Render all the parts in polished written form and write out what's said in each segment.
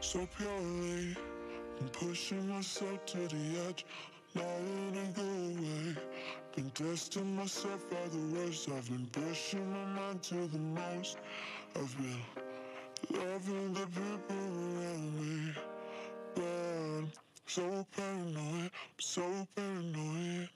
so purely. I'm pushing myself to the edge, not in a good way. Been testing myself by the worst. I've been pushing my mind to the most. I've been loving the people around me, but I'm so paranoid, I'm so paranoid.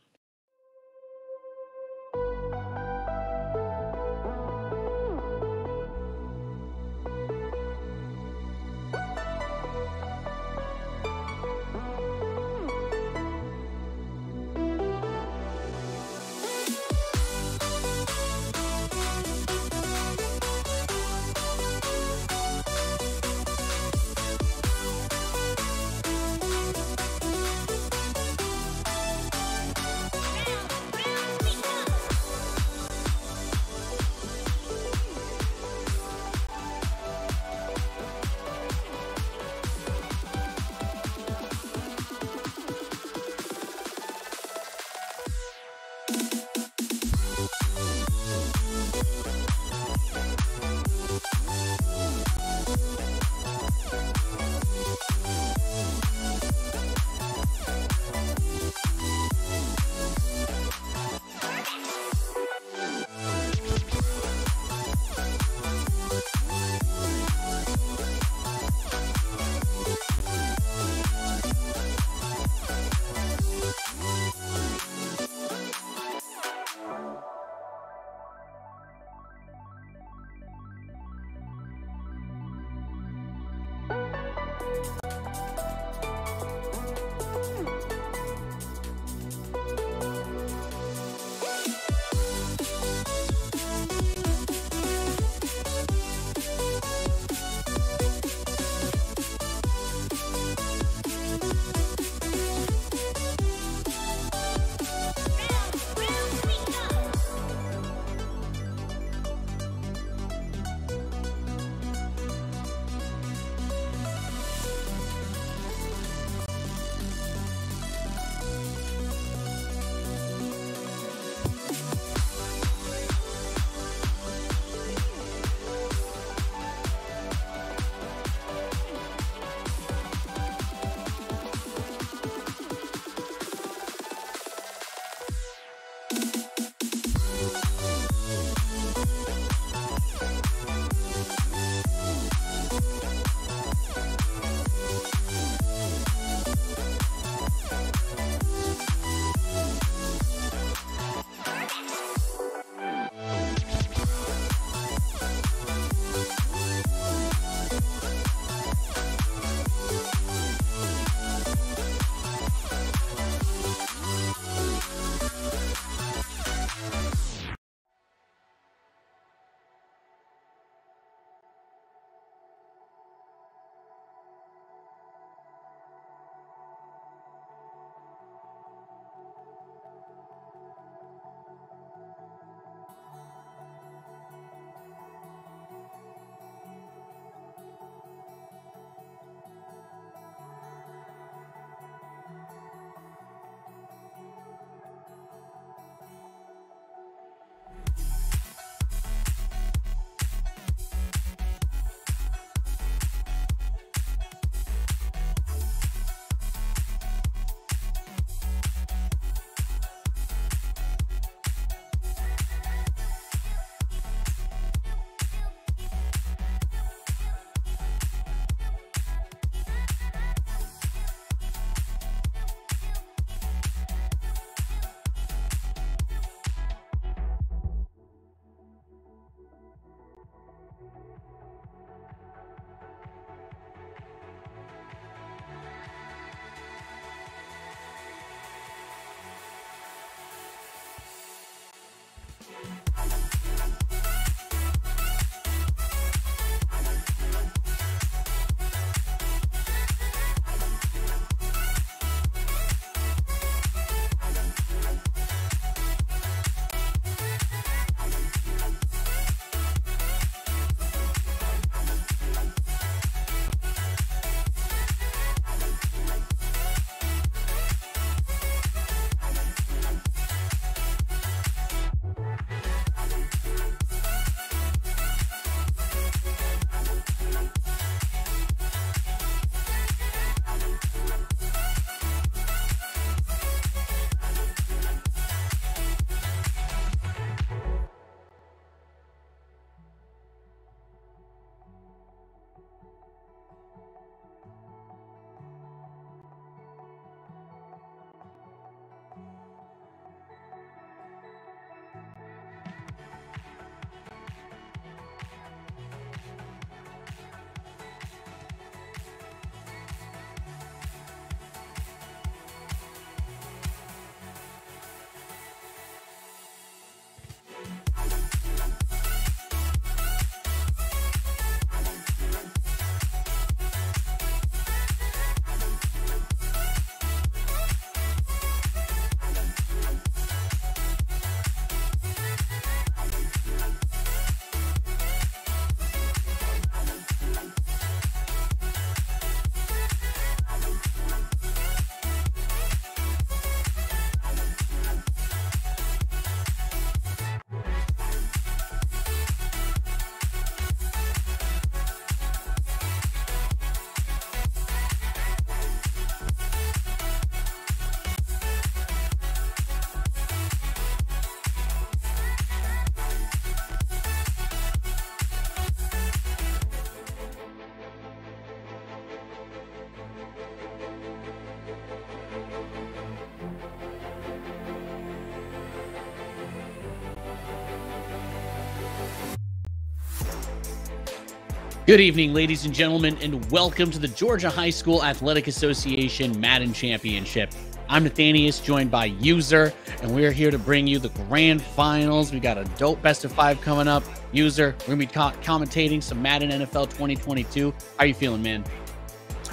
Good evening, ladies and gentlemen, and welcome to the Georgia High School Athletic Association Madden Championship. I'm Nathanius, joined by User, and we're here to bring you the grand finals. We got a dope best of 5 coming up. User, we're going to be commentating some Madden NFL 2022. How are you feeling, man?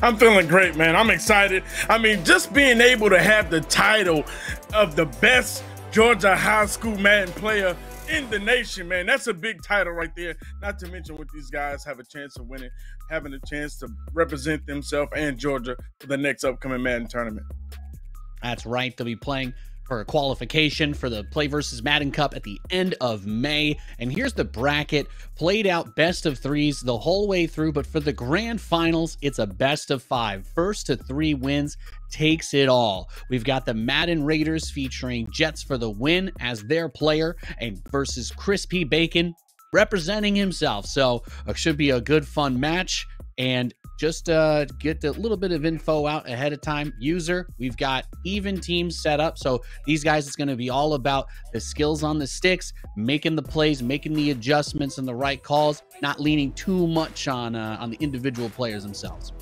I'm feeling great, man. I'm excited. I mean, just being able to have the title of the best Georgia high school Madden player in the nation, man, that's a big title right there. Not to mention what these guys have a chance of winning, having a chance to represent themselves and Georgia for the next upcoming Madden tournament. That's right. They'll be playing for a qualification for the PlayVS Madden Cup at the end of May. And here's the bracket, played out best of 3s the whole way through, but for the grand finals, it's a best of 5. First to 3 wins takes it all. We've got the Madden Raiders featuring Jets for the win as their player and versus Crispy Bacon representing himself. So it should be a good, fun match. And just get a little bit of info out ahead of time. User, we've got even teams set up. So these guys, it's going to be all about the skills on the sticks, making the plays, making the adjustments and the right calls, not leaning too much on the individual players themselves.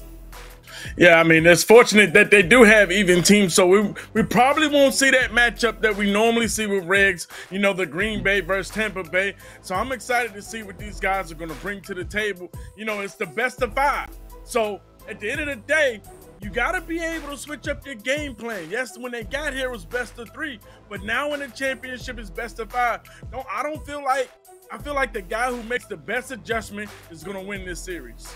Yeah, I mean, it's fortunate that they do have even teams, so we probably won't see that matchup that we normally see with Regs, you know, the Green Bay versus Tampa Bay. So I'm excited to see what these guys are going to bring to the table. You know, it's the best of 5. So at the end of the day, you got to be able to switch up your game plan. Yes, when they got here, it was best of 3, but now in the championship, it's best of 5. I feel like the guy who makes the best adjustment is going to win this series.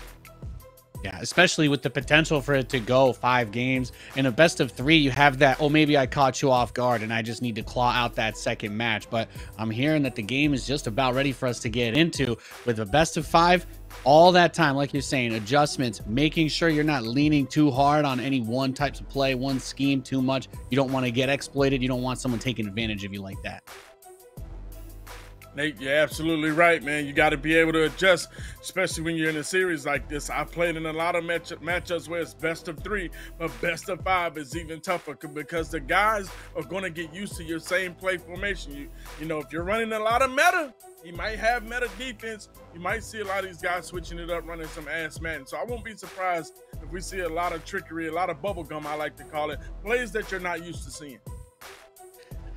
Yeah, especially with the potential for it to go 5 games. In a best of 3, you have that, oh, maybe I caught you off guard and I just need to claw out that second match. But I'm hearing that the game is just about ready for us to get into. With a best of 5, all that time, like you're saying, adjustments, making sure you're not leaning too hard on any one types of play, one scheme too much. You don't want to get exploited. You don't want someone taking advantage of you like that. Nate, you're absolutely right, man. You got to be able to adjust, especially when you're in a series like this. I played in a lot of matchups where it's best of 3, but best of 5 is even tougher because the guys are going to get used to your same play formation. You know, if you're running a lot of meta, you might have meta defense. You might see a lot of these guys switching it up, running some ass Madden. So I won't be surprised if we see a lot of trickery, a lot of bubble gum, I like to call it, plays that you're not used to seeing.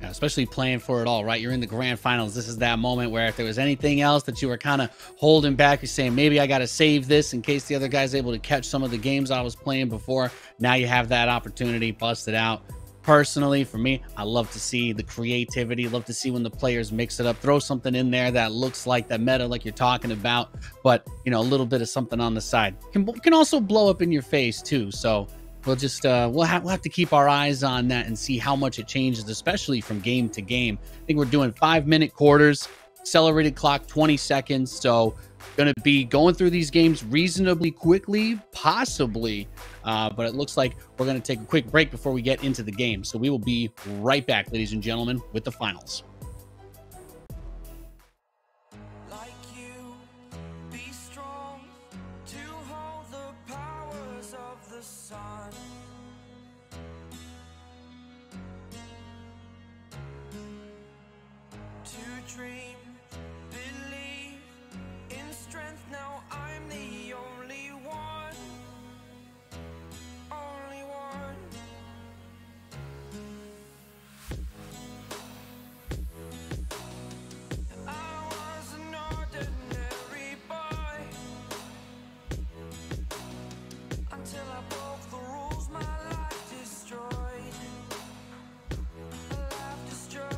Yeah, especially playing for it all, right? You're in the grand finals. This is that moment where if there was anything else that you were kind of holding back, you're saying, maybe I got to save this in case the other guy's able to catch some of the games I was playing before. Now you have that opportunity, bust it out. Personally, for me, I love to see the creativity, love to see when the players mix it up, throw something in there that looks like that meta like you're talking about, but, you know, a little bit of something on the side. Can also blow up in your face too, so we'll just we'll have to keep our eyes on that and see how much it changes, especially from game to game. I think we're doing 5-minute quarters, accelerated clock 20 seconds. So going to be going through these games reasonably quickly, possibly. But it looks like we're going to take a quick break before we get into the game. So we will be right back, ladies and gentlemen, with the finals. Dream, believe in strength. Now I'm the only one, only one. I was an ordinary boy until I broke the rules. My life destroyed, a life destroyed.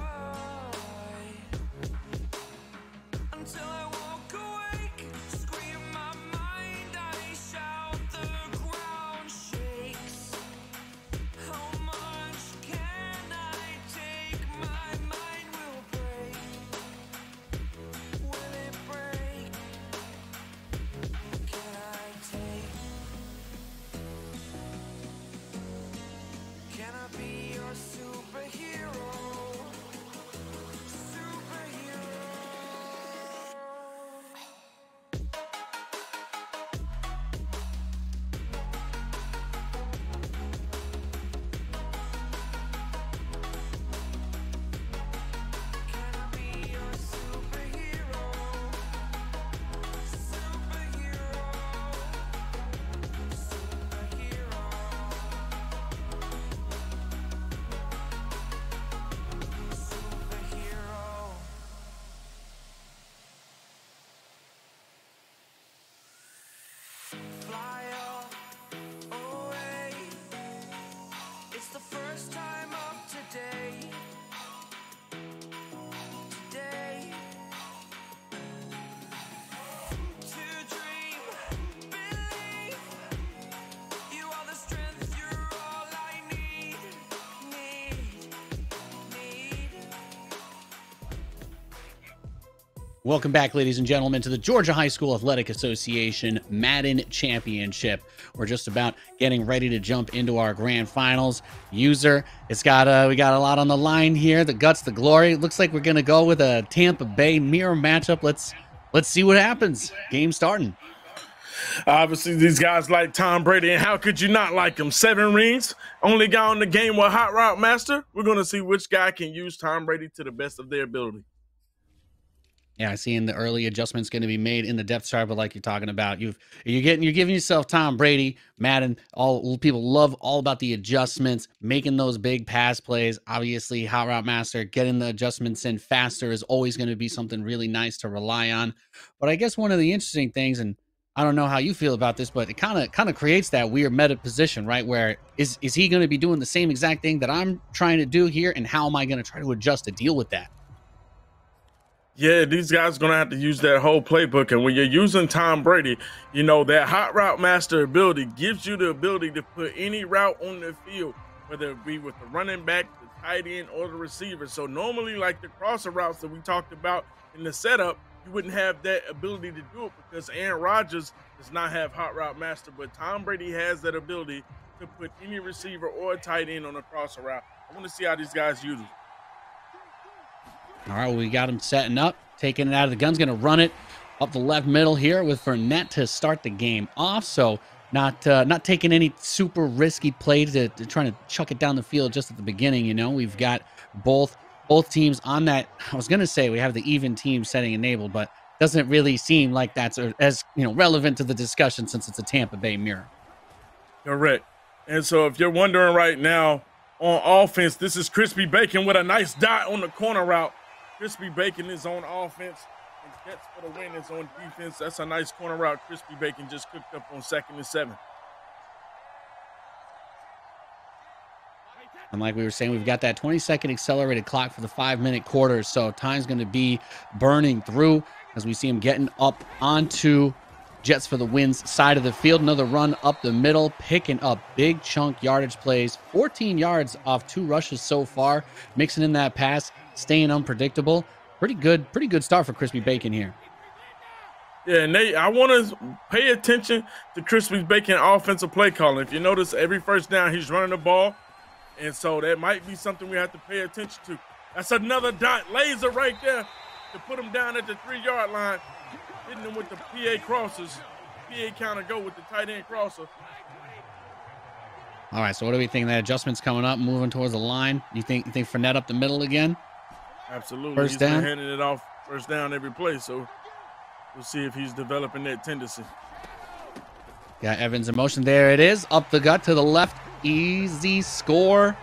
Welcome back, ladies and gentlemen, to the Georgia High School Athletic Association Madden Championship. We're just about getting ready to jump into our grand finals. User, we got a lot on the line here. The guts, the glory. Looks like we're gonna go with a Tampa Bay mirror matchup. Let's see what happens. Game starting. Obviously, these guys like Tom Brady, and how could you not like him? 7 rings, only guy on the game with Hot Route Master. We're gonna see which guy can use Tom Brady to the best of their ability. Yeah, I see in the early adjustments going to be made in the depth chart, but like you're talking about, you're giving yourself Tom Brady, Madden. All people love all about the adjustments, making those big pass plays. Obviously, Hot Route Master getting the adjustments in faster is always going to be something really nice to rely on. But I guess one of the interesting things, and I don't know how you feel about this, but it kind of creates that weird meta position, right? Where is he going to be doing the same exact thing that I'm trying to do here, and how am I going to try to adjust to deal with that? Yeah, these guys are going to have to use that whole playbook. And when you're using Tom Brady, you know, that Hot Route Master ability gives you the ability to put any route on the field, whether it be with the running back, the tight end, or the receiver. So normally, like the crosser routes that we talked about in the setup, you wouldn't have that ability to do it because Aaron Rodgers does not have Hot Route Master. But Tom Brady has that ability to put any receiver or a tight end on a crosser route. I want to see how these guys use it. All right, we got him setting up, taking it out of the gun's going to run it up the left middle here with Fournette to start the game off. So not taking any super risky play to trying to chuck it down the field just at the beginning. You know, we've got both teams on that. I was going to say we have the even team setting enabled, but doesn't really seem like that's as relevant to the discussion since it's a Tampa Bay mirror. Correct. And so if you're wondering right now on offense, this is Crispy Bacon with a nice dot on the corner route. Crispy Bacon is on offense, and Jets for the win is on defense. That's a nice corner route. Crispy Bacon just cooked up on 2nd and 7. And like we were saying, we've got that 20-second accelerated clock for the 5-minute quarter. So time's going to be burning through as we see him getting up onto Jets for the wins side of the field. Another run up the middle, picking up big chunk yardage plays. 14 yards off 2 rushes so far, mixing in that pass, staying unpredictable. Pretty good start for Crispy Bacon here. Yeah, and I want to pay attention to Crispy Bacon offensive play calling. If you notice, every first down he's running the ball, and so that might be something we have to pay attention to. That's another dot laser right there to put him down at the 3-yard line, hitting him with the PA crosses. PA counter go with the tight end crosser. All right, so what do we think? That adjustment's coming up, moving towards the line. You think Fournette up the middle again? Absolutely. First down. He's been handing it off first down every play, so we'll see if he's developing that tendency. Got Evans in motion. There it is. Up the gut to the left. Easy score.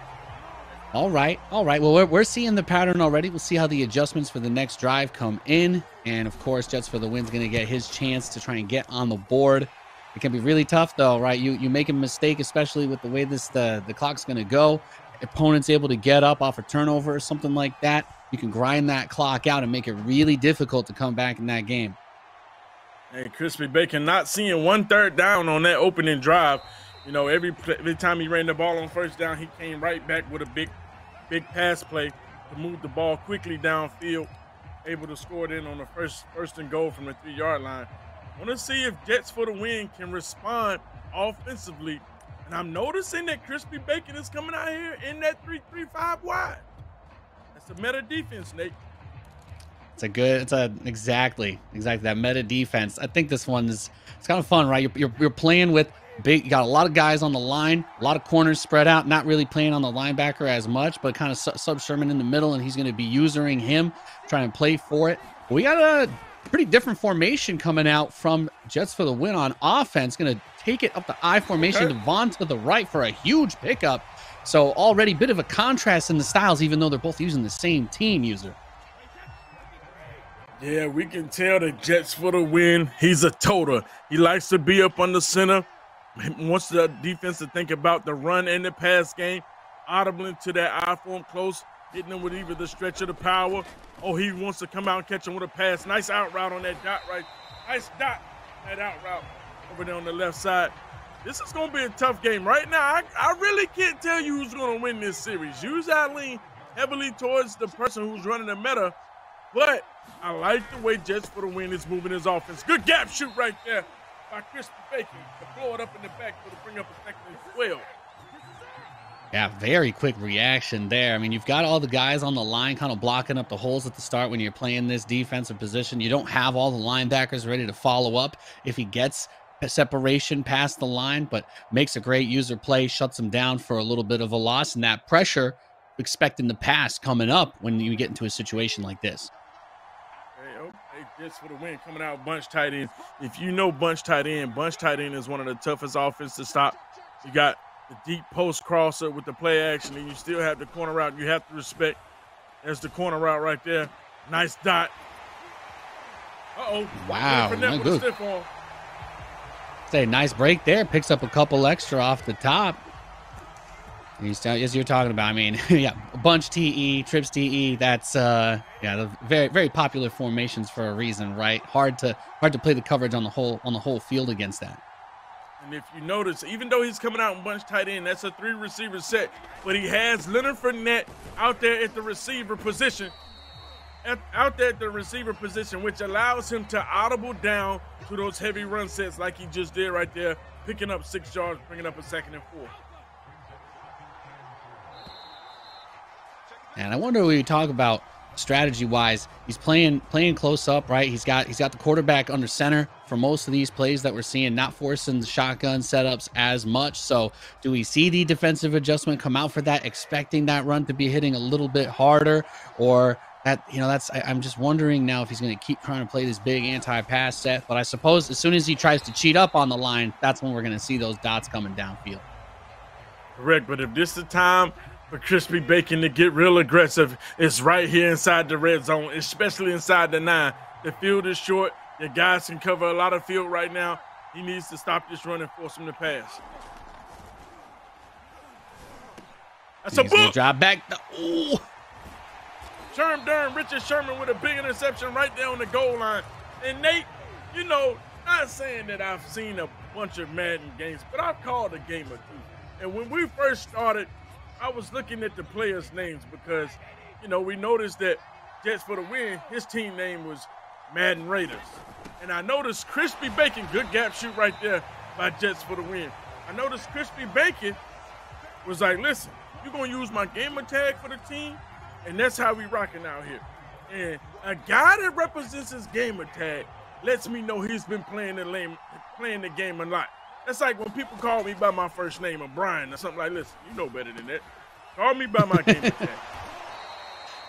All right. Well, we're seeing the pattern already. We'll see how the adjustments for the next drive come in. And, of course, Jets for the win's going to get his chance to try and get on the board. It can be really tough, though, right? You make a mistake, especially with the way the clock's going to go. Opponent's able to get up off a turnover or something like that. You can grind that clock out and make it really difficult to come back in that game. Hey, Crispy Bacon not seeing 1 3rd down on that opening drive. You know, every time he ran the ball on first down, he came right back with a big pass play to move the ball quickly downfield, able to score it in on the first and goal from the 3-yard line. I want to see if Jets for the win can respond offensively. And I'm noticing that Crispy Bacon is coming out here in that 3-3-5 wide. That's a meta defense, Nate. Exactly that meta defense. I think this one it's kind of fun, right? You're playing with big, you got a lot of guys on the line, a lot of corners spread out, not really playing on the linebacker as much, but kind of sub Sherman in the middle, and he's going to be using him, trying to play for it. We got a pretty different formation coming out from Jets for the win on offense. Going to take it up the I formation. Okay. Devon to the right for a huge pickup. So already a bit of a contrast in the styles, even though they're both using the same team user. Yeah, we can tell the Jets for the win. He's a toter. He likes to be up on the center. He wants the defense to think about the run and the pass game. Audibling to that I form close, hitting him with either the stretch or the power. Oh, he wants to come out and catch him with a pass. Nice out route on that dot right. Nice dot, that out route over there on the left side. This is going to be a tough game. Right now, I really can't tell you who's going to win this series. Usually I lean heavily towards the person who's running the meta, but I like the way Jets for the Win is moving his offense. Good gap shoot right there by Crispy Bacon to blow it up in the back to bring up a second and 12. Yeah, very quick reaction there. I mean, you've got all the guys on the line kind of blocking up the holes at the start when you're playing this defensive position. You don't have all the linebackers ready to follow up if he gets a separation past the line, but makes a great user play, shuts him down for a little bit of a loss. And that pressure, expecting the pass coming up when you get into a situation like this. Hey, Jets for the Win coming out bunch tight end. If you know bunch tight end is one of the toughest offenses to stop. You got the deep post crosser with the play action, and you still have the corner route you have to respect. There's the corner route right there. Nice dot. Uh-oh. Wow, not good. Say, nice break there. Picks up a couple extra off the top. And he's, as you're talking about, I mean, yeah, bunch TE, trips TE. That's yeah, the very, very popular formations for a reason, right? Hard to play the coverage on the whole field against that. And if you notice, even though he's coming out in bunch tight end, that's a 3-receiver set. But he has Leonard Fournette out there at the receiver position, which allows him to audible down to those heavy run sets like he just did right there, picking up 6 yards, bringing up a 2nd and 4. And I wonder when we talk about strategy-wise, he's playing close up, right? He's got the quarterback under center for most of these plays that we're seeing, not forcing the shotgun setups as much. So do we see the defensive adjustment come out for that, expecting that run to be hitting a little bit harder? Or that, you know, I'm just wondering now if he's going to keep trying to play this big anti-pass set. But I suppose as soon as he tries to cheat up on the line, that's when we're going to see those dots coming downfield. Correct, but if this is the time for Crispy Bacon to get real aggressive, it's right here inside the red zone, especially inside the 9. The field is short. Your guys can cover a lot of field right now. He needs to stop this run and force him to pass. That's a book. Drop back. Ooh. Richard Sherman with a big interception right there on the goal line. And Nate, you know, not saying that I've seen a bunch of Madden games, but I've called a game or two. And when we first started, I was looking at the players' names because, you know, we noticed that Jets for the Win, his team name was Madden Raiders. And I noticed Crispy Bacon, good gap shoot right there by Jets for the Win. I noticed Crispy Bacon was like, listen, you're going to use my gamer tag for the team, and that's how we rocking out here. And a guy that represents his gamer tag lets me know he's been playing the game a lot. That's like when people call me by my first name, or Brian, or something like, listen, you know better than that. Call me by my gamer tag.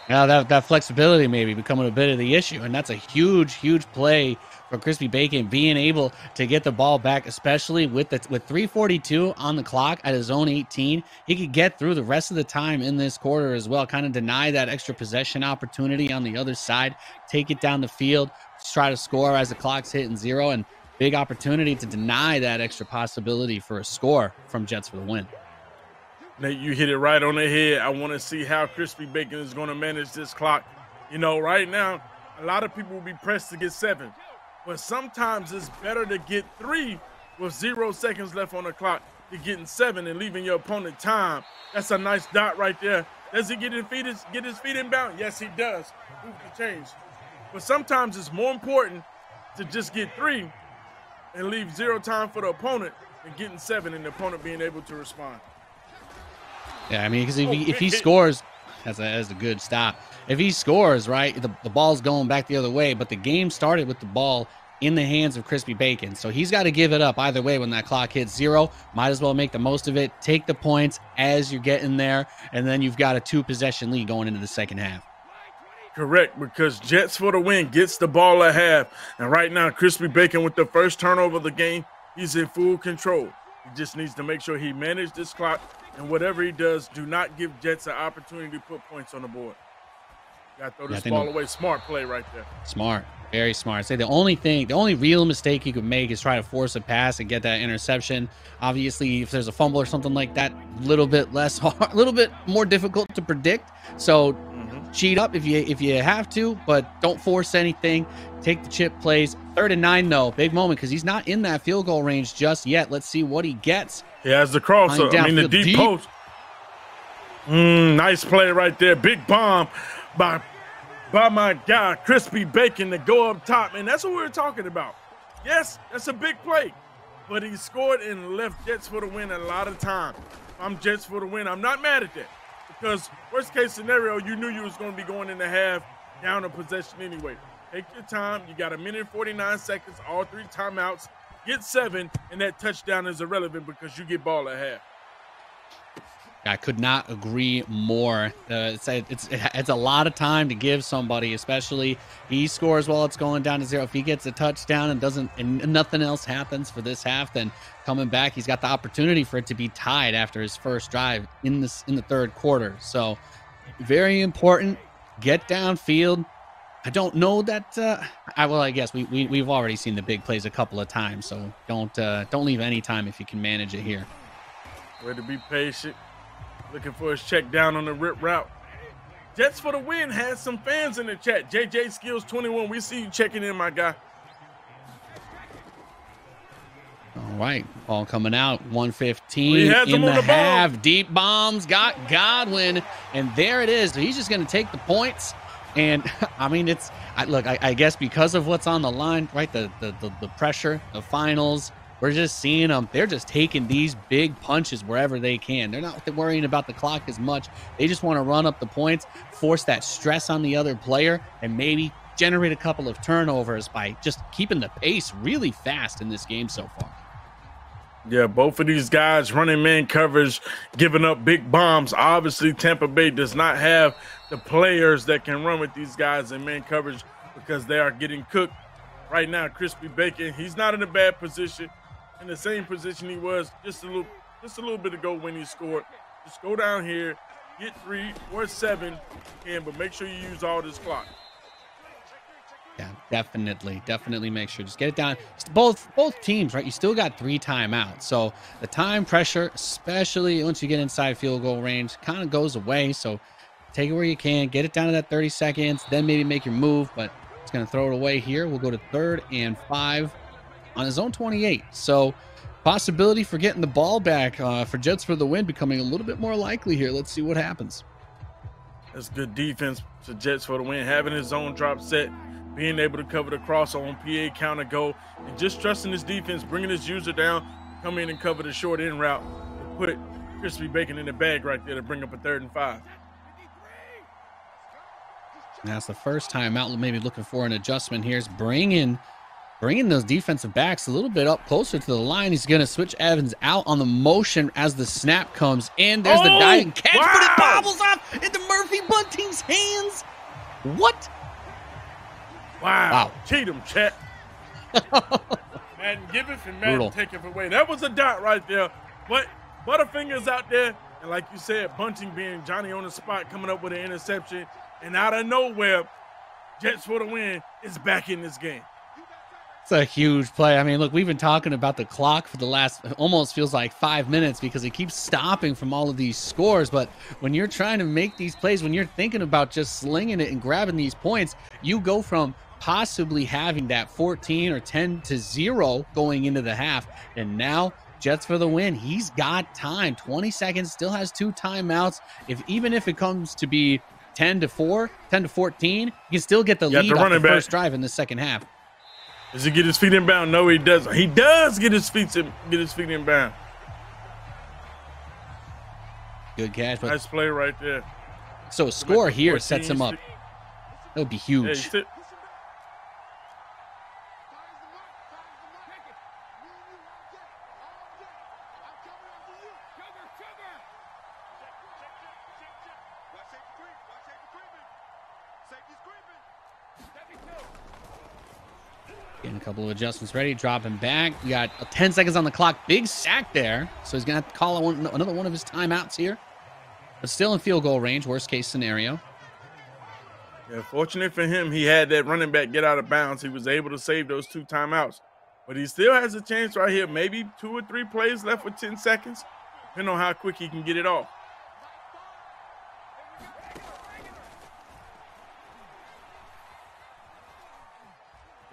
Now that flexibility maybe becoming a bit of the issue, and that's a huge play for Crispy Bacon, being able to get the ball back, especially with 3:42 on the clock at his own 18. He could get through the rest of the time in this quarter as well, kind of deny that extra possession opportunity on the other side, take it down the field, try to score as the clock's hitting 0, and big opportunity to deny that extra possibility for a score from Jets for the Win. Nate, you hit it right on the head. I want to see how Crispy Bacon is going to manage this clock. You know, right now, a lot of people will be pressed to get 7. But sometimes it's better to get 3 with 0 seconds left on the clock than getting 7 and leaving your opponent time. That's a nice dot right there. Does he get his feet inbound? Yes, he does. Move the change. But sometimes it's more important to just get 3 and leave 0 time for the opponent than getting 7 and the opponent being able to respond. Yeah, I mean, because if he scores, that's a good stop. If he scores, right, the ball's going back the other way, but the game started with the ball in the hands of Crispy Bacon. So he's got to give it up either way when that clock hits 0. Might as well make the most of it, take the points as you're getting there, and then you've got a 2-possession lead going into the second half. Correct, because Jets for the Win gets the ball at half. And right now, Crispy Bacon with the first turnover of the game, he's in full control. He just needs to make sure he manages this clock, and whatever he does, do not give Jets an opportunity to put points on the board. Got to throw this ball away. Smart play right there. Smart. Very smart. I'd say the only real mistake he could make is try to force a pass and get that interception. Obviously, if there's a fumble or something like that, a little bit less hard, a little bit more difficult to predict. So cheat up if you have to, but don't force anything. Take the chip plays. 3rd and 9 though, big moment because he's not in that field goal range just yet. Let's see what he gets. He has the crosser. I mean the deep post. Nice play right there. Big bomb by by my guy, Crispy Bacon, to go up top. And that's what we were talking about. Yes, that's a big play, but he scored and left Jets for the win a lot of time. I'm Jets for the win. I'm not mad at that because worst case scenario, you knew you was going to be going in the half down a possession anyway. Take your time. You got 1:49 seconds, all 3 timeouts. Get 7, and that touchdown is irrelevant because you get ball at half. I could not agree more. It's a lot of time to give somebody, especially he scores while it's going down to 0. If he gets a touchdown and nothing else happens for this half, then coming back, he's got the opportunity for it to be tied after his first drive in the 3rd quarter. So very important. Get downfield. I don't know that. I guess we've already seen the big plays a couple of times, so don't leave any time if you can manage it here. Way to be patient. Looking for his check down on the rip route. Jets for the win has some fans in the chat. JJ Skills 21. We see you checking in, my guy. All right, ball coming out. 1:15 in the half. Deep bombs got Godwin, and there it is. So he's just going to take the points. And I mean, I guess because of what's on the line, right? The pressure, the finals. We're just seeing them. They're just taking these big punches wherever they can. They're not worrying about the clock as much. They just want to run up the points, force that stress on the other player, and maybe generate a couple of turnovers by just keeping the pace really fast in this game so far. Yeah, both of these guys running man coverage, giving up big bombs. Obviously, Tampa Bay does not have the players that can run with these guys in man coverage because they are getting cooked. Right now, Crispy Bacon, he's not in a bad position. In the same position he was just a little bit ago when he scored. Just go down here, get 3 or 7, but make sure you use all this clock. Yeah, definitely make sure. Just get it down. Both teams, right? You still got 3 timeouts. So the time pressure, especially once you get inside field goal range, kind of goes away. So take it where you can. Get it down to that 30 seconds. Then maybe make your move. But it's going to throw it away here. We'll go to 3rd and 5 on his own 28. So possibility for getting the ball back for Jets for the win becoming a little bit more likely here. Let's see what happens. That's good defense to Jets for the win. Having his own drop set, being able to cover the cross on PA counter go, and just trusting his defense, bringing his user down, come in and cover the short end route, and put Crispy Bacon in the bag right there to bring up a 3rd and 5. That's the first time out. Maybe looking for an adjustment here. Is bringing those defensive backs a little bit up closer to the line. He's going to switch Evans out on the motion as the snap comes in. There's the diving catch, but it bobbles off into Murphy Bunting's hands. What? Wow. Cheat him, chat. Madden giveth and Madden taketh away. That was a dot right there. But Butterfinger's out there. And like you said, Bunting being Johnny on the spot, coming up with an interception. And out of nowhere, Jets for the win is back in this game. It's a huge play. I mean, look, we've been talking about the clock for the last, almost feels like 5 minutes because it keeps stopping from all of these scores. But when you're trying to make these plays, when you're thinking about just slinging it and grabbing these points, you go from possibly having that 14 or 10-0 going into the half. And now Jets for the win. He's got time. 20 seconds, still has 2 timeouts. Even if it comes to be 10-4, 10-14, you can still get the lead off the first drive in the second half. Does he get his feet in bound? No, he doesn't. He does get his feet in bound. Good catch. But nice play right there. So a score here sets him up. That would be huge. Yeah, getting a couple of adjustments ready, dropping back. We got 10 seconds on the clock. Big sack there. So he's going to have to call another one of his timeouts here. But still in field goal range, worst case scenario. Yeah, fortunate for him, he had that running back get out of bounds. He was able to save those 2 timeouts. But he still has a chance right here. Maybe 2 or 3 plays left with 10 seconds, depending on how quick he can get it off.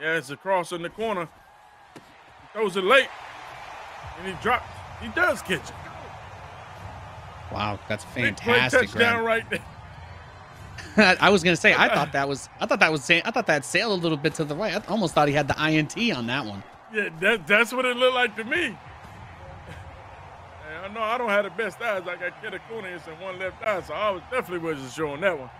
Yeah, it's a cross in the corner. He throws it late, and he drops. He does catch it. Wow, that's fantastic. Big play touchdown right there. I was gonna say I thought that sailed a little bit to the right. I almost thought he had the INT on that one. Yeah, that's what it looked like to me. And I know I don't have the best eyes. I got keratoconus and one left eye, so I was definitely wasn't showing that one.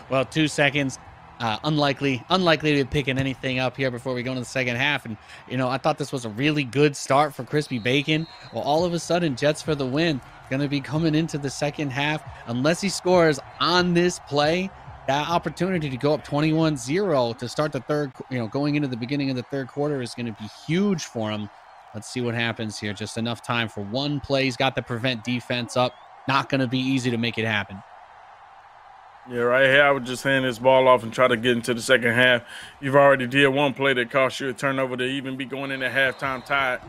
Well, 2 seconds. Unlikely to be picking anything up here before we go into the second half. And, you know, I thought this was a really good start for Crispy Bacon. Well, all of a sudden, Jets for the win. Going to be coming into the second half. Unless he scores on this play, that opportunity to go up 21-0 to start the third, you know, going into the beginning of the third quarter is going to be huge for him. Let's see what happens here. Just enough time for one play. He's got the prevent defense up. Not going to be easy to make it happen. Yeah, right here, I would just hand this ball off and try to get into the second half. You've already did one play that cost you a turnover to even be going into halftime tied.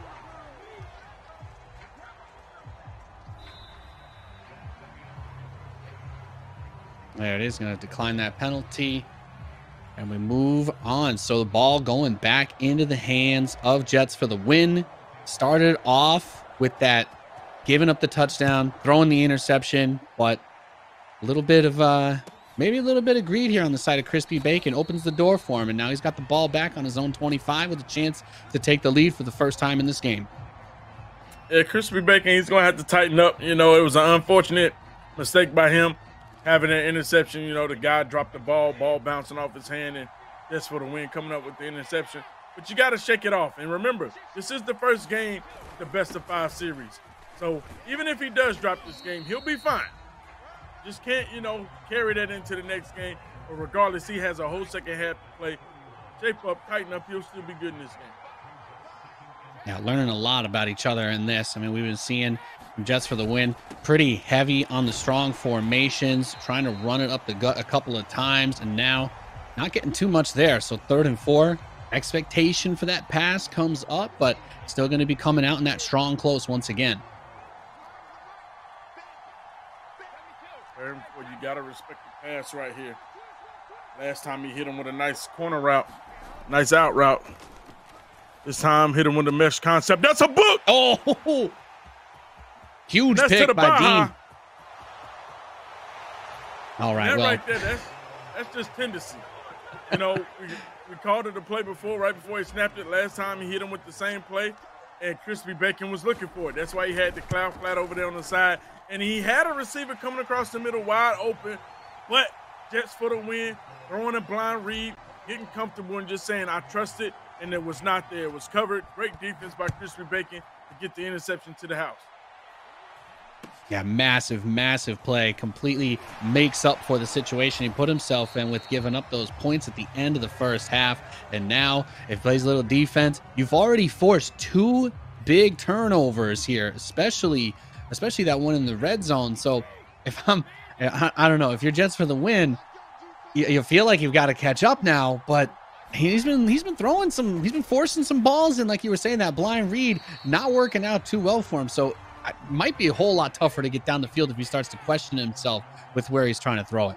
There it is. Going to decline that penalty. And we move on. So the ball going back into the hands of Jets for the win. Started off with that giving up the touchdown, throwing the interception, but a little bit of maybe a little bit of greed here on the side of Crispy Bacon opens the door for him, and now he's got the ball back on his own 25 with a chance to take the lead for the first time in this game. Yeah, Crispy Bacon, he's going to have to tighten up. You know, it was an unfortunate mistake by him having an interception. You know, the guy dropped the ball bouncing off his hand, and that's for the win, coming up with the interception. But you got to shake it off. And remember, this is the first game, the best-of-5 series. So even if he does drop this game, he'll be fine. Just can't, you know, carry that into the next game. But regardless, he has a whole second half to play. Shape up, tighten up, he'll still be good in this game. Yeah, learning a lot about each other in this. I mean, we've been seeing Jets for the win pretty heavy on the strong formations, trying to run it up the gut a couple of times, and now not getting too much there. So 3rd and 4, expectation for that pass comes up, but still going to be coming out in that strong close once again. Well, you got to respect the pass right here. Last time he hit him with a nice corner route, nice out route. This time hit him with a mesh concept. That's a book. Oh, huge pick by Dean. All right, that well, right there, that's just tendency. You know, we called it a play before, right before he snapped it. Last time he hit him with the same play, and Crispy Bacon was looking for it. That's why he had the cloud flat over there on the side. And he had a receiver coming across the middle wide open, but Jets for the win, throwing a blind read, getting comfortable and just saying, I trust it, and it was not there. It was covered. Great defense by Crispy Bacon to get the interception to the house. Yeah, massive play. Completely makes up for the situation he put himself in with giving up those points at the end of the first half. And now, if he plays a little defense, you've already forced 2 big turnovers here, especially that one in the red zone. So if I don't know, if you're Jets for the win, you feel like you've got to catch up now, but he's been forcing some balls, and like you were saying, that blind read not working out too well for him. So it might be a whole lot tougher to get down the field if he starts to question himself with where he's trying to throw it.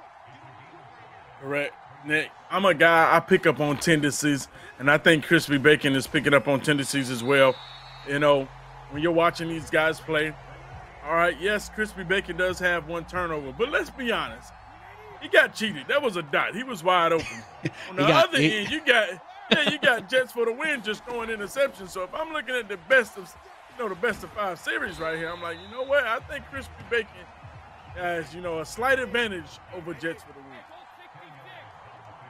Correct. Nick, I'm a guy, I pick up on tendencies, and I think Crispy Bacon is picking up on tendencies as well. You know, when you're watching these guys play, all right, yes, Crispy Bacon does have 1 turnover, but let's be honest. He got cheated. That was a dot. He was wide open. On the other end, you got Jets for the win just throwing interceptions. So if I'm looking at the best of 5 series right here, I'm like, you know what? I think Crispy Bacon has, you know, a slight advantage over Jets for the win.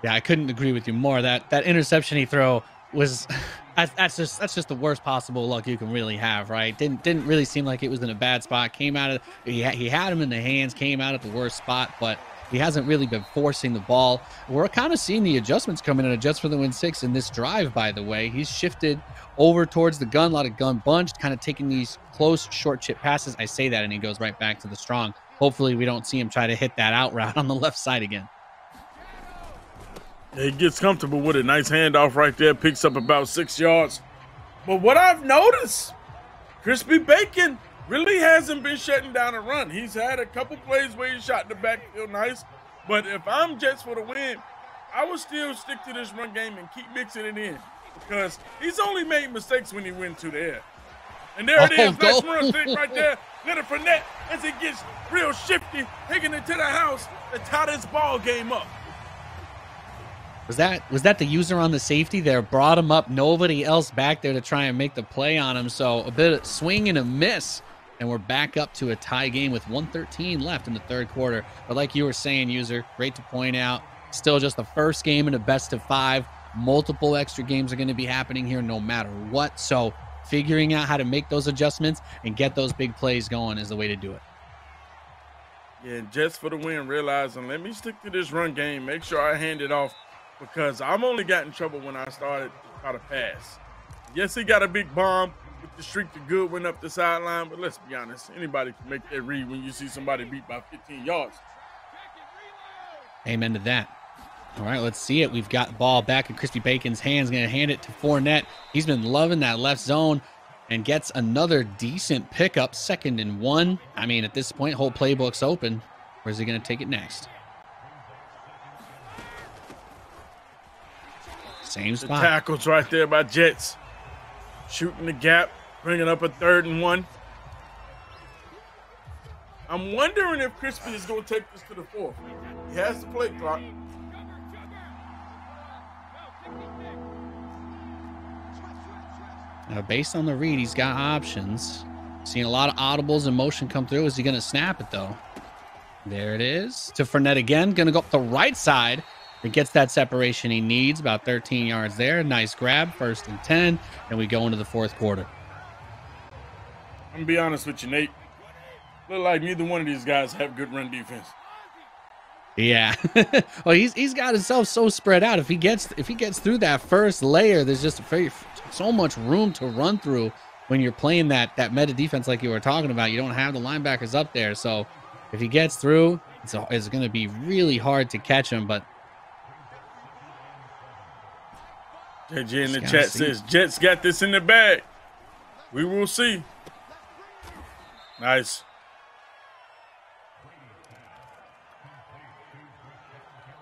Yeah, I couldn't agree with you more. That interception he threw was that's just the worst possible luck you can really have, right? Didn't really seem like it was in a bad spot. Came out of he had him in the hands, came out at the worst spot, but he hasn't really been forcing the ball. We're kind of seeing the adjustments coming in at Jets for the win 6 in this drive, by the way. He's shifted over towards the gun, a lot of gun bunched, kind of taking these close short chip passes. I say that and he goes right back to the strong. Hopefully we don't see him try to hit that out route on the left side again. He gets comfortable with it. Nice handoff right there. Picks up about 6 yards. But what I've noticed, Crispy Bacon really hasn't been shutting down a run. He's had a couple plays where he shot the backfield nice. But if I'm Jets for the win, I would still stick to this run game and keep mixing it in. Because he's only made mistakes when he went to the air. And there it is. Nice go. run stick right there. Leonard Fournette, as it gets real shifty, taking it to the house to tie this ball game up. Was that the user on the safety there? Brought him up. Nobody else back there to try and make the play on him. So a bit of swing and a miss. And we're back up to a tie game with 1:13 left in the third quarter. But like you were saying, user, great to point out. Still just the first game in a best of 5. Multiple extra games are going to be happening here no matter what. So figuring out how to make those adjustments and get those big plays going is the way to do it. Yeah, Jets for the win, realizing, let me stick to this run game. Make sure I hand it off, because I'm only got in trouble when I started to try to pass. Yes, he got a big bomb with the streak to good went up the sideline, but let's be honest, anybody can make that read when you see somebody beat by 15 yards. Amen to that. All right, let's see it. We've got the ball back in Crispy Bacon's hands. Going to hand it to Fournette. He's been loving that left zone and gets another decent pickup, 2nd and 1. I mean, at this point, whole playbook's open. Where's he going to take it next? Same The spot. tackles right there by Jets. Shooting the gap, bringing up a 3rd and 1. I'm wondering if Crispy is going to take this to the 4th. He has the play clock. Now, based on the read, he's got options. Seeing a lot of audibles and motion come through. Is he going to snap it, though? There it is. To Fournette again. Going to go up the right side. It gets that separation he needs. About 13 yards there. Nice grab. 1st and 10. And we go into the 4th quarter. I'm going to be honest with you, Nate. Look like neither one of these guys have good run defense. Yeah. Well, he's got himself so spread out. If he gets through that first layer, there's just so much room to run through when you're playing that meta defense like you were talking about. You don't have the linebackers up there. So if he gets through, it's going to be really hard to catch him. But JJ in the chat says, Jets got this in the bag. We will see. Nice.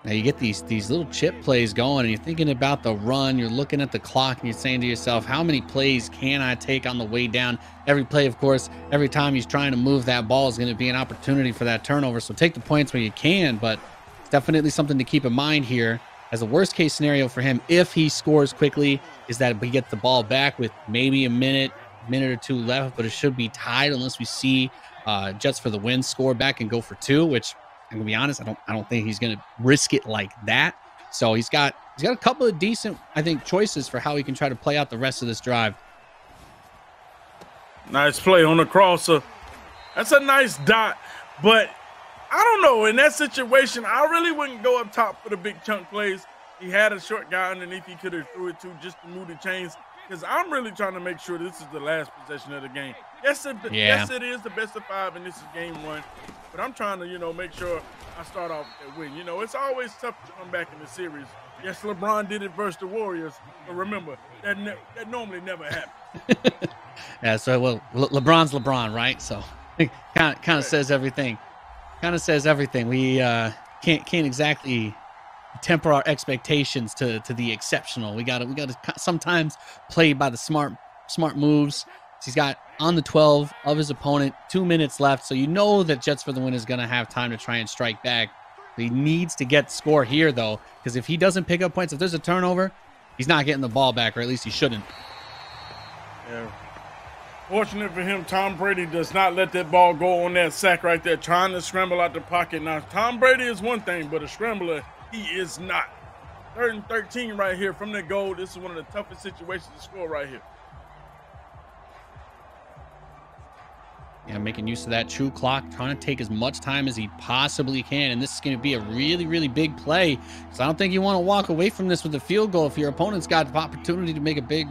Now you get these little chip plays going, and you're thinking about the run. You're looking at the clock, and you're saying to yourself, how many plays can I take on the way down? Every play, of course, every time he's trying to move that ball is going to be an opportunity for that turnover. So take the points where you can, but it's definitely something to keep in mind here. As a worst-case scenario for him, if he scores quickly, is that he gets the ball back with maybe a minute or 2 left, but it should be tied unless we see Jets for the win score back and go for 2, which I'm gonna be honest, I don't think he's gonna risk it like that. So he's got a couple of decent, I think, choices for how he can try to play out the rest of this drive. Nice play on the crosser. That's a nice dot, but I don't know. In that situation, I really wouldn't go up top for the big chunk plays. He had a short guy underneath he could have threw it to just to move the chains, because I'm really trying to make sure this is the last possession of the game. Yes, it is the best of 5, and this is game 1. But I'm trying to, make sure I start off with that win. It's always tough to come back in the series. Yes, LeBron did it versus the Warriors, but remember, that normally never happens. Yeah, so, well, LeBron's LeBron, right? So kind of says everything. Kind of says everything. We can't exactly temper our expectations to the exceptional. We got to sometimes play by the smart moves. He's got on the 12 of his opponent, 2 minutes left. So you know that Jets for the win is going to have time to try and strike back. He needs to get score here, though, because if he doesn't pick up points, if there's a turnover, he's not getting the ball back, or at least he shouldn't. Yeah. Fortunate for him, Tom Brady does not let that ball go on that sack right there, trying to scramble out the pocket. Now, Tom Brady is one thing, but a scrambler, he is not. 3rd and 13 right here from the goal. This is one of the toughest situations to score right here. Yeah, making use of that true clock, trying to take as much time as he possibly can. And this is going to be a really, really big play, because I don't think you want to walk away from this with a field goal if your opponent's got the opportunity to make a big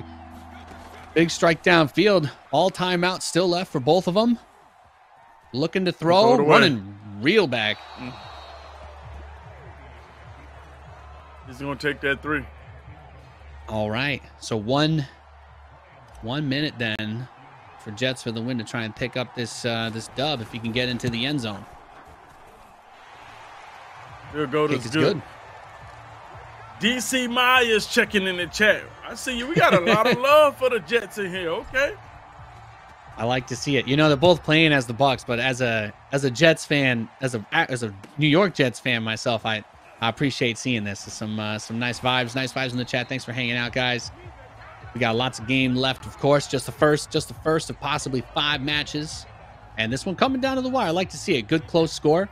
strike downfield. All timeouts still left for both of them. Looking to throw, running real back. He's going to take that 3. All right, so one minute then for Jets for the win to try and pick up this dub if he can get into the end zone. Good go. This is good. DC Myers checking in the chat. I see you. We got a lot of love for the Jets in here. Okay. I like to see it. You know, they're both playing as the Bucks, but as a Jets fan, as a New York Jets fan myself, I appreciate seeing this. Some nice vibes in the chat. Thanks for hanging out, guys. We got lots of game left, of course. Just the first of possibly 5 matches, and this one coming down to the wire. I like to see it. Good close score.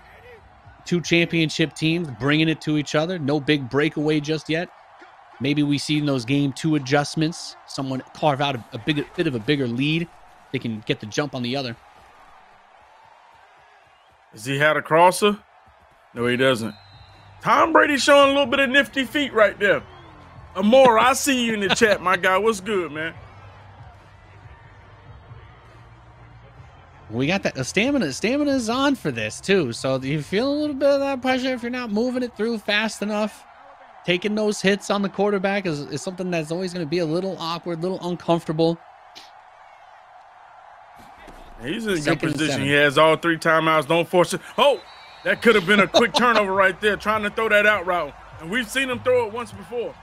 2 championship teams bringing it to each other. No big breakaway just yet. Maybe we see in those game 2 adjustments, someone carve out a bit of a bigger lead. They can get the jump on the other. Does he have a crosser? No, he doesn't. Tom Brady showing a little bit of nifty feet right there. Amora, I see you in the chat, my guy. What's good, man? We got that. The stamina is on for this, too. So you feel a little bit of that pressure if you're not moving it through fast enough. Taking those hits on the quarterback is something that's always going to be a little awkward, a little uncomfortable. He's in a good position. He has all 3 timeouts. Don't force it. Oh, that could have been a quick turnover right there, trying to throw that out route. And we've seen him throw it once before.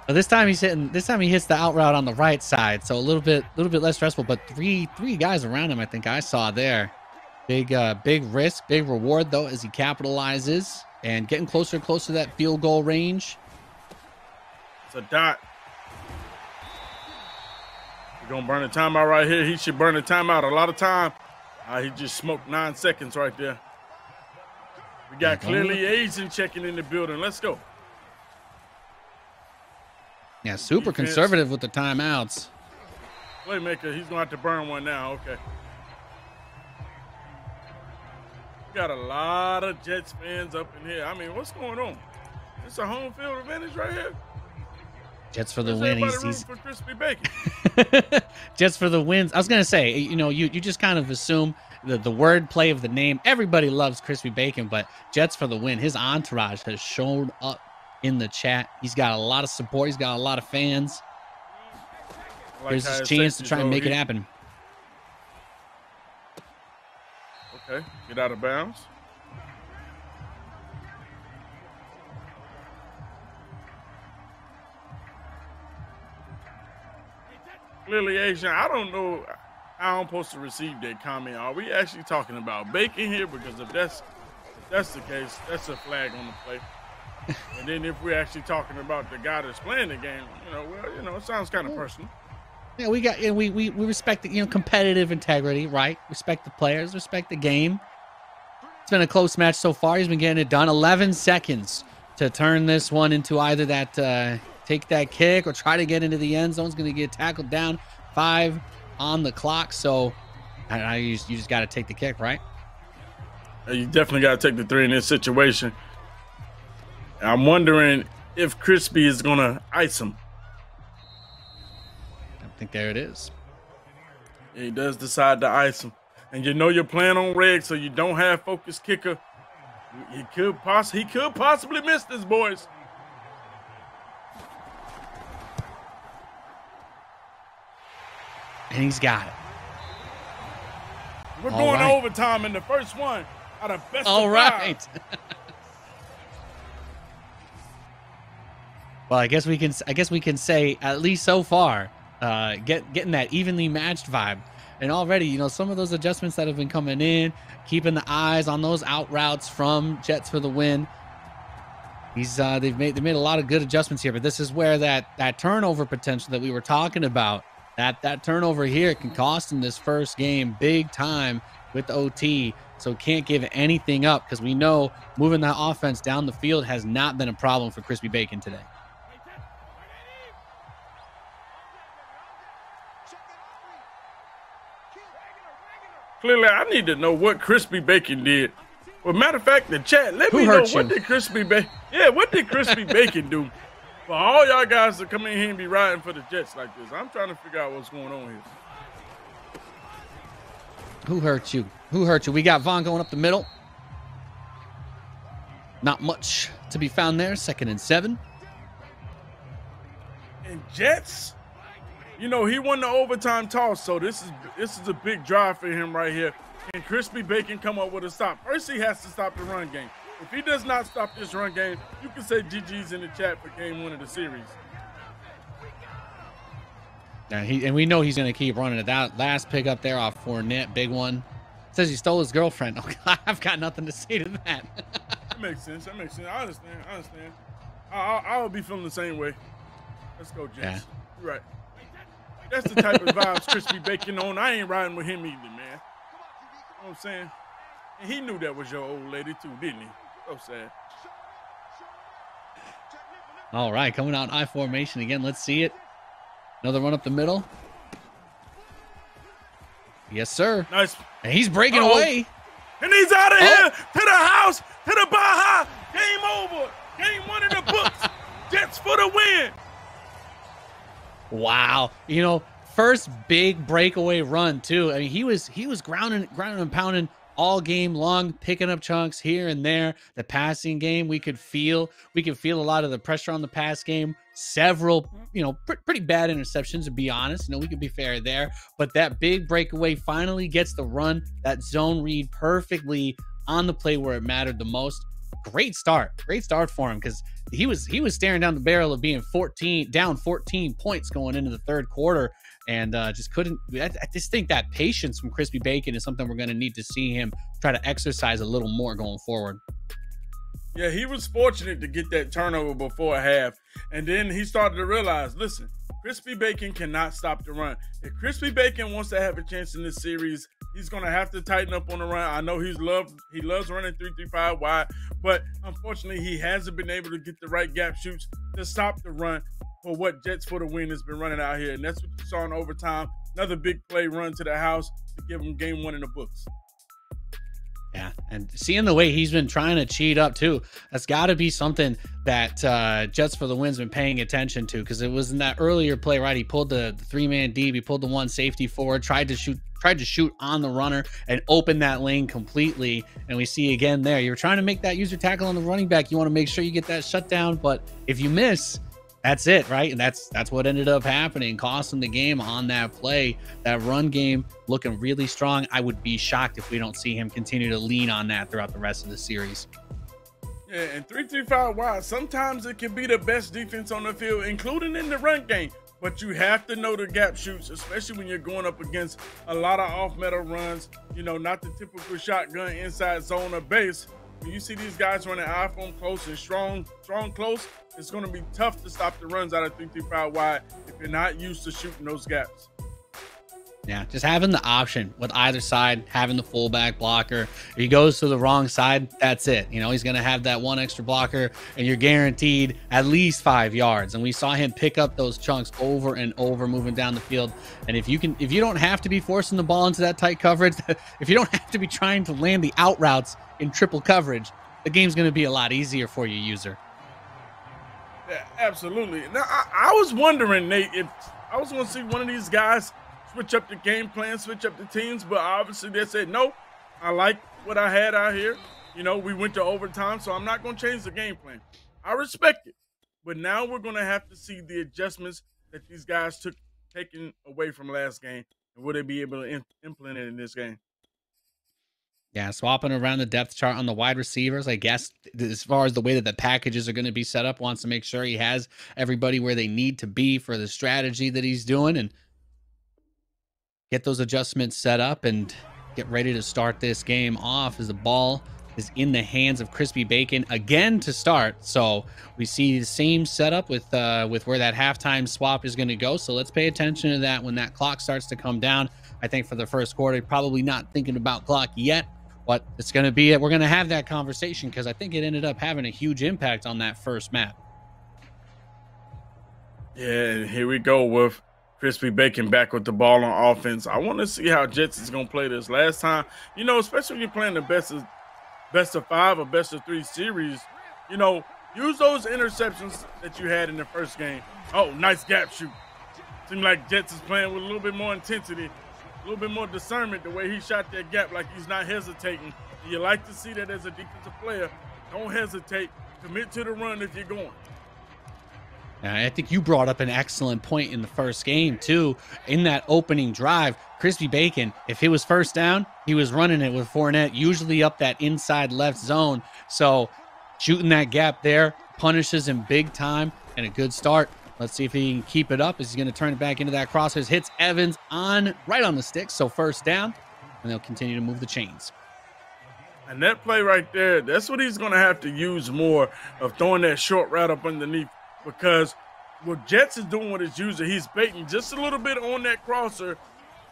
But this time he's hitting. This time he hits the out route on the right side, so a little bit less stressful. But three guys around him, I think I saw there. Big risk, big reward though, as he capitalizes and getting closer and closer to that field goal range. It's a dot. Gonna burn a timeout right here. He should burn a timeout a lot of time. He just smoked 9 seconds right there. We got clearly Asian checking in the building. Let's go. Yeah, super conservative with the timeouts. Playmaker, he's gonna have to burn one now. Okay. We got a lot of Jets fans up in here. I mean, what's going on? It's a home field advantage right here. Jets for the win. He's for Crispy Bacon. Jets for the wins. I was gonna say, you know, you just kind of assume the word play of the name. Everybody loves Crispy Bacon, but Jets for the win. His entourage has shown up in the chat. He's got a lot of support. He's got a lot of fans. There's his chance to try and make it happen. Okay, get out of bounds. Clearly Asian. I don't know how I'm supposed to receive that comment. Are we actually talking about bacon here? Because if that's the case, that's a flag on the play. And then if we're actually talking about the guy that's playing the game, it sounds kind of personal. Yeah, we respect the, competitive integrity, right? Respect the players, respect the game. It's been a close match so far. He's been getting it done. 11 seconds to turn this one into either that take that kick or try to get into the end zone. Is going to get tackled down. 5 on the clock. So you just got to take the kick, right? You definitely got to take the 3 in this situation. I'm wondering if Crispy is going to ice him. I think there it is. Yeah, he does decide to ice him. And you're playing on red, so you don't have focused kicker. He could possibly miss this, boys. And he's got it. We're going to overtime in the first one out of best All of right. 5. Well, I guess we can say, at least so far, getting that evenly matched vibe. And already, some of those adjustments that have been coming in, keeping the eyes on those out routes from Jets for the win. They've made a lot of good adjustments here, but this is where that turnover potential that we were talking about, that turnover here can cost in this first game big time with OT. So can't give anything up, because we know moving that offense down the field has not been a problem for Crispy Bacon today. Clearly, I need to know what Crispy Bacon did. Well, matter of fact, the chat, let me know what did Crispy Bacon. Yeah, what did Crispy Bacon do? For all y'all guys to come in here and be riding for the Jets like this, I'm trying to figure out what's going on here. Who hurt you? Who hurt you? We got Vaughn going up the middle. Not much to be found there. 2nd and 7. And Jets, he won the overtime toss, so this is a big drive for him right here. And Crispy Bacon come up with a stop. First, he has to stop the run game. If he does not stop this run game, you can say GG's in the chat for game 1 of the series. And we know he's going to keep running it. That last pick up there off Fournette, big one. Says he stole his girlfriend. Oh, I've got nothing to say to that. That makes sense. That makes sense. I understand. I'll be feeling the same way. Let's go, Jets. Yeah. You're right. That's the type of vibes Crispy Bacon on. I ain't riding with him either, man. You know what I'm saying? And he knew that was your old lady too, didn't he? So sad. All right, coming out I formation again. Let's see it. Another run up the middle. Yes, sir. Nice. And he's breaking away. And he's out of here to the house, to the Baja. Game over. Game 1 in the books. Jets for the win. Wow. You know, first big breakaway run too. I mean, he was grounding and pounding all game long, picking up chunks here and there. The passing game, we could feel a lot of the pressure on the pass game. Several, you know, pretty bad interceptions, to be honest. You know, we could be fair there. But that big breakaway finally gets the run, that zone read perfectly on the play where it mattered the most. Great start for him, because he was staring down the barrel of being down 14 points going into the third quarter, and just couldn't. I just think that patience from Crispy Bacon is something we're going to need to see him try to exercise a little more going forward. Yeah, he was fortunate to get that turnover before half, and then he started to realize, listen, Crispy Bacon cannot stop the run. If Crispy Bacon wants to have a chance in this series, he's going to have to tighten up on the run. I know he loves running 3-3-5 wide, but unfortunately, he hasn't been able to get the right gap shoots to stop the run for what Jets for the win has been running out here. And that's what you saw in overtime. Another big play run to the house to give him game 1 in the books. Yeah, and seeing the way he's been trying to cheat up too, that's got to be something that Jets for the win's been paying attention to, because it was in that earlier play, right? He pulled the 3-man deep, he pulled the one safety forward, tried to shoot on the runner and open that lane completely. And we see again there, you're trying to make that user tackle on the running back. You want to make sure you get that shut down, but if you miss, that's it, right? And that's what ended up happening, costing the game on that play. That run game looking really strong. I would be shocked if we don't see him continue to lean on that throughout the rest of the series. Yeah, and 3-3-5 wide, sometimes it can be the best defense on the field, including in the run game. But you have to know the gap shoots, especially when you're going up against a lot of off-metal runs, you know, not the typical shotgun inside zone or base. When you see these guys running iPhone close and strong close, it's going to be tough to stop the runs out of 3-3-5 wide if you're not used to shooting those gaps. Yeah, just having the option with either side, having the fullback blocker. If he goes to the wrong side, that's it. You know, he's going to have that one extra blocker, and you're guaranteed at least 5 yards. And we saw him pick up those chunks over and over moving down the field. And if you don't have to be forcing the ball into that tight coverage, if you don't have to be trying to land the out routes in triple coverage, the game's going to be a lot easier for you, user. Yeah, absolutely. Now, I was wondering, Nate, if I was going to see one of these guys switch up the game plan, switch up the teams, but obviously they said, no, I like what I had out here. You know, we went to overtime, so I'm not going to change the game plan. I respect it. But now we're going to have to see the adjustments that these guys taken away from last game, and will they be able to implement it in this game? Yeah, swapping around the depth chart on the wide receivers, I guess, as far as the way that the packages are going to be set up, wants to make sure he has everybody where they need to be for the strategy that he's doing, and get those adjustments set up and get ready to start this game off as the ball is in the hands of Crispy Bacon again to start. So we see the same setup with where that halftime swap is going to go. So let's pay attention to that when that clock starts to come down. I think for the first quarter, probably not thinking about clock yet, but it's going to be it. We're going to have that conversation because I think it ended up having a huge impact on that first map. Yeah, and here we go with Crispy Bacon back with the ball on offense. I want to see how Jets is going to play this. Last time, you know, especially when you're playing the best of 5 or best of 3 series, you know, use those interceptions that you had in the first game. Oh, nice gap shoot. Seemed like Jets is playing with a little bit more intensity, a little bit more discernment, the way he shot that gap, like he's not hesitating. And you like to see that as a defensive player. Don't hesitate. Commit to the run if you're going. I think you brought up an excellent point in the first game, too. In that opening drive, Crispy Bacon, if it was first down, he was running it with Fournette, usually up that inside left zone. So shooting that gap there punishes him big time, and a good start Let's see if he can keep it up. Is he going to turn it back into that crosshairs? Hits Evans right on the stick. So first down, and they'll continue to move the chains. And that play right there, that's what he's going to have to use more of, throwing that short route up underneath, because what Jets is doing with his user, he's baiting just a little bit on that crosser,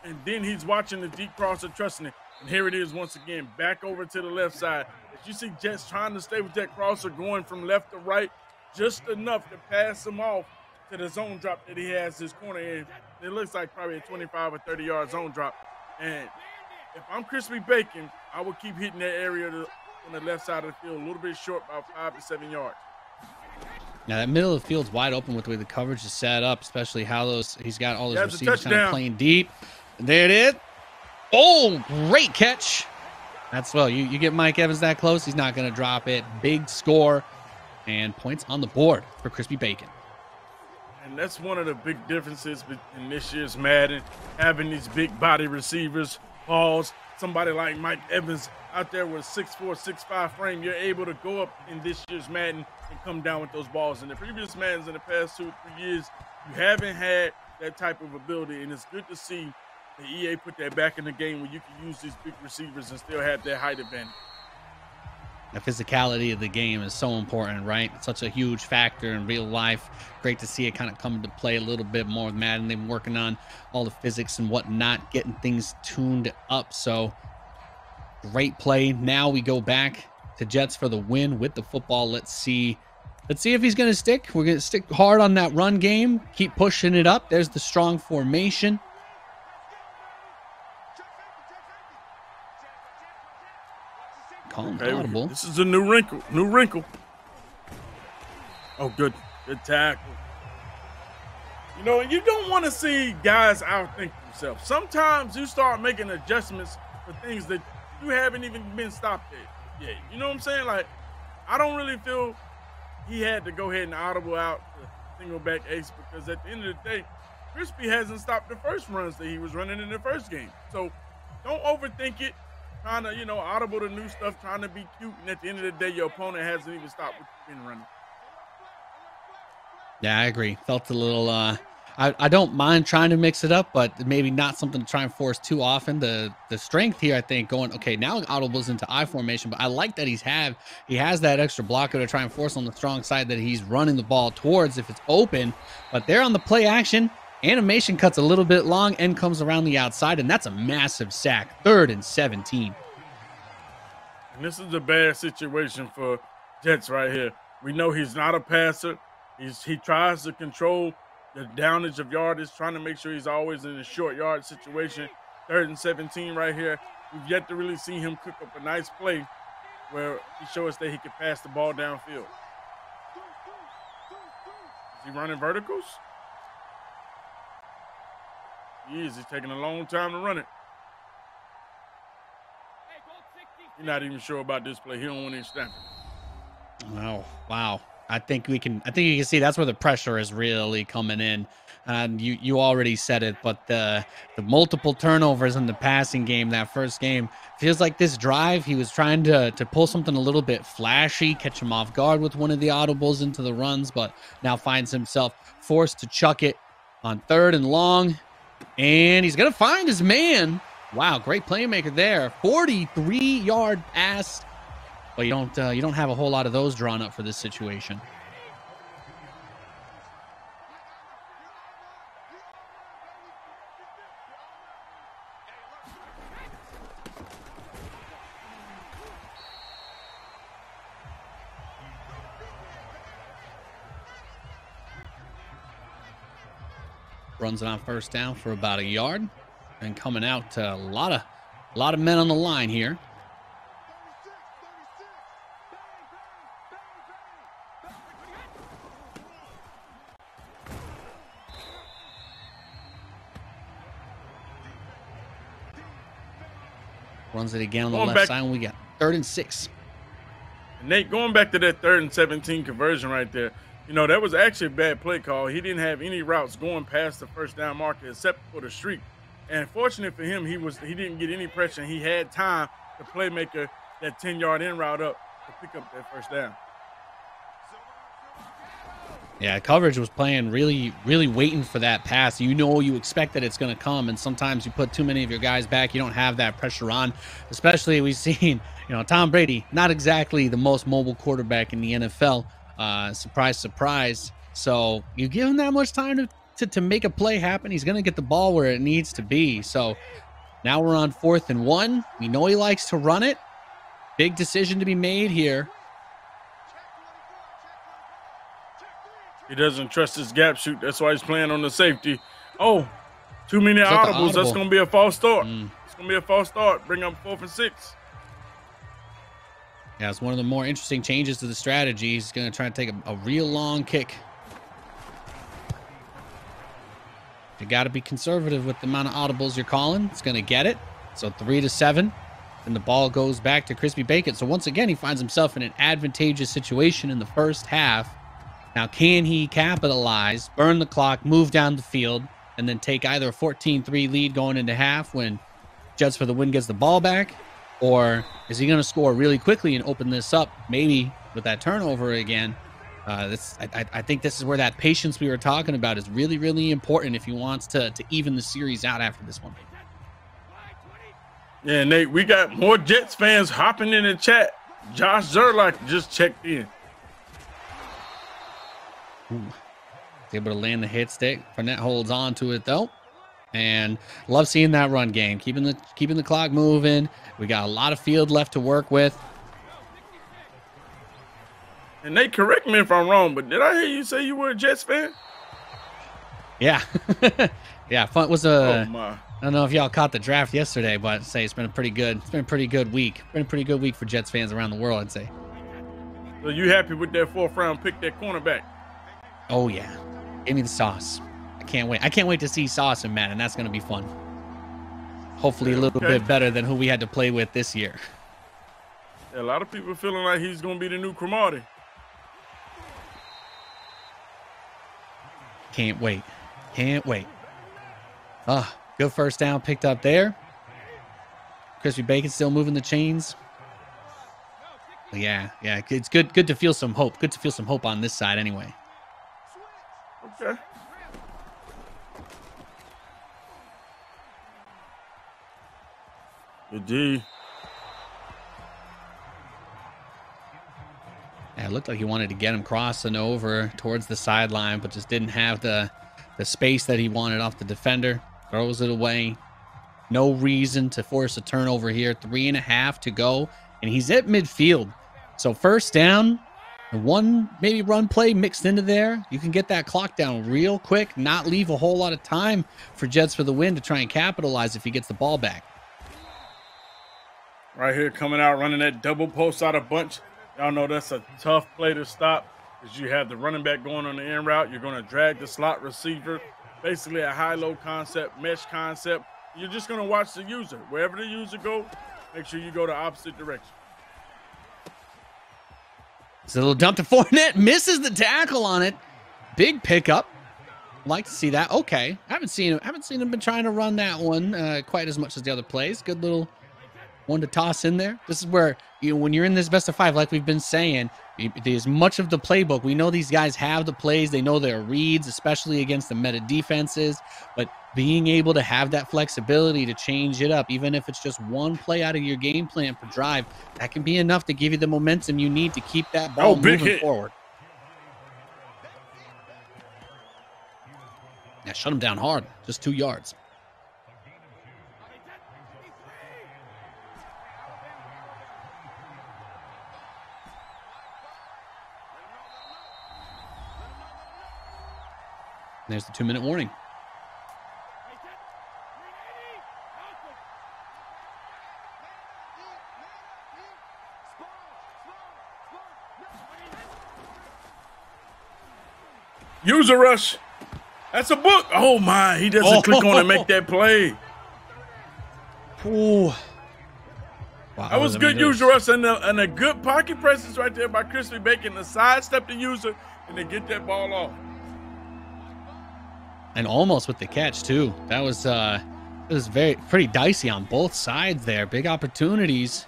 and then he's watching the deep crosser, trusting it. And here it is once again, back over to the left side. As you see Jets trying to stay with that crosser, going from left to right, just enough to pass him off to the zone drop that he has his corner in. It looks like probably a 25 or 30-yard zone drop. And if I'm Crispy Bacon, I would keep hitting that area on the left side of the field, a little bit short, about 5 to 7 yards. Now that middle of the field's wide open with the way the coverage is set up, especially how he's got all those receivers kind of playing deep. There it is. Oh, great catch. That's you get Mike Evans that close, he's not going to drop it. Big score and points on the board for Crispy Bacon. And that's one of the big differences in this year's Madden, having these big body receivers, balls. Somebody like Mike Evans out there with a 6'4", 6'5" frame, you're able to go up in this year's Madden and come down with those balls. In the previous Maddens in the past 2 or 3 years, you haven't had that type of ability, and it's good to see the EA put that back in the game where you can use these big receivers and still have that height advantage. The physicality of the game is so important, right? It's such a huge factor in real life. Great to see it kind of come into play a little bit more with Madden. They've been working on all the physics and whatnot, getting things tuned up. So great play. Now we go back to Jets for the win with the football. Let's see if he's going to stick. We're going to stick hard on that run game. Keep pushing it up. There's the strong formation. Audible. This is a new wrinkle. Oh, good tackle. You know, you don't want to see guys outthink themselves. Sometimes you start making adjustments for things that you haven't even been stopped at yet. You know what I'm saying? Like, I don't really feel he had to go ahead and audible out the single back ace, because at the end of the day, Crispy hasn't stopped the first runs that he was running in the first game. So don't overthink it. Trying to, audible the new stuff, trying to be cute, and at the end of the day, your opponent hasn't even stopped what you've been running. Yeah, I agree. Felt a little, I don't mind trying to mix it up, but maybe not something to try and force too often. The strength here, I think, going, okay, now audible's into I formation, but I like that he has that extra blocker to try and force on the strong side that he's running the ball towards if it's open. But there on the play action, animation cuts a little bit long and comes around the outside, and that's a massive sack. 3rd and 17. And this is a bad situation for Jets right here. We know he's not a passer. He tries to control the downage of yardage, trying to make sure he's always in a short yard situation. 3rd and 17 right here. We've yet to really see him cook up a nice play where he shows us that he can pass the ball downfield. Is he running verticals? He's taking a long time to run it. He's not even sure about this play. He don't want any snap. Wow. I think you can see that's where the pressure is really coming in. And you already said it, but the multiple turnovers in the passing game, that first game, feels like this drive, he was trying to pull something a little bit flashy, catch him off guard with one of the audibles into the runs, but now finds himself forced to chuck it on 3rd and long. And he's going to find his man. Wow, great playmaker there. 43-yard pass. But you don't have a whole lot of those drawn up for this situation. Runs it on 1st down for about 1 yard, and coming out a lot of men on the line here. Runs it again on the left side, and we got 3rd and 6. Nate, going back to that 3rd and 17 conversion right there, that was actually a bad play call. He didn't have any routes going past the 1st down marker except for the streak. And fortunate for him, he didn't get any pressure. He had time to playmaker that 10-yard in route up to pick up that 1st down. Yeah, coverage was playing really, really waiting for that pass. You know, you expect that it's going to come, and sometimes you put too many of your guys back. You don't have that pressure on, especially we've seen, Tom Brady, not exactly the most mobile quarterback in the NFL. Surprise, surprise. So you give him that much time to make a play happen, he's going to get the ball where it needs to be. So now we're on 4th and 1. We know he likes to run it. Big decision to be made here. He doesn't trust his gap shoot. That's why he's playing on the safety. Oh, too many audibles. That's going to be a false start. It's going to be a false start. Bring up 4th and 6. Yeah, it's one of the more interesting changes to the strategy. He's going to try to take a real long kick. You got to be conservative with the amount of audibles you're calling. It's going to get it. So 3-7. And the ball goes back to Crispy Bacon. So once again, he finds himself in an advantageous situation in the first half. Now, can he capitalize, burn the clock, move down the field, and then take either a 14-3 lead going into half when Jets for the Win gets the ball back? Or is he going to score really quickly and open this up, maybe with that turnover again? I think this is where that patience we were talking about is really, really important if he wants to even the series out after this one. Yeah, Nate, we got more Jets fans hopping in the chat. Josh Zerlach just checked in. Ooh. He's able to land the hit stick. Fournette holds on to it though, and love seeing that run game, keeping the clock moving. We got a lot of field left to work with. And Nate, correct me if I'm wrong, but did I hear you say you were a Jets fan? Yeah, yeah. Fun was a. Oh my. I don't know if y'all caught the draft yesterday, but I'd say it's been a pretty good week. Been a pretty good week for Jets fans around the world, I'd say. So you happy with that 4th round pick, that cornerback? Oh yeah, give me the sauce. I can't wait. I can't wait to see Sauce in Madden. That's going to be fun. Hopefully a little bit better than who we had to play with this year. Yeah, a lot of people feeling like he's going to be the new Cromartie. Can't wait. Can't wait. Good first down picked up there. Crispy Bacon still moving the chains. Yeah. It's good to feel some hope. Good to feel some hope on this side anyway. Okay. Good D. Yeah, it looked like he wanted to get him crossing over towards the sideline, but just didn't have the space that he wanted off the defender. Throws it away. No reason to force a turnover here. 3.5 to go, and he's at midfield. So first down, one maybe run play mixed into there. You can get that clock down real quick, not leave a whole lot of time for Jets for the Win to try and capitalize if he gets the ball back. Right here coming out, running that double post out of bunch. Y'all know that's a tough play to stop because you have the running back going on the end route. You're going to drag the slot receiver, basically a high-low concept, mesh concept. You're just going to watch the user. Wherever the user go, make sure you go the opposite direction. It's a little dump to Fournette. Misses the tackle on it. Big pickup. Like to see that. Okay. Haven't seen him been trying to run that one quite as much as the other plays. Good little one to toss in there. This is where, when you're in this best of 5, like we've been saying, there's much of the playbook. We know these guys have the plays. They know their reads, especially against the meta defenses. But being able to have that flexibility to change it up, even if it's just one play out of your game plan per drive, that can be enough to give you the momentum you need to keep that ball moving forward. Yeah, shut him down hard. Just 2 yards. There's the 2-minute warning. User rush. That's a book. Oh my, he doesn't click on and make that play. Ooh. Wow, that was good user rush and a good pocket presence right there by Crispy Bacon to sidestep the user and to get that ball off. And almost with the catch too. That was pretty dicey on both sides there. Big opportunities.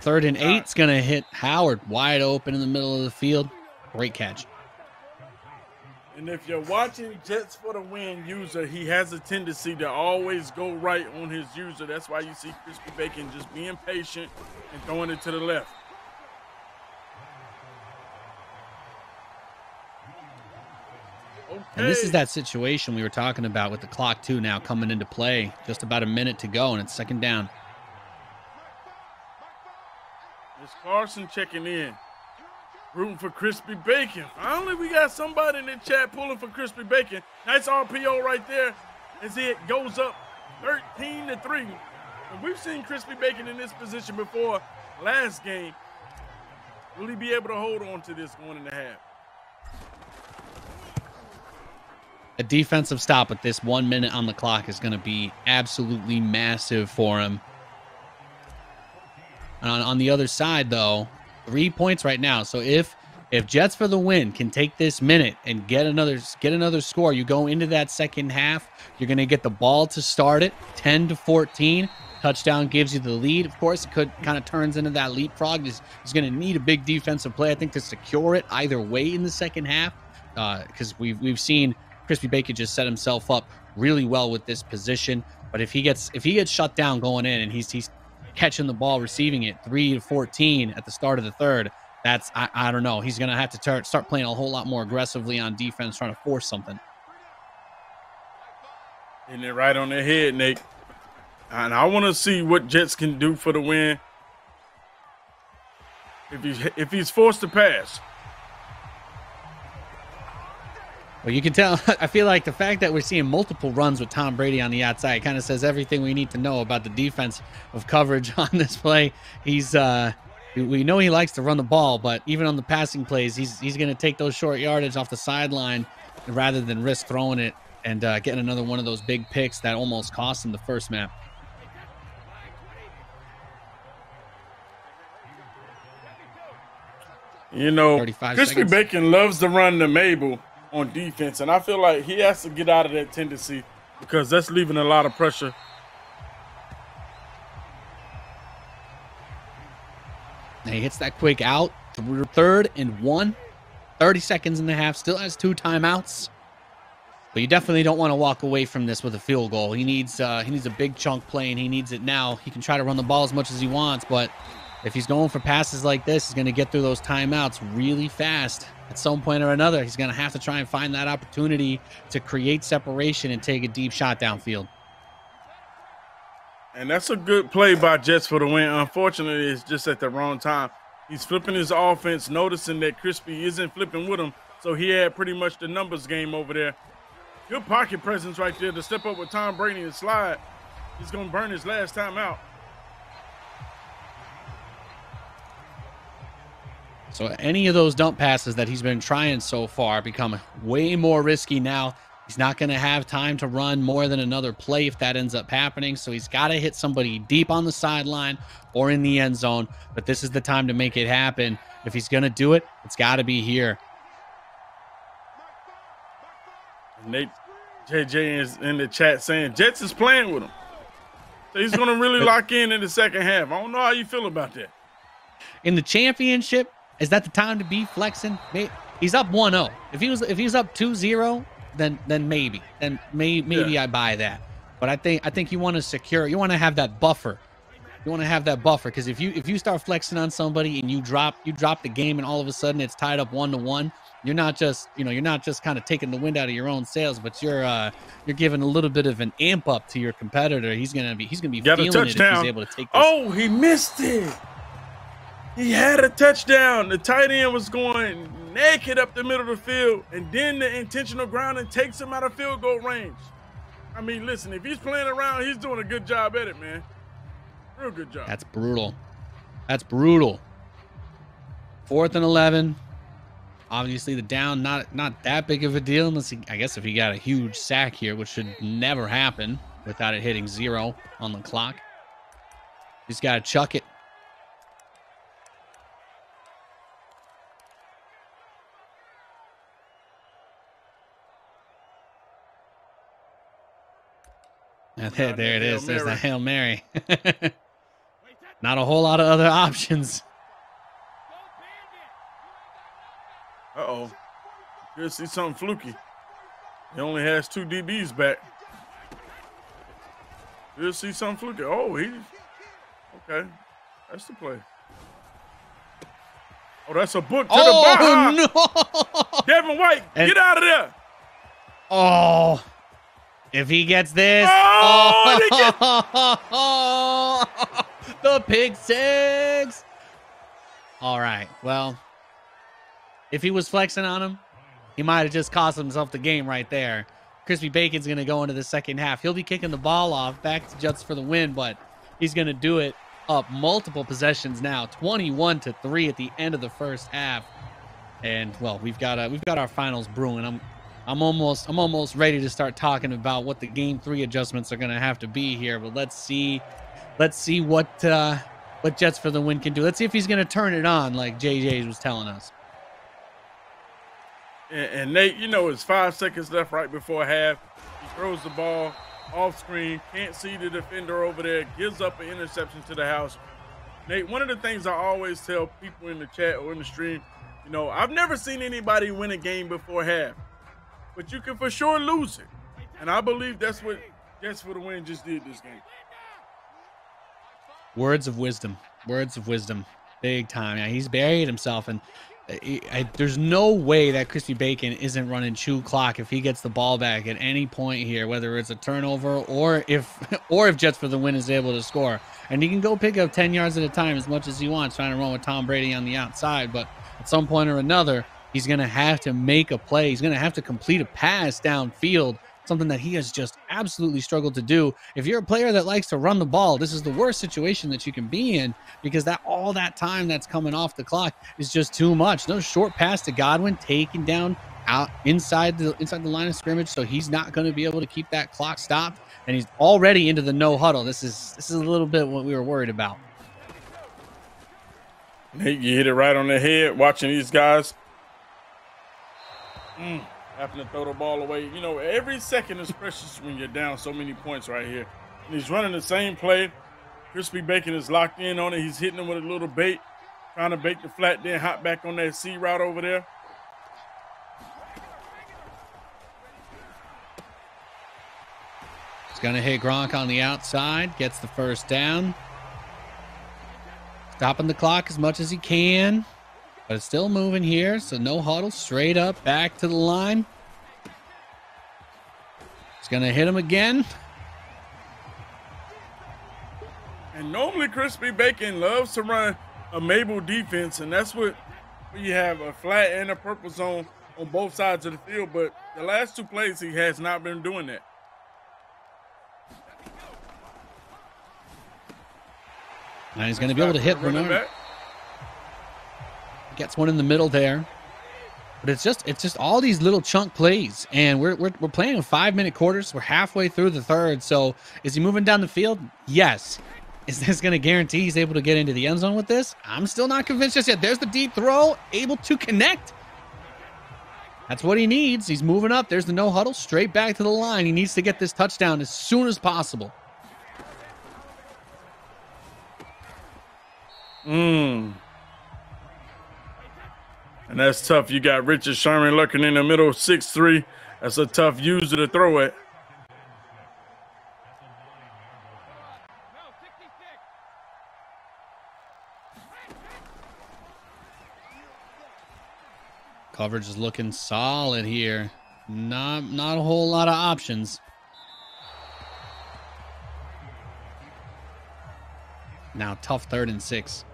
3rd and 8's gonna hit Howard wide open in the middle of the field. Great catch. And if you're watching Jets for the Win user, he has a tendency to always go right on his user. That's why you see Crispy Bacon just being patient and throwing it to the left. Okay. And this is that situation we were talking about with the clock too now coming into play. Just about a minute to go, and it's second down. It's Carson checking in. Rooting for Crispy Bacon. Finally, we got somebody in the chat pulling for Crispy Bacon. Nice RPO right there as it goes up 13-3. And we've seen Crispy Bacon in this position before last game. Will he be able to hold on to this going in the half? A defensive stop with this 1 minute on the clock is going to be absolutely massive for him. And on the other side, though, 3 points right now. So if Jets for the Win can take this minute and get another score, you go into that second half, you're going to get the ball to start it, 10-14. Touchdown gives you the lead. Of course, it could kind of turns into that leapfrog. He's going to need a big defensive play, I think, to secure it either way in the second half, because we've seen Crispy Bacon just set himself up really well with this position. But if he gets shut down going in and he's catching the ball, receiving it 3-14 at the start of the third, that's I don't know. He's gonna have to start playing a whole lot more aggressively on defense, trying to force something. Hitting it right on the head, Nate. And I want to see what Jets can do for the win if he's forced to pass. Well, you can tell, I feel like the fact that we're seeing multiple runs with Tom Brady on the outside kind of says everything we need to know about the defense of coverage on this play. He's, we know he likes to run the ball, but even on the passing plays, he's going to take those short yardage off the sideline rather than risk throwing it and getting another one of those big picks that almost cost him the first map. You know, Crispy Bacon loves to run the Mabel on defense, and I feel like he has to get out of that tendency because that's leaving a lot of pressure. And he hits that quick out, 3rd and 1, 30 seconds in the half, still has 2 timeouts. But you definitely don't want to walk away from this with a field goal. He needs a big chunk play, and he needs it now. He can try to run the ball as much as he wants, but if he's going for passes like this, he's going to get through those timeouts really fast. At some point or another, he's going to have to try and find that opportunity to create separation and take a deep shot downfield. And that's a good play by Jets for the win. Unfortunately, it's just at the wrong time. He's flipping his offense, noticing that Crispy isn't flipping with him, so he had pretty much the numbers game over there. Good pocket presence right there to step up with Tom Brady and slide. He's going to burn his last time out. So any of those dump passes that he's been trying so far become way more risky now. He's not going to have time to run more than another play if that ends up happening. So he's got to hit somebody deep on the sideline or in the end zone. But this is the time to make it happen. If he's going to do it, it's got to be here. Nate JJ is in the chat saying Jets is playing with him. So he's going to really lock in the second half. I don't know how you feel about that. In the championship, is that the time to be flexing? He's up 1-0. If he was up 2-0, then maybe. I buy that. But I think you want to secure, you want to have that buffer. You want to have that buffer because if you start flexing on somebody and you drop the game and all of a sudden it's tied up 1-1, you're not just kind of taking the wind out of your own sails, but you're giving a little bit of an amp up to your competitor. He's gonna be feeling it if he's able to take this. Oh, he missed it. He had a touchdown. The tight end was going naked up the middle of the field, and then the intentional grounding takes him out of field goal range. I mean, listen, if he's playing around, he's doing a good job at it, man. Real good job. That's brutal. That's brutal. 4th and 11. Obviously, the down not that big of a deal unless I guess if he got a huge sack here, which should never happen without it hitting 0 on the clock. He's got to chuck it. There it is. There's the Hail Mary. Not a whole lot of other options. Uh-oh. Could see something fluky. He only has 2 DBs back. We'll see some fluke. Oh, he's okay. That's the play. Oh, that's a book to the Baja. No! Devin White, get out of there. Oh, if he gets this. The pick six. All right. Well, if he was flexing on him, he might have just cost himself the game right there. Crispy Bacon's going to go into the second half. He'll be kicking the ball off back to Jets for the win, but he's going to do it up multiple possessions now. 21-3 at the end of the first half. And well, we've got our finals brewing. I'm almost ready to start talking about what the game 3 adjustments are going to have to be here, but let's see what Jets for the win can do. Let's see if he's going to turn it on like JJ was telling us. And Nate, you know, it's 5 seconds left right before half. He throws the ball off screen, can't see the defender over there, gives up an interception to the house. Nate, one of the things I always tell people in the chat or in the stream, you know, I've never seen anybody win a game before half, but you can for sure lose it. And I believe that's what Jets for the win just did this game. Words of wisdom, big time. Yeah, he's buried himself, and there's no way that Crispy Bacon isn't running chew clock if he gets the ball back at any point here, whether it's a turnover or if Jets for the win is able to score. And he can go pick up 10 yards at a time as much as he wants, trying to run with Tom Brady on the outside. But at some point or another, he's going to have to make a play. He's going to have to complete a pass downfield, something that he has just absolutely struggled to do. If you're a player that likes to run the ball, this is the worst situation that you can be in, because all that time that's coming off the clock is just too much. No short pass to Godwin, taken down out inside the line of scrimmage, so he's not going to be able to keep that clock stopped, and he's already into the no huddle. This is a little bit what we were worried about. Nate, you hit it right on the head watching these guys. Having to throw the ball away. You know, every second is precious when you're down so many points right here. And he's running the same play. Crispy Bacon is locked in on it. He's hitting him with a little bait, trying to bait the flat, then hop back on that C route over there. He's going to hit Gronk on the outside, gets the first down. Stopping the clock as much as he can. But it's still moving here, so no huddle, straight up, back to the line. He's going to hit him again. And normally Crispy Bacon loves to run a Mabel defense, and that's what you have, a flat and a purple zone on both sides of the field. But the last 2 plays, he has not been doing that. Now he's going to be able to hit Bernard. Gets one in the middle there, but it's just all these little chunk plays, and we're playing in 5-minute quarters. We're halfway through the third. So is he moving down the field? Yes. Is this going to guarantee he's able to get into the end zone with this? I'm still not convinced just yet. There's the deep throw, able to connect. That's what he needs. He's moving up. There's the no huddle, straight back to the line. He needs to get this touchdown as soon as possible. And that's tough. You got Richard Sherman lurking in the middle, 6'3". That's a tough user to throw at. Coverage is looking solid here. Not a whole lot of options. Now tough 3rd and 6.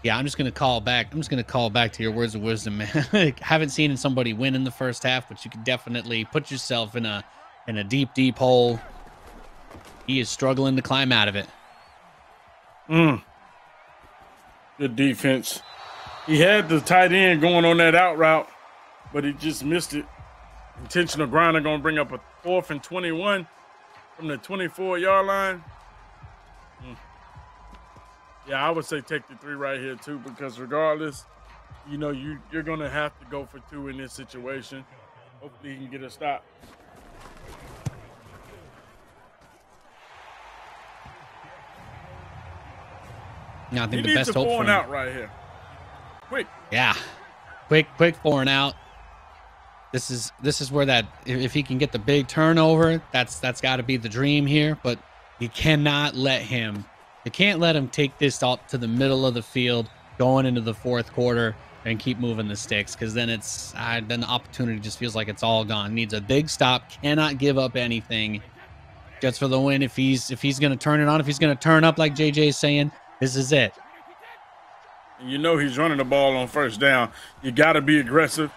Yeah, I'm just going to call back. I'm just going to call back to your words of wisdom, man. Haven't seen somebody win in the first half, but you can definitely put yourself in a deep hole. He is struggling to climb out of it. Good defense. He had the tight end going on that out route, but he just missed it. Intentional grinder going to bring up a 4th and 21 from the 24-yard line. Yeah, I would say take the 3 right here too, because regardless, you know, you're going to have to go for 2 in this situation. Hopefully he can get a stop. No, I He think the needs best a hope 4 for and him. out right here. Quick. Yeah, quick 4 and out. This is where that if he can get the big turnover, that's got to be the dream here. But you cannot let him. You can't let him take this up to the middle of the field going into the fourth quarter and keep moving the sticks, because then then the opportunity just feels like it's all gone. Needs a big stop. Cannot give up anything. Jets for the win. If he's going to turn it on, if he's going to turn up like JJ is saying, this is it. And you know he's running the ball on first down. You got to be aggressive,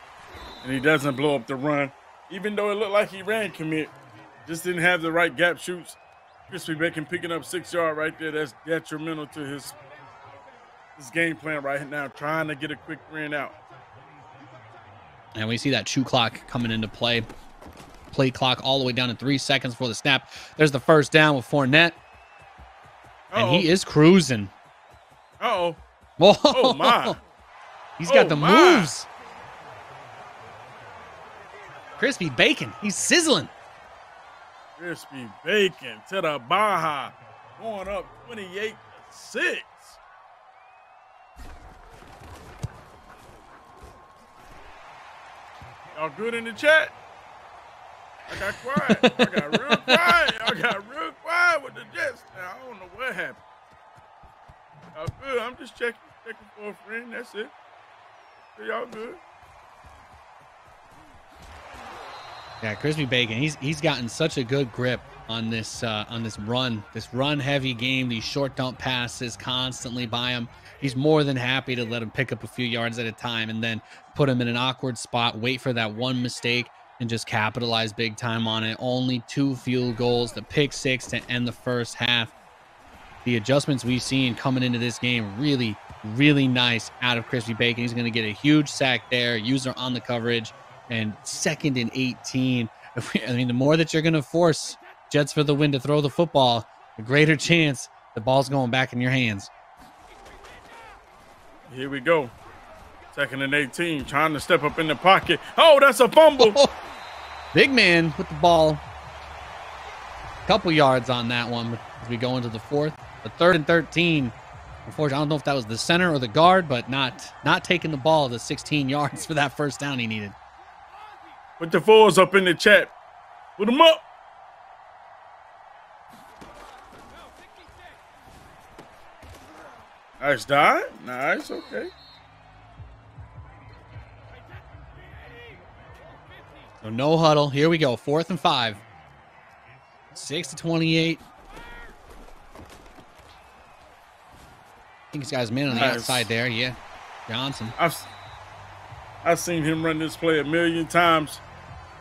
and he doesn't blow up the run. Even though it looked like he ran commit, just didn't have the right gap shoots. Crispy Bacon picking up 6 yards right there. That's detrimental to his game plan right now, trying to get a quick 3 and out. And we see that shoe clock coming into play. Play clock all the way down to 3 seconds before the snap. There's the first down with Fournette. And he is cruising. Uh-oh. Whoa. Oh, my. He's got the moves. Crispy Bacon. He's sizzling. Crispy Bacon to the Baja. Going up 28-6. Y'all good in the chat? I got quiet. I got real quiet. I got real quiet with the Jets. Now, I don't know what happened. Y'all good. I'm just checking for a friend. That's it. So y'all good. Yeah, Crispy Bacon. He's gotten such a good grip on this run heavy game. These short dump passes constantly by him. He's more than happy to let him pick up a few yards at a time and then put him in an awkward spot, wait for that one mistake, and just capitalize big time on it. Only 2 field goals, the pick 6 to end the first half. The adjustments we've seen coming into this game, really, really nice out of Crispy Bacon. He's going to get a huge sack there, user on the coverage, and 2nd and 18. I mean, the more that you're going to force Jets for the win to throw the football, the greater chance the ball's going back in your hands. Here we go. 2nd and 18, trying to step up in the pocket. Oh, that's a fumble. Big man with the ball. Couple yards on that one as we go into the fourth. The 3rd and 13. Unfortunately, I don't know if that was the center or the guard, but not taking the ball the 16 yards for that first down he needed. Put the 4s up in the chat. Put them up. Nice dive. Nice. Okay. So no huddle. Here we go. 4th and 5. 6 to 28. I think he's got his man on the outside there. Yeah. Johnson. I've seen him run this play a million times.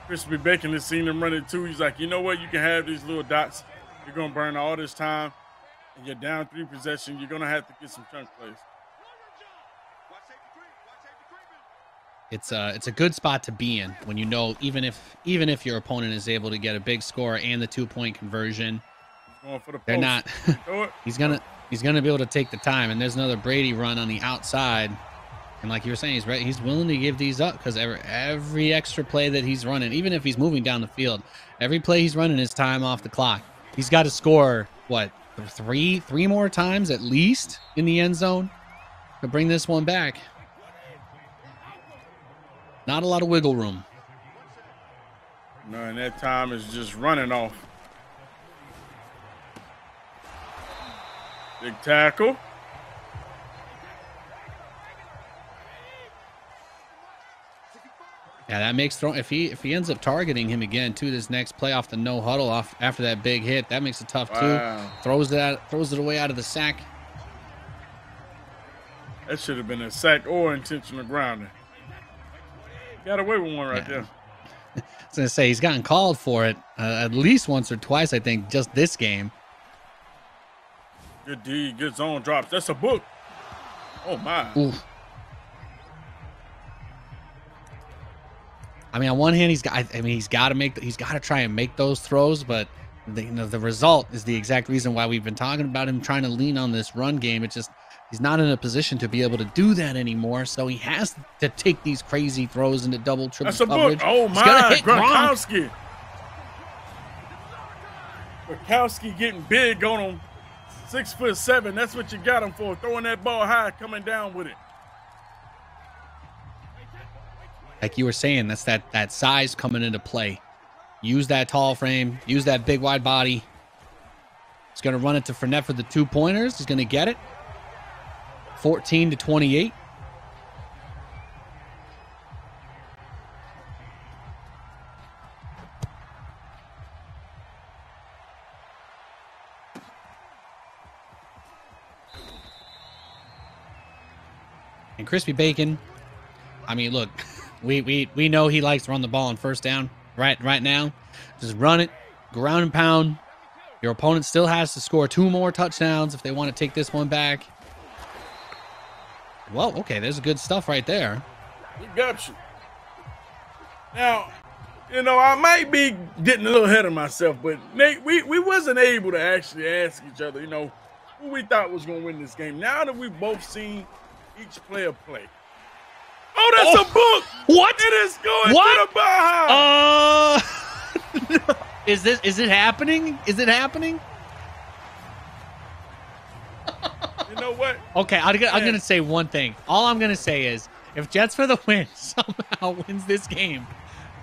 Crispy Bacon has seen him run it too. He's like, you know what? You can have these little dots. You're going to burn all this time. And you're down 3 possessions. You're going to have to get some chunk plays. It's a good spot to be in when you know even if your opponent is able to get a big score and the 2-point conversion, Going for the post. they're not. He's gonna be able to take the time. And there's another Brady run on the outside, and like you were saying, he's willing to give these up because every extra play that he's running, even if he's moving down the field, every play he's running is time off the clock. He's got to score what, three more times at least in the end zone to bring this one back. Not a lot of wiggle room. No, and that time is just running off. Big tackle. Yeah, that makes if he ends up targeting him again to this next play off the no huddle off after that big hit, that makes it tough too. Throws it away out of the sack. That should have been a sack or intentional grounding. Got away with one right there. I was gonna say he's gotten called for it at least once or twice, I think, just this game. Good D, good zone drops. That's a book. Oh my. Oof. I mean, on one hand, he's got to try and make those throws, but the result is the exact reason why we've been talking about him trying to lean on this run game. It's just he's not in a position to be able to do that anymore, so he has to take these crazy throws into double, triple coverage. Book. Oh my, Gronkowski. Gronkowski getting big on him. 6'7". That's what you got him for. Throwing that ball high, coming down with it. Like you were saying, that's that size coming into play. Use that tall frame. Use that big wide body. He's going to run it to Fournette for the 2-pointers. He's going to get it. 14-28. And Crispy Bacon, I mean, look, we know he likes to run the ball on first down right now. Just run it, ground and pound. Your opponent still has to score 2 more touchdowns if they want to take this one back. Well, okay, there's good stuff right there. He got you. Now, you know, I might be getting a little ahead of myself, but Nate, we wasn't able to actually ask each other, you know, who we thought was going to win this game. Now that we've both seen each player play. Oh, that's a book. What? It is going to the Baja. Is it happening? Is it happening? You know what? Okay, I'm going to say one thing. All I'm going to say is if Jets for the win somehow wins this game,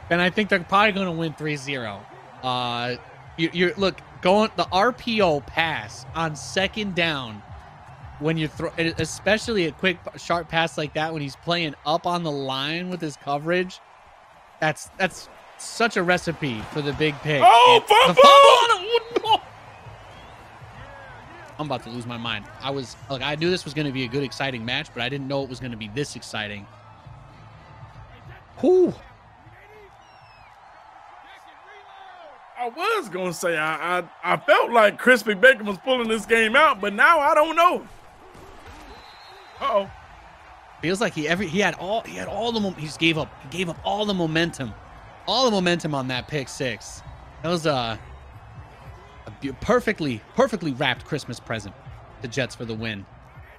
then I think they're probably going to win 3-0. You're look, going the RPO pass on second down when you throw, especially a quick sharp pass like that when he's playing up on the line with his coverage, that's such a recipe for the big pick. Oh, fumble! No. I'm about to lose my mind. I knew this was going to be a good, exciting match, but I didn't know it was going to be this exciting. Whew. I was going to say, I felt like Crispy Bacon was pulling this game out, but now I don't know. Uh-oh. Feels like he had all the he just gave up all the momentum on that pick six. That was a perfectly wrapped Christmas present to Jets for the win,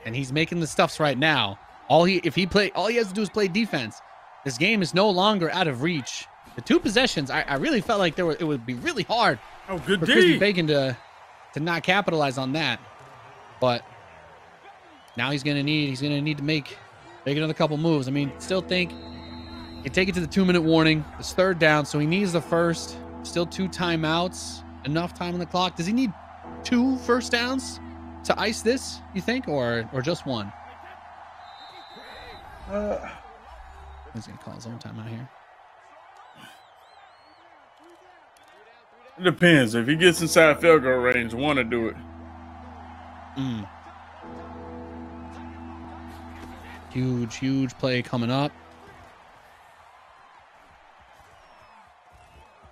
and he's making the stuffs right now. All he has to do is play defense. This game is no longer out of reach. The 2 possessions, I really felt like it would be really hard for Crispy Bacon to not capitalize on that, but now he's gonna need to make another couple moves. I mean, still think you take it to the 2-minute warning. It's 3rd down, so he needs the first. Still 2 timeouts. Enough time on the clock. Does he need 2 first downs to ice this, you think, or just 1? He's gonna call his own timeout here. It depends. If he gets inside field goal range, want to do it. Huge play coming up.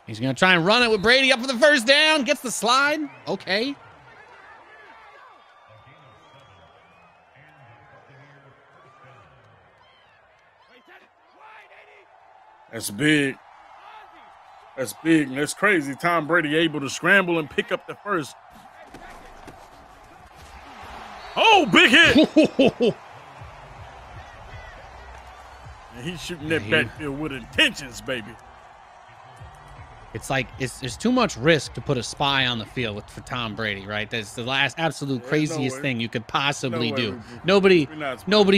He's going to try and run it with Brady up for the first down. Gets the slide. Okay. That's big. That's big. And that's crazy. Tom Brady able to scramble and pick up the first. Oh, big hit. And he's shooting that backfield with intentions, baby. It's like there's too much risk to put a spy on the field for Tom Brady, right? That's the last absolute craziest thing you could possibly do. Nobody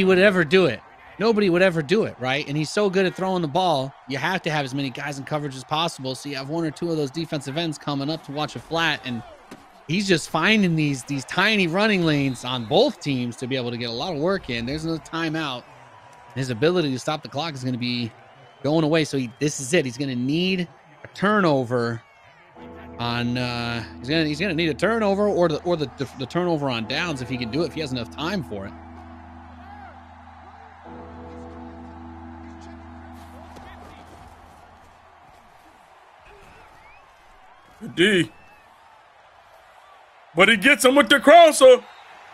would ever do it. Nobody would ever do it, right? And he's so good at throwing the ball, you have to have as many guys in coverage as possible, so you have 1 or 2 of those defensive ends coming up to watch a flat, and he's just finding these tiny running lanes on both teams to be able to get a lot of work in. There's no timeout. His ability to stop the clock is going to be going away, so this is it. He's going to need a turnover on he's gonna need a turnover or the turnover on downs if he can do it, if he has enough time for it. D. But he gets him with the crosser,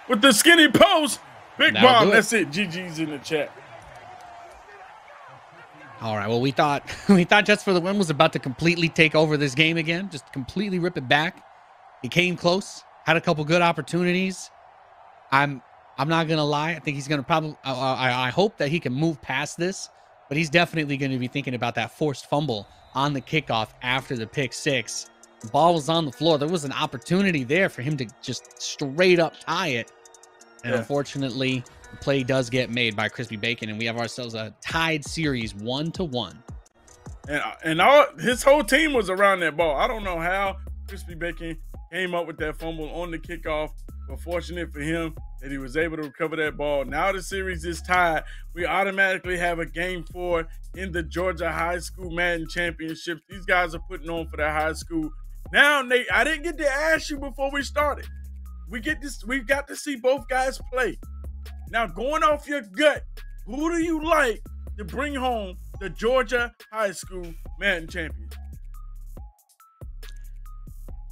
with the skinny post. Big bomb. That's it. GG's in the chat. All right. Well, we thought Jets for the win was about to completely take over this game again, just completely rip it back. He came close, had a couple good opportunities. I'm not gonna lie. I think he's gonna probably. I hope that he can move past this, but he's definitely going to be thinking about that forced fumble on the kickoff after the pick six. The ball was on the floor. There was an opportunity there for him to just straight up tie it. And unfortunately, the play does get made by Crispy Bacon, and we have ourselves a tied series 1-1. And his whole team was around that ball. I don't know how Crispy Bacon came up with that fumble on the kickoff, but fortunate for him that he was able to recover that ball. Now the series is tied. We automatically have a game 4 in the Georgia High School Madden Championships. These guys are putting on for their high school. Now, Nate, I didn't get to ask you before we started. We've got to see both guys play. Now, going off your gut, who do you like to bring home the Georgia High School Madden Champion?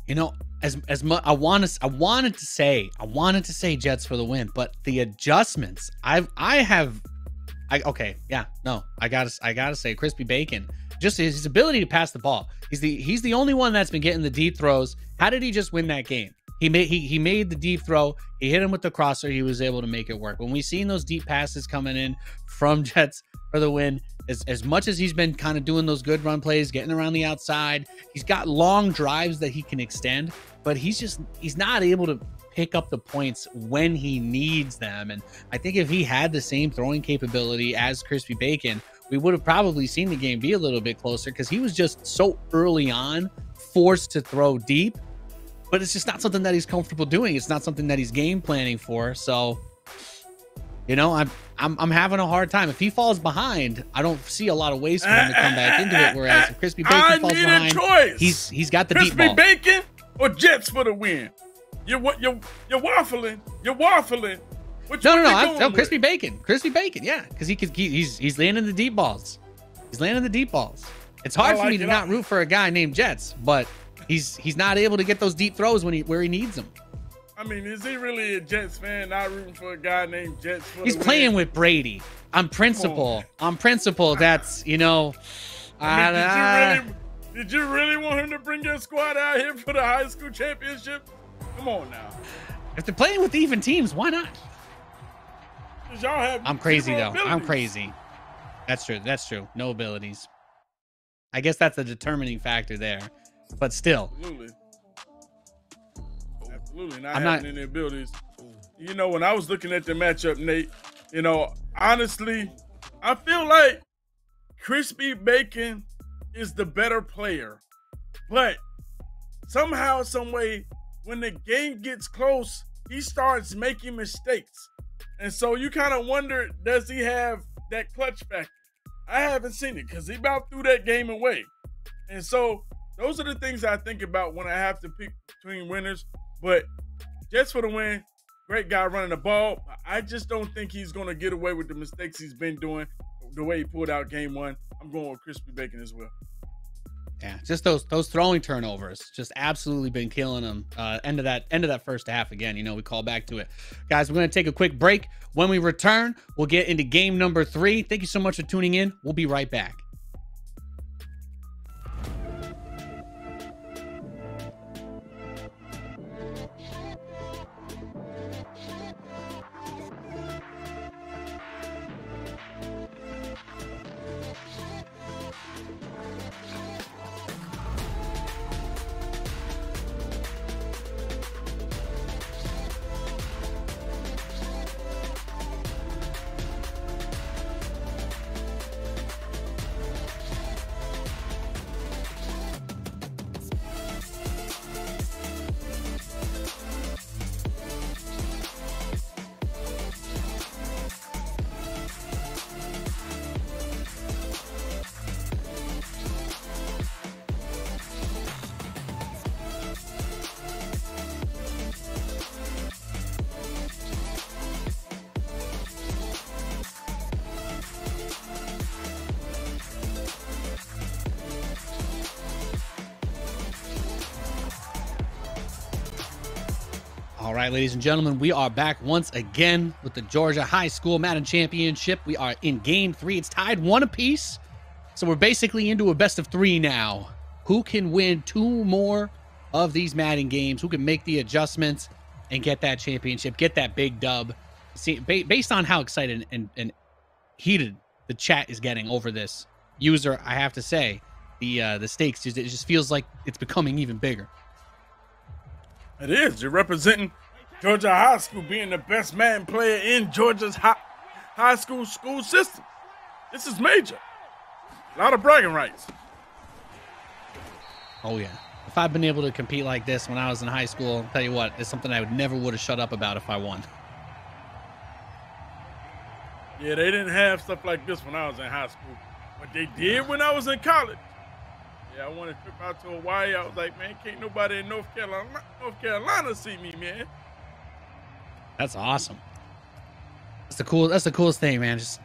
You know, as much I wanted to say Jets for the win, but the adjustments I gotta say Crispy Bacon, just his ability to pass the ball. He's the only one that's been getting the deep throws. How did he just win that game? He made the deep throw. He hit him with the crosser. He was able to make it work. When we seen those deep passes coming in from Jets for the win, as much as he's been kind of doing those good run plays, getting around the outside, he's got long drives that he can extend, but he's not able to pick up the points when he needs them. And I think if he had the same throwing capability as Crispy Bacon, we would have probably seen the game be a little bit closer, because he was just so early on forced to throw deep. But it's just not something that he's comfortable doing. It's not something that he's game planning for. So, you know, I'm having a hard time. If he falls behind, I don't see a lot of ways for him to come back into it. Whereas if Crispy Bacon falls behind, he's got the deep ball. Crispy Bacon or Jets for the win? You're waffling. You're waffling. No, Crispy Bacon. Crispy Bacon, yeah, because he's landing the deep balls. He's landing the deep balls. It's hard for me to not root for a guy named Jets, but he's not able to get those deep throws where he needs them. I mean, is he really a Jets fan, not rooting for a guy named Jets for He's playing with Brady. On principle. That's, you know. Did you really want him to bring your squad out here for the high school championship? Come on now. If they're playing with even teams, why not? I'm crazy, though. I'm crazy. That's true. No abilities. I guess that's the determining factor there. But still. Absolutely not having any abilities. You know, when I was looking at the matchup, Nate, you know, honestly, I feel like Crispy Bacon is the better player. But somehow, some way, when the game gets close, he starts making mistakes. And so you kind of wonder, does he have that clutch factor? I haven't seen it, because he about threw that game away. And so those are the things I think about when I have to pick between winners. But Jets for the win, great guy running the ball. I just don't think he's going to get away with the mistakes he's been doing, the way he pulled out game 1. I'm going with Crispy Bacon as well. Yeah, just those throwing turnovers just absolutely been killing them. End of that first half again. You know, we call back to it. Guys, we're going to take a quick break. When we return, we'll get into game number 3. Thank you so much for tuning in. We'll be right back. All right, ladies and gentlemen, we are back once again with the Georgia High School Madden Championship. We are in game 3. It's tied 1 apiece. So we're basically into a best of 3 now. Who can win 2 more of these Madden games? Who can make the adjustments and get that championship, get that big dub? See, based on how excited and heated the chat is getting over this user, I have to say, the stakes. It just feels like it's becoming even bigger. It is. You're representing Georgia High School, being the best Madden player in Georgia's high school system. This is major. A lot of bragging rights. Oh yeah. If I'd been able to compete like this when I was in high school, I'll tell you what, it's something I would have shut up about if I won. Yeah, they didn't have stuff like this when I was in high school, but they did when I was in college. Yeah, I wanted to trip out to Hawaii. I was like, man, can't nobody in North Carolina see me, man. That's awesome. That's the coolest thing, man. Just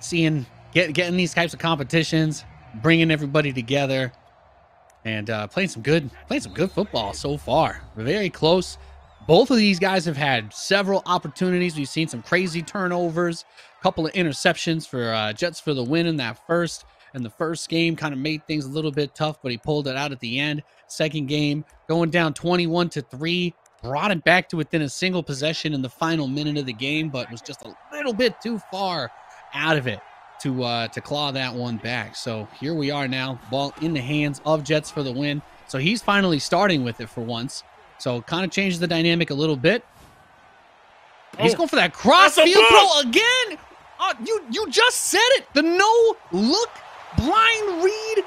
getting these types of competitions, bringing everybody together, and playing some good football so far. We're very close. Both of these guys have had several opportunities. We've seen some crazy turnovers, a couple of interceptions for Jets for the win in that first. And the first game kind of made things a little bit tough, but he pulled it out at the end. Second game, going down 21-3, brought it back to within a single possession in the final minute of the game, but was just a little bit too far out of it to claw that one back. So here we are now, ball in the hands of Jets for the win. So he's finally starting with it for once. So kind of changes the dynamic a little bit. He's going for that cross-field throw again. You just said it. The no-look blind read.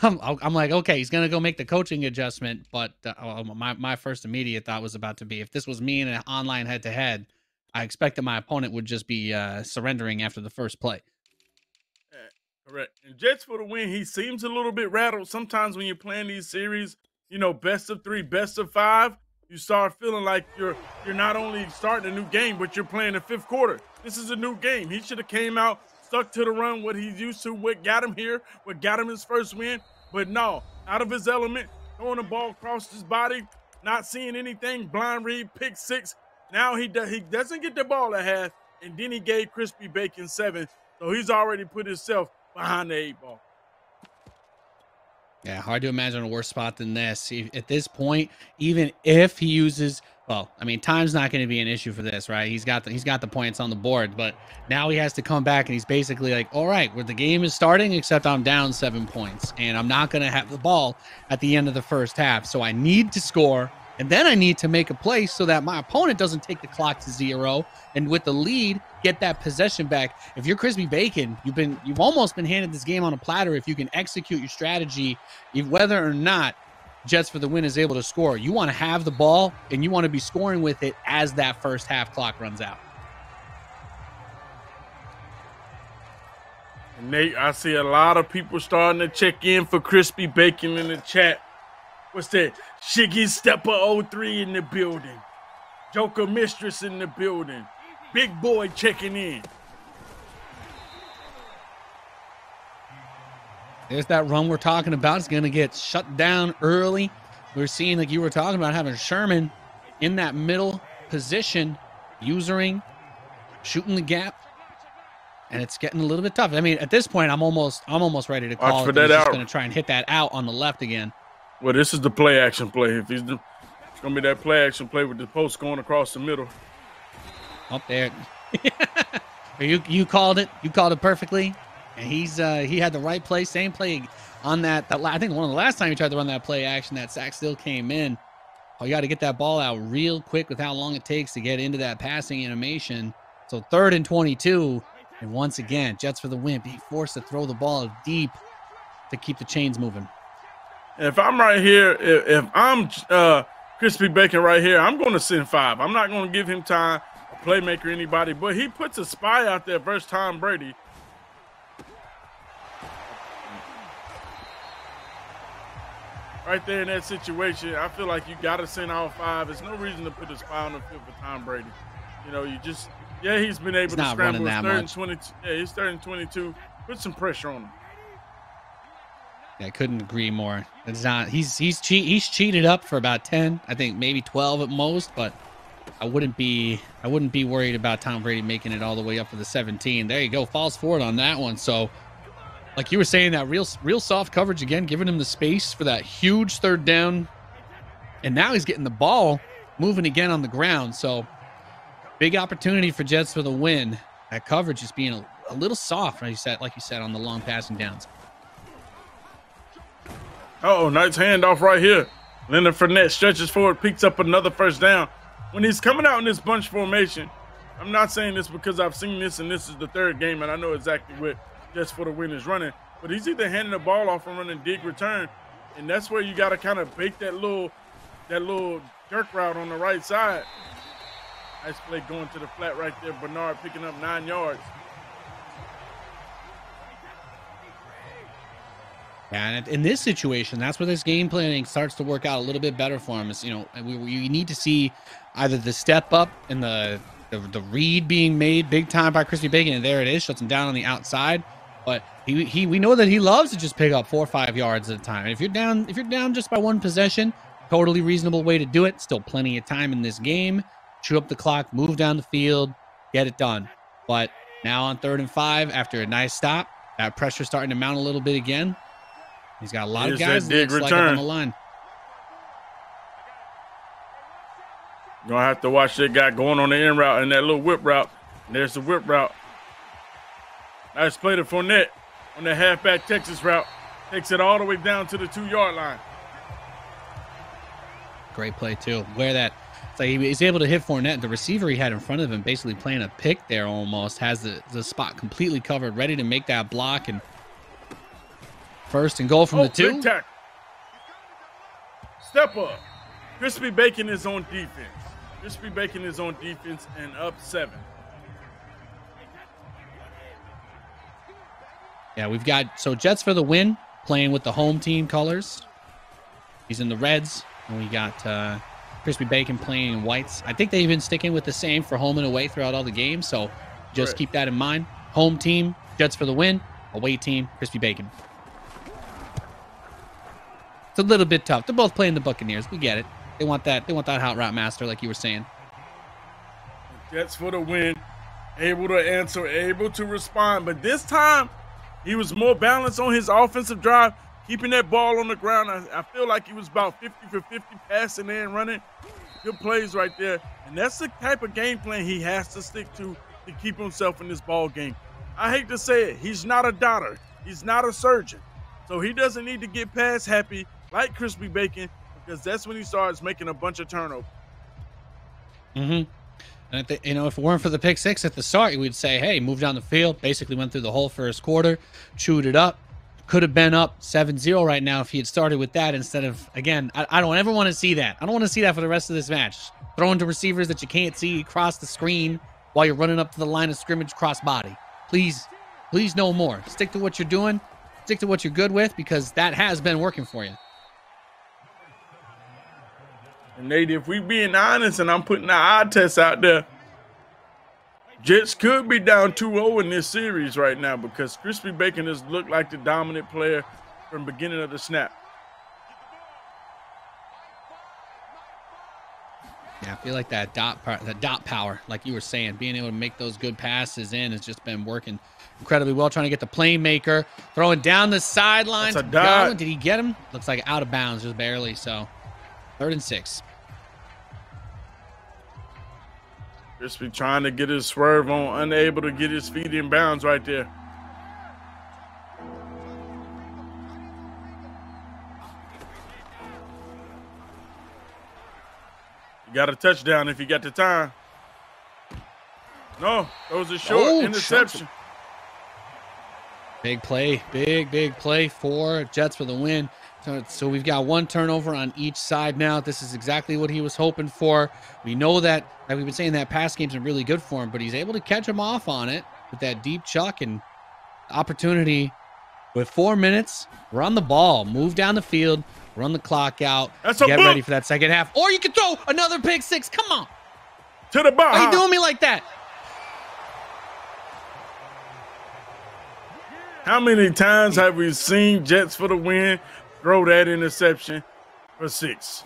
I'm like, okay, he's gonna go make the coaching adjustment, but my first immediate thought was about to be, if this was me in an online head-to-head, I expected my opponent would just be surrendering after the first play. Correct. And Jets for the win. He seems a little bit rattled. Sometimes when you're playing these series, best of 3, best of 5, you start feeling like you're not only starting a new game, but you're playing the 5th quarter. This is a new game. He should have came out, stuck to the run, what he's used to, what got him here, what got him his first win. But no, out of his element, throwing the ball across his body, not seeing anything, blind read, pick 6. Now he doesn't get the ball at half, and then he gave Crispy Bacon 7. So he's already put himself behind the 8 ball. Yeah, hard to imagine a worse spot than this. At this point, even if he uses, well, I mean, time's not going to be an issue for this, right? He's got the points on the board, but now he has to come back and he's basically like, all right, where the game is starting, except I'm down 7 points, and I'm not going to have the ball at the end of the first half. So I need to score, and then I need to make a play so that my opponent doesn't take the clock to 0, and with the lead, get that possession back. If you're Crispy Bacon, you've almost been handed this game on a platter if you can execute your strategy, whether or not Jets for the win is able to score. You want to have the ball, and you want to be scoring with it as that first half clock runs out. Nate, I see a lot of people starting to check in for Crispy Bacon in the chat. What's that? Shiggy Stepper 03 in the building. Joker Mistress in the building. Big boy checking in. There's that run we're talking about. It's going to get shut down early. We're seeing, like you were talking about, having Sherman in that middle position, usering, shooting the gap, and it's getting a little bit tough. I mean, at this point, I'm almost ready to call it. He's just going to try and hit that out on the left again. Well, this is the play action play. If it's going to be that play action play with the post going across the middle. Up there. You called it. You called it perfectly. And he had the right play, same play on that. I think one of the last time he tried to run that play action, that sack still came in. Oh, you got to get that ball out real quick with how long it takes to get into that passing animation. So 3rd and 22, and once again, Jets for the win, being forced to throw the ball deep to keep the chains moving. If I'm right here, if I'm Crispy Bacon right here, I'm going to send 5. I'm not going to give him time, a playmaker, anybody, but he puts a spy out there versus Tom Brady. Right there in that situation, I feel like you got to send all 5. There's no reason to put a spy on the field for Tom Brady. He's been able to scramble. It's 3rd and 22. Yeah, he's 3rd and 22. Put some pressure on him. Yeah, I couldn't agree more. It's not. He's cheated up for about 10, I think maybe 12 at most, but I wouldn't be worried about Tom Brady making it all the way up for the 17. There you go, falls forward on that one. So, like you were saying, that real soft coverage again, giving him the space for that huge 3rd down, and now he's getting the ball moving again on the ground. So, big opportunity for Jets for the win. That coverage is being a a little soft, like you said, on the long passing downs. Oh, nice handoff right here. Leonard Fournette stretches forward, picks up another first down. When he's coming out in this bunch formation, I'm not saying this because I've seen this and this is the third game and I know exactly what Jets for the Win is running, but he's either handing the ball off and running dig return, and that's where you got to kind of bake that little jerk route on the right side. Nice play going to the flat right there. Bernard picking up 9 yards. And in this situation, that's where this game planning starts to work out a little bit better for him. Is, you know, we need to see either the step up and the read being made big time by Crispy Bacon, and there it is, shuts him down on the outside. But we know that he loves to just pick up 4 or 5 yards at a time. And if you're down just by one possession, totally reasonable way to do it. Still plenty of time in this game. Chew up the clock, move down the field, get it done. But now on 3rd and 5, after a nice stop, that pressure's starting to mount a little bit again. He's got a lot of guys that like up on the line. You're going to have to watch that guy going on the in route and that little whip route. And there's the whip route. Nice play to Fournette on the halfback Texas route. Takes it all the way down to the 2-yard line. Great play, too. Where that, it's like he's able to hit Fournette. The receiver he had in front of him basically playing a pick there almost. Has the spot completely covered, ready to make that block. And 1st and goal from the 2. Big tackle. Step up. Crispy Bacon is on defense. Crispy Bacon is on defense and up 7. Yeah, we've got, so Jets for the Win, playing with the home team colors. He's in the reds. And we got Crispy Bacon playing in whites. I think they've been sticking with the same for home and away throughout all the games. So just keep that in mind. Home team, Jets for the Win. Away team, Crispy Bacon. It's a little bit tough. They're both playing the Buccaneers. We get it. They want that hot route master, like you were saying. Jets for the win. Able to answer, able to respond. But this time, he was more balanced on his offensive drive, keeping that ball on the ground. I feel like he was about 50 for 50 passing and running. Good plays right there. And that's the type of game plan he has to stick to keep himself in this ball game. I hate to say it. He's not a doctor. He's not a surgeon. So he doesn't need to get pass happy like Crispy Bacon, because that's when he starts making a bunch of turnovers. And if it weren't for the pick 6 at the start, we'd say, hey, moved down the field, basically went through the whole first quarter, chewed it up. Could have been up 7-0 right now if he had started with that instead of, again, I don't ever want to see that. I don't want to see that for the rest of this match. Throwing to receivers that you can't see across the screen while you're running up to the line of scrimmage cross body. Please no more. Stick to what you're doing. Stick to what you're good with, because that has been working for you. And Nate, if we being honest, and I'm putting the eye test out there, Jets could be down 2-0 in this series right now, because Crispy Bacon has looked like the dominant player from beginning of the snap. Yeah, I feel like that dot power, like you were saying, being able to make those good passes in has just been working incredibly well. Trying to get the playmaker, throwing down the sideline. That's a dot. Did he get him? Looks like out of bounds, just barely. So 3rd and 6. Crispy trying to get his swerve on, unable to get his feet in bounds right there. You got a touchdown if you got the time. No, those are short. Interception. Big play, big play for Jets for the win. So we've got 1 turnover on each side now. This is exactly what he was hoping for. We know that, like we've been saying, that pass game's been really good for him, but he's able to catch him off on it with that deep chuck and opportunity. With 4 minutes, run the ball, move down the field, run the clock out, get ready for that second half. Or you can throw another pick 6. Come on. To the ball. Why are you doing me like that? How many times have we seen Jets for the win throw that interception for 6?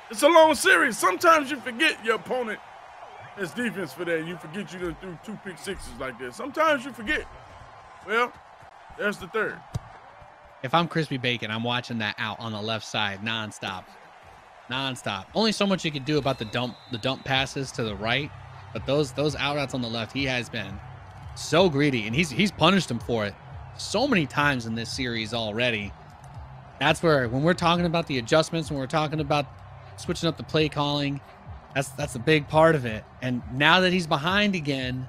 It's a long series. Sometimes you forget your opponent has defense for that. You forget you done threw 2 pick 6s like that. Sometimes you forget. Well, there's the 3rd. If I'm Crispy Bacon, I'm watching that out on the left side nonstop. Only so much you can do about the dump passes to the right. But those out routes on the left, he has been so greedy, and he's punished him for it so many times in this series already. That's where, when we're talking about the adjustments, when we're talking about switching up the play calling, that's a big part of it. And now that he's behind again,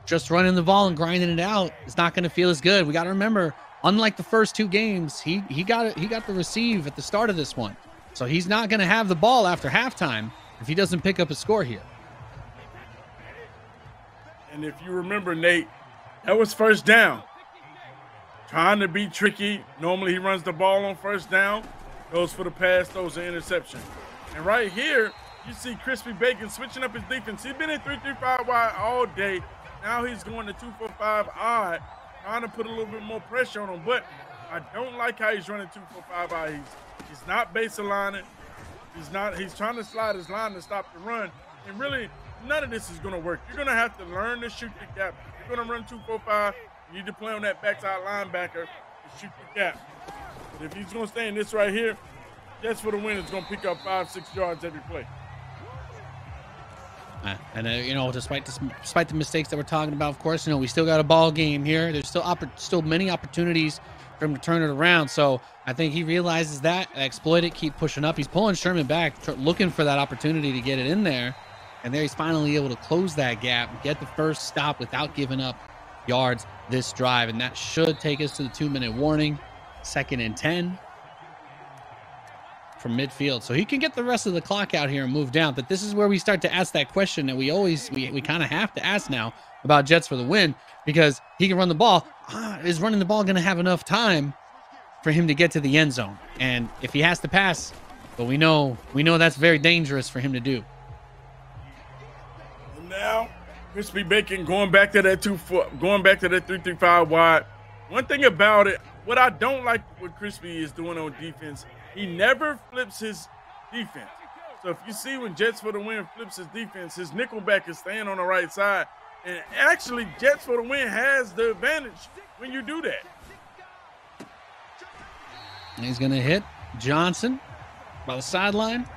just running the ball and grinding it out, it's not going to feel as good. We got to remember, unlike the first 2 games, he got the receive at the start of this one, so he's not going to have the ball after halftime if he doesn't pick up a score here. And if you remember, Nate, that was first down. Trying to be tricky. Normally he runs the ball on first down, goes for the pass, throws an interception. And right here, you see Crispy Bacon switching up his defense. He's been in 3-3-5 wide all day. Now he's going to 2-4-5 odd, trying to put a little bit more pressure on him. But I don't like how he's running 2-4-5 odd. He's not base aligning. He's trying to slide his line to stop the run. And really, none of this is going to work. You're going to have to learn to shoot the gap. If you're going to run 2-4-5, you need to play on that backside linebacker and shoot the gap. But if he's going to stay in this right here, Jets for the win is going to pick up 5-6 yards every play. And you know, despite the mistakes that we're talking about, of course, you know, we still got a ball game here. There's still many opportunities for him to turn it around. So I think he realizes that, exploit it, keep pushing up. He's pulling Sherman back, looking for that opportunity to get it in there. And there he's finally able to close that gap, get the first stop without giving up yards this drive. And that should take us to the 2-minute warning. 2nd and 10 from midfield. So he can get the rest of the clock out here and move down. But this is where we start to ask that question that we kind of have to ask now about Jets for the win, because he can run the ball. Is running the ball going to have enough time for him to get to the end zone? And if he has to pass, but we know that's very dangerous for him to do. Now, Crispy Bacon going back to that 3-3-5 wide. One thing about it, what I don't like what Crispy is doing on defense, he never flips his defense. So if you see when Jets for the win flips his defense, his nickelback is staying on the right side. And actually, Jets for the win has the advantage when you do that. And he's going to hit Johnson by the sideline,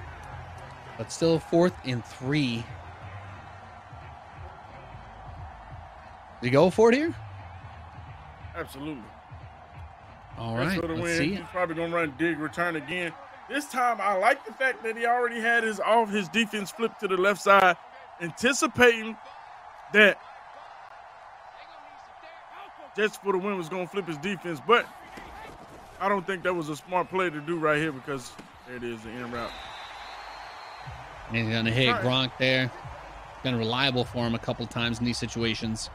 but still 4th and 3. Did he go for it here? Absolutely. All right, let's see. He's probably going to run dig return again. This time, I like the fact that he already had his defense flipped to the left side, anticipating that Jets for the win was going to flip his defense. But I don't think that was a smart play to do right here, because there it is, the end route. And he's going to hit Gronk there. Been reliable for him a couple times in these situations.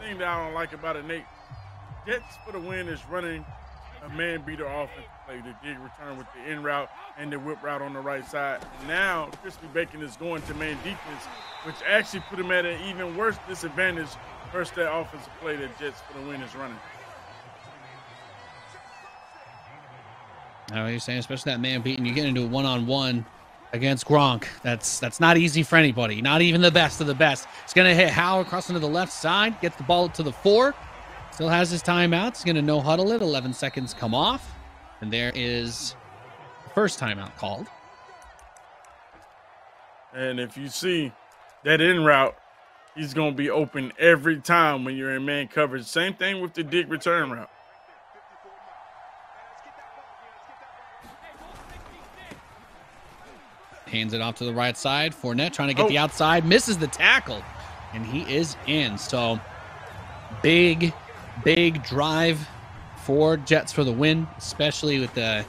The thing that I don't like about it, Nate, Jets for the win is running a man-beater offense play, the dig return with the in route and the whip route on the right side. Now, Crispy Bacon is going to man defense, which actually put him at an even worse disadvantage versus that offensive play that Jets for the win is running. I know what you're saying, especially that man beating. You get into a one-on-one against Gronk. That's not easy for anybody, not even the best of the best. He's going to hit Howe across into the left side, gets the ball to the 4. Still has his timeout. He's going to no huddle it. 11 seconds come off. And there is the first timeout called. And if you see that in route, he's going to be open every time when you're in man coverage. Same thing with the dig return route. Hands it off to the right side. Fournette trying to get the outside. Misses the tackle. And he is in. So big drive for Jets for the win, especially with the,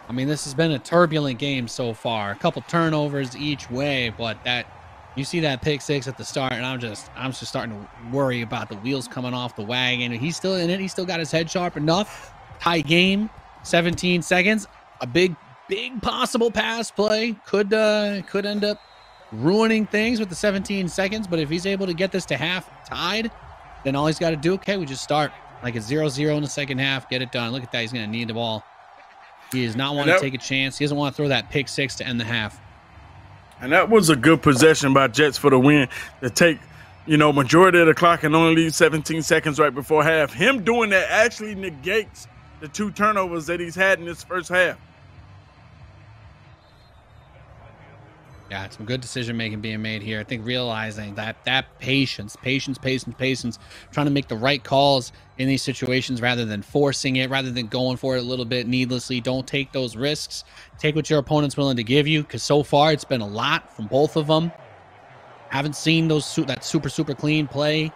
I mean, this has been a turbulent game so far. A couple turnovers each way, but that, you see that pick 6 at the start, and I'm just starting to worry about the wheels coming off the wagon. He's still in it. He's still got his head sharp enough. Tie game, 17 seconds. A big possible pass play could end up ruining things with the 17 seconds, but if he's able to get this to half tied, then all he's got to do, okay, we just start like a 0-0 in the second half, get it done. Look at that. He's going to need the ball. He does not want to take a chance. He doesn't want to throw that pick 6 to end the half. And that was a good possession by Jets for the win to take, majority of the clock and only leave 17 seconds right before half. Him doing that actually negates the 2 turnovers that he's had in this first half. Yeah, some good decision making being made here. I think realizing that patience, trying to make the right calls in these situations rather than forcing it, rather than going for it a little bit needlessly. Don't take those risks. Take what your opponent's willing to give you, because so far it's been a lot from both of them. Haven't seen that super clean play.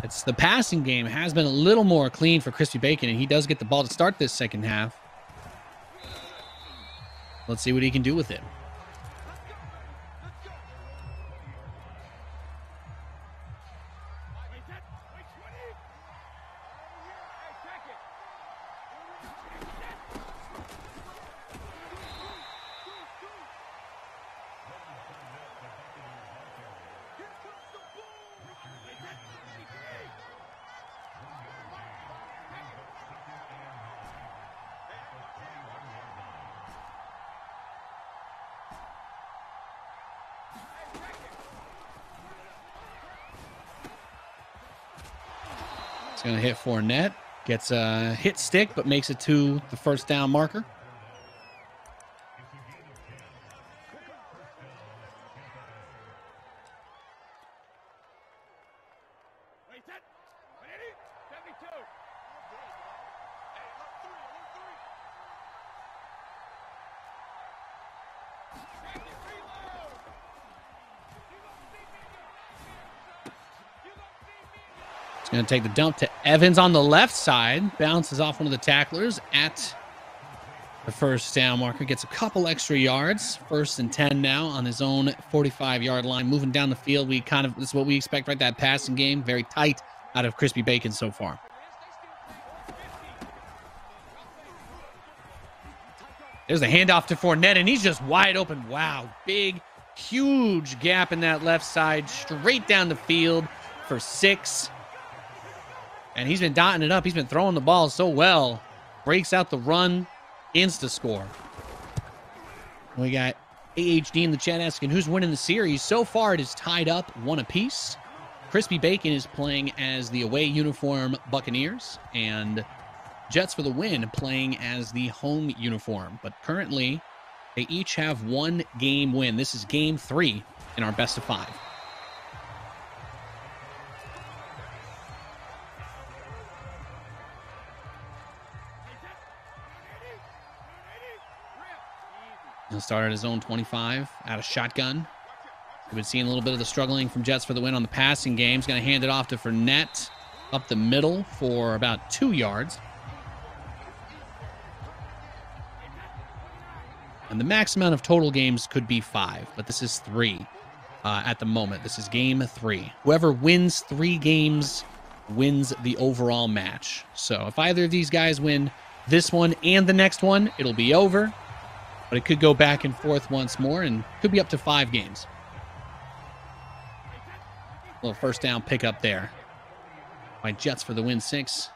It's the passing game has been a little more clean for Crispy Bacon, and he does get the ball to start this second half. Let's see what he can do with it. Going to hit Fournette. Gets a hit stick, but makes it to the first down marker. Going to take the dump to Evans on the left side. Bounces off one of the tacklers at the first down marker. Gets a couple extra yards. 1st and 10 now on his own 45-yard line. Moving down the field. This is what we expect, right? That passing game. Very tight out of Crispy Bacon so far. There's a handoff to Fournette, and he's just wide open. Wow. Big, huge gap in that left side. Straight down the field for 6. And he's been dotting it up. He's been throwing the ball so well. Breaks out the run. Insta score. We got AHD in the chat asking who's winning the series. So far, it is tied up 1 apiece. Crispy Bacon is playing as the away uniform Buccaneers. And Jets for the win playing as the home uniform. But currently, they each have 1 game win. This is game 3 in our best of 5. He'll start at his own 25 out of shotgun. We've been seeing a little bit of the struggling from Jets for the win on the passing game. He's going to hand it off to Fournette up the middle for about 2 yards. And the max amount of total games could be 5, but this is 3 at the moment. This is game 3. Whoever wins 3 games wins the overall match. So if either of these guys win this one and the next one, it'll be over. But it could go back and forth once more and could be up to 5 games. Little first down pickup there by Jets for the win 6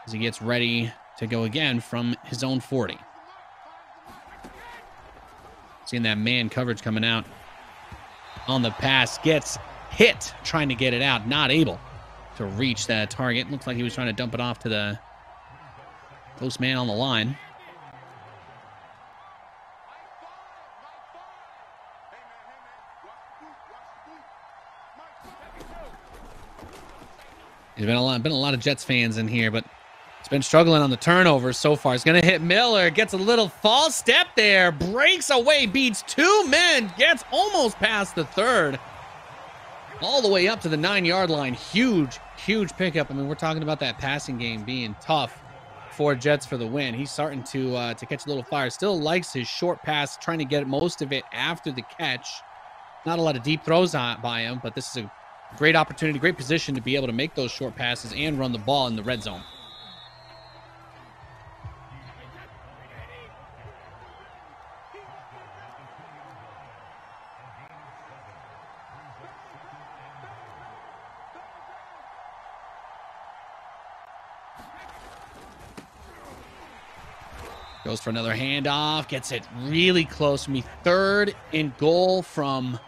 as he gets ready to go again from his own 40. Seeing that man coverage coming out on the pass. Gets hit trying to get it out. Not able to reach that target. Looks like he was trying to dump it off to the close man on the line. There's been a lot of Jets fans in here, but it's been struggling on the turnovers so far. It's going to hit Miller. Gets a little false step there. Breaks away. Beats 2 men. Gets almost past the 3rd. All the way up to the 9-yard line. Huge, huge pickup. I mean, we're talking about that passing game being tough for Jets for the win. He's starting to catch a little fire. Still likes his short pass, trying to get most of it after the catch. Not a lot of deep throws by him, but this is a great opportunity, great position to be able to make those short passes and run the ball in the red zone. Goes for another handoff, gets it really close to me. 3rd and goal from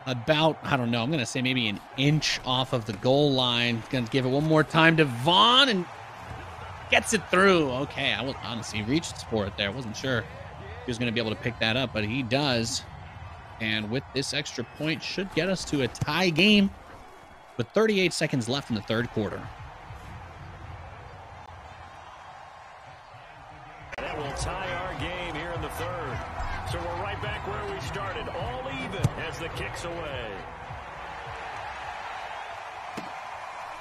about, I don't know, I'm going to say maybe an inch off of the goal line. Going to give it one more time to Vaughn and gets it through. Okay, I was honestly reached for it there. Wasn't sure he was going to be able to pick that up, but he does. And with this extra point, should get us to a tie game with 38 seconds left in the third quarter. That will tie our game here in the third. So we're right back where we started, all even as the kick's away.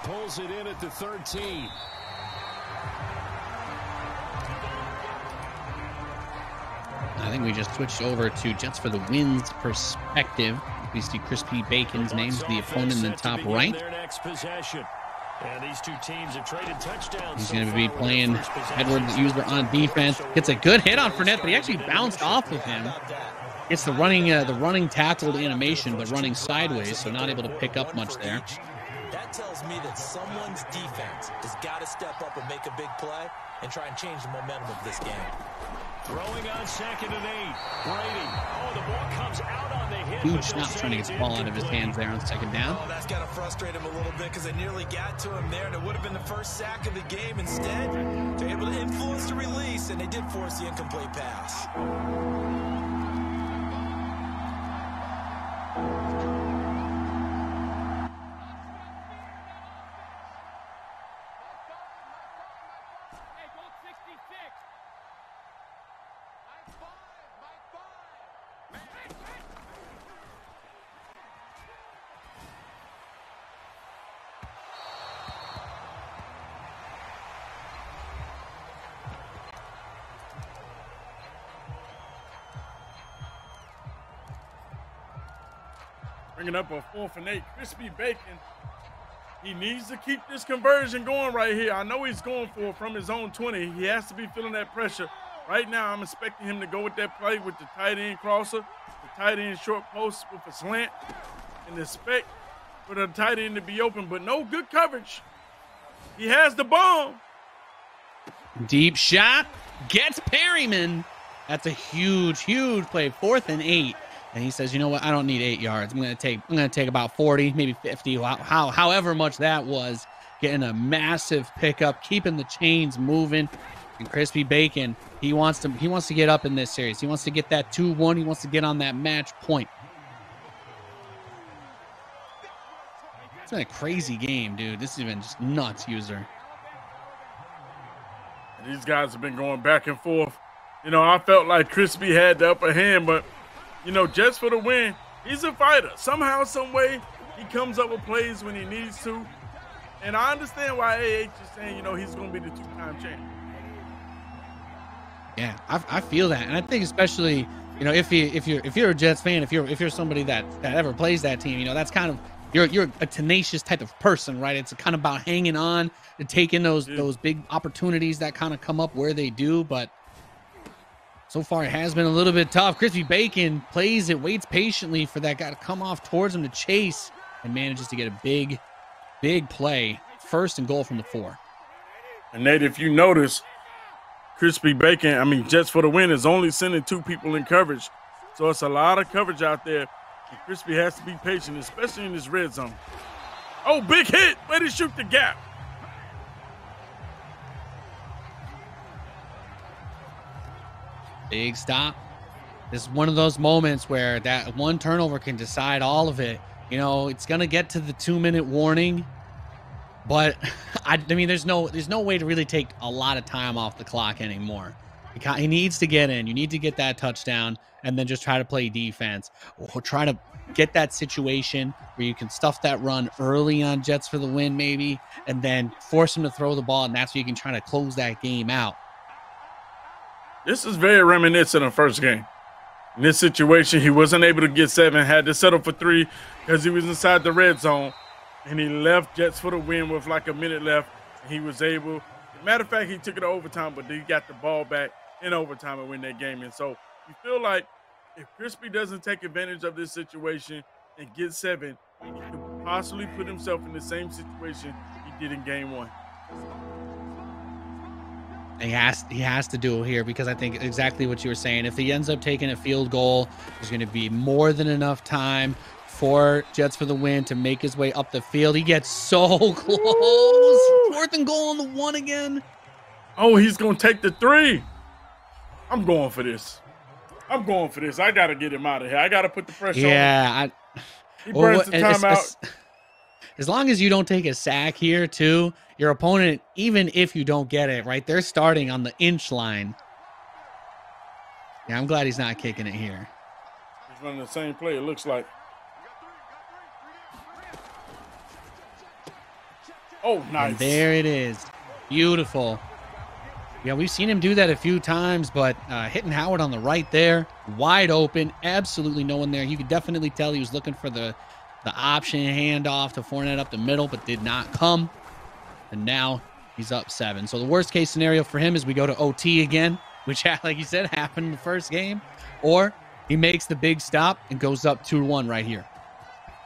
Pulls it in at the 13. I think we just switched over to Jets for the Win's perspective. We see Crispy Bacon's name's the opponent in the top right. And these two teams have traded touchdowns. He's going to be playing Edward the user on defense. Gets a good hit on Fournette, but he actually bounced off of him. Gets the running tackled animation, but running sideways, so not able to pick up much there. That tells me that someone's defense has got to step up and make a big play and try and change the momentum of this game. Throwing on 2nd and 8. Brady. Oh, the ball comes out on the hit. Huge snap trying to get the ball out of his hands there on 2nd down. Oh, that's got to frustrate him a little bit because they nearly got to him there, and it would have been the first sack of the game. Instead, they're able to influence the release, and they did force the incomplete pass. Bringing up a 4th and 8. Crispy Bacon. He needs to keep this conversion going right here. I know he's going for it from his own 20. He has to be feeling that pressure. Right now, I'm expecting him to go with that play with the tight end crosser, the tight end short post with a slant, and expect for the tight end to be open, but no good coverage. He has the bomb. Deep shot. Gets Perryman. That's a huge, huge play. 4th and 8. And he says, you know what? I don't need 8 yards. I'm gonna take about 40, maybe 50, however much that was. Getting a massive pickup, keeping the chains moving. And Crispy Bacon, he wants to get up in this series. He wants to get that 2-1. He wants to get on that match point. It's been a crazy game, dude. This has been just nuts, user. These guys have been going back and forth. You know, I felt like Crispy had the upper hand, but you know, Jets for the win. He's a fighter. Somehow, some way, he comes up with plays when he needs to. And I understand why AH is saying, you know, he's going to be the 2-time champ. Yeah, I feel that, and I think especially, you know, if you're a Jets fan, if you're somebody that ever plays that team, you know, that's kind of you're a tenacious type of person, right? It's kind of about hanging on and taking those big opportunities that kind of come up where they do, but so far, it has been a little bit tough. Crispy Bacon plays it, waits patiently for that guy to come off towards him to chase, and manages to get a big, big play. 1st and goal from the 4. And Nate, if you notice, Crispy Bacon, Jets for the win is only sending 2 people in coverage. So it's a lot of coverage out there. And Crispy has to be patient, especially in this red zone. Oh, big hit. Way to shoot the gap. Big stop. This is one of those moments where that one turnover can decide all of it. You know, it's going to get to the 2-minute warning, but I mean, there's no way to really take a lot of time off the clock anymore. He needs to get in. You need to get that touchdown and then just try to play defense or try to get that situation where you can stuff that run early on Jets for the win maybe, and then force him to throw the ball, and that's where you can try to close that game out. This is very reminiscent of first game. In this situation, he wasn't able to get 7, had to settle for 3 because he was inside the red zone, and he left Jets for the win with like a minute left. He was able, matter of fact, he took it to overtime, but he got the ball back in overtime and win that game. And so you feel like if Crispy doesn't take advantage of this situation and get 7, he could possibly put himself in the same situation he did in game 1. He has to do it here because I think exactly what you were saying. If he ends up taking a field goal, there's going to be more than enough time for Jets for the win to make his way up the field. He gets so close. 4th and goal on the 1 again. Oh, he's going to take the 3. I'm going for this. I'm going for this. I got to get him out of here. I got to put the pressure on him. Yeah. He burns the timeout. As long as you don't take a sack here, too, your opponent, even if you don't get it, right, they're starting on the inch line. Yeah, I'm glad he's not kicking it here. He's running the same play, it looks like. Oh, nice. And there it is. Beautiful. Yeah, we've seen him do that a few times, but hitting Howard on the right there, wide open, absolutely no one there. You could definitely tell he was looking for the option handoff to Fournette up the middle, but did not come. And now he's up 7. So the worst case scenario for him is we go to OT again, which, like you said, happened in the first game, or he makes the big stop and goes up 2-1 right here.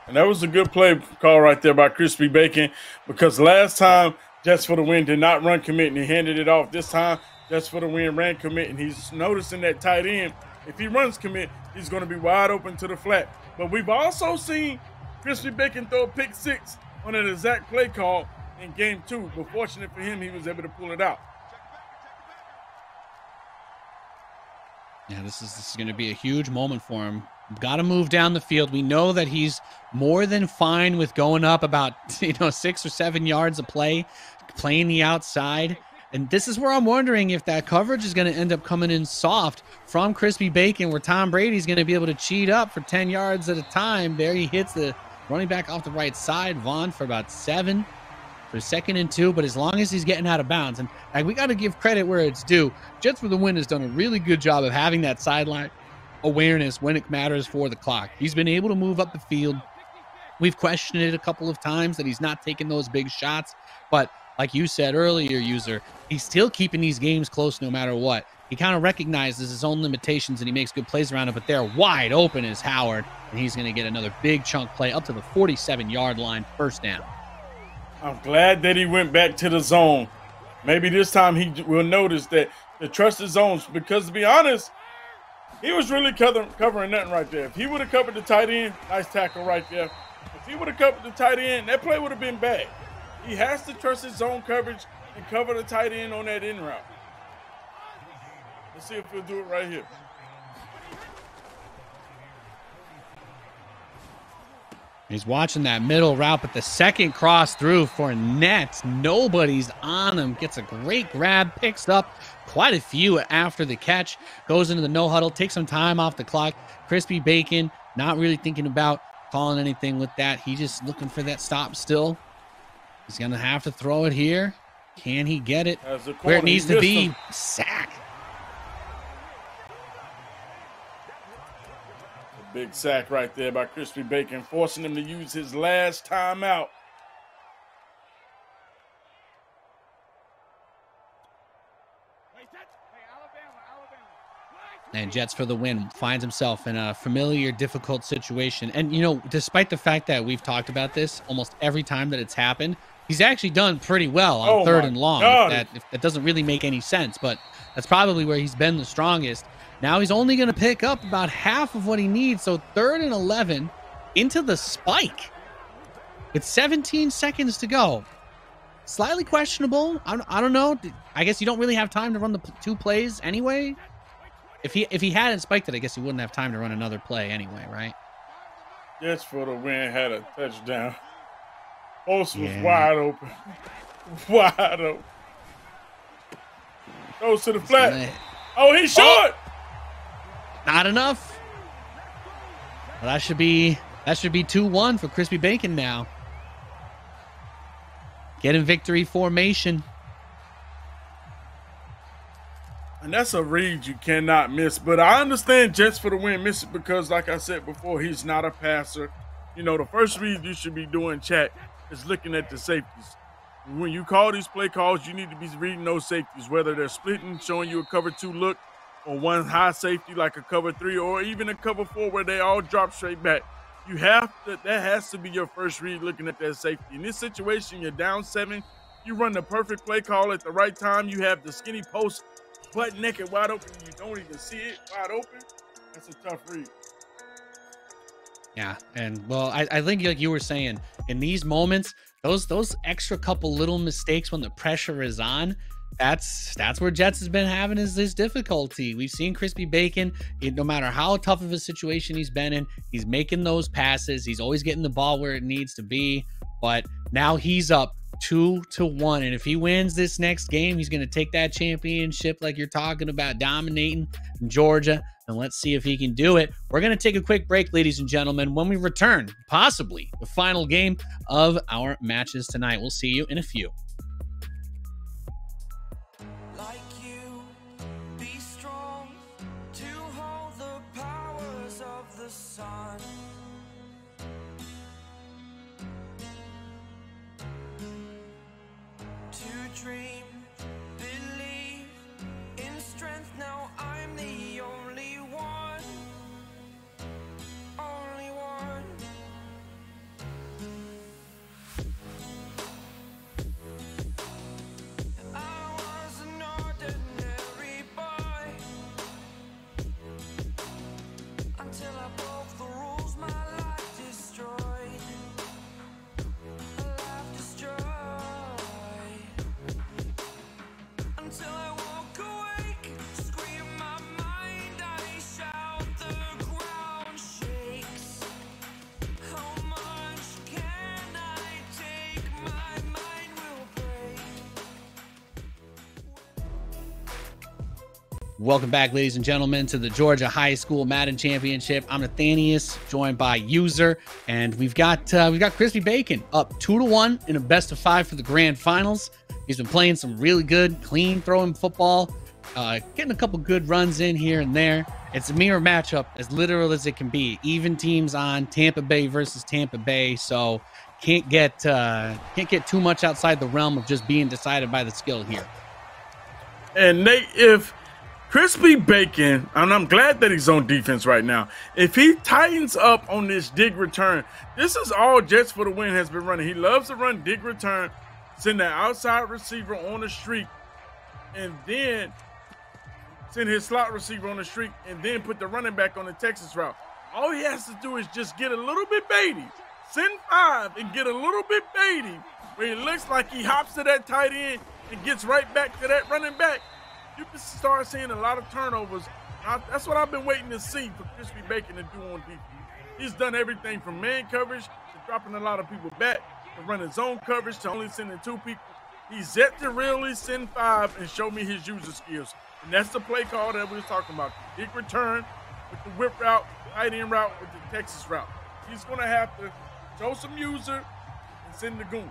And that was a good play call right there by Crispy Bacon, because last time Just for the Win did not run commit and he handed it off. This time Just for the Win ran commit, and he's noticing that tight end, if he runs commit, he's going to be wide open to the flat. But we've also seen Crispy Bacon throw a pick 6 on an exact play call in game 2. But fortunate for him, he was able to pull it out. Yeah, this is going to be a huge moment for him. Got to move down the field. We know that he's more than fine with going up about 6 or 7 yards a play, playing the outside. And this is where I'm wondering if that coverage is going to end up coming in soft from Crispy Bacon, where Tom Brady's going to be able to cheat up for 10 yards at a time. There he hits the running back off the right side, Vaughn, for about 7 for 2nd and 2. But as long as he's getting out of bounds, and we got to give credit where it's due, Jets for the Win has done a really good job of having that sideline awareness when it matters for the clock. He's been able to move up the field. We've questioned it a couple of times that he's not taking those big shots, but like you said earlier, user, he's still keeping these games close no matter what. He kind of recognizes his own limitations and he makes good plays around it, but they're wide open as Howard, and he's going to get another big chunk play up to the 47-yard line, 1st down. I'm glad that he went back to the zone. Maybe this time he will notice that the trusted zones, because to be honest, he was really covering nothing right there. If he would have covered the tight end, nice tackle right there. If he would have covered the tight end, that play would have been bad. He has to trust his zone coverage and cover the tight end on that in route. Let's see if he'll do it right here. He's watching that middle route, but the second cross through for Nets, nobody's on him. Gets a great grab, picks up quite a few after the catch, goes into the no huddle, takes some time off the clock. Crispy Bacon, not really thinking about calling anything with that. He's just looking for that stop still. He's going to have to throw it here. Can he get it where it needs to be? Sack. Big sack right there by Crispy Bacon, forcing him to use his last timeout. And Jets for the Win finds himself in a familiar, difficult situation. And, despite the fact that we've talked about this almost every time that it's happened, he's actually done pretty well on 3rd and long. If that doesn't really make any sense, but that's probably where he's been the strongest. Now he's only going to pick up about half of what he needs. So 3rd and 11 into the spike. With 17 seconds to go. Slightly questionable. I don't know. I guess you don't really have time to run the 2 plays anyway. If he hadn't spiked it, I guess he wouldn't have time to run another play anyway, right? Jets for the Win had a touchdown. Post was wide open. Wide open. Goes to the flat. Oh, he's short. Not enough. Well, that should be 2-1 for Crispy Bacon now. Get in victory formation. And that's a read you cannot miss. But I understand Jets for the Win miss it because, like I said before, he's not a passer. The first read you should be doing, chat, is looking at the safeties. When you call these play calls, you need to be reading those safeties, whether they're splitting, showing you a cover 2 look, or one high safety like a cover 3, or even a cover 4 where they all drop straight back. That has to be your first read, looking at that safety. In this situation, you're down 7. You run the perfect play call at the right time. You have the skinny post, butt naked, wide open. You don't even see it wide open. That's a tough read. Yeah, and well, I think like you were saying, in these moments, those extra couple little mistakes when the pressure is on, That's where Jets has been having his difficulty. We've seen Crispy Bacon, no matter how tough of a situation he's been in, he's making those passes. He's always getting the ball where it needs to be. But now he's up 2-1, and if he wins this next game, he's going to take that championship like you're talking about, dominating Georgia. And let's see if he can do it. We're going to take a quick break, ladies and gentlemen. When we return, possibly the final game of our matches tonight. We'll see you in a few. Like you, be strong to hold the powers of the sun. To dream, believe in strength. Now I'm the only one, only one. I was an ordinary boy until I broke the rules. My life destroyed, a life destroyed. Until I walk awake, scream my mind, I shout, the ground shakes. How much can I take? My mind will break. Welcome back, ladies and gentlemen, to the Georgia High School Madden Championship. I'm Nathanius, joined by User, and we've got Crispy Bacon up 2-1 in a best-of-5 for the grand finals. He's been playing some really good, clean throwing football, getting a couple good runs in here and there. It's a mirror matchup, as literal as it can be. Even teams on, Tampa Bay versus Tampa Bay, so can't get too much outside the realm of just being decided by the skill here. And Nate, if Crispy Bacon, and I'm glad that he's on defense right now, if he tightens up on this dig return, this is all Jets for the Win has been running. He loves to run dig return, send that outside receiver on a streak, and then send his slot receiver on the streak, and then put the running back on the Texas route. All he has to do is just get a little bit baity, send 5 and get a little bit baity, where it looks like he hops to that tight end and gets right back to that running back. You can start seeing a lot of turnovers. That's what I've been waiting to see for Crispy Bacon to do on defense. He's done everything from man coverage to dropping a lot of people back, to running zone coverage, to only sending 2 people. He's yet to really send 5 and show me his user skills. And that's the play call that we were talking about. The big return with the whip route, tight end route with the Texas route. He's going to have to show some user and send the goons.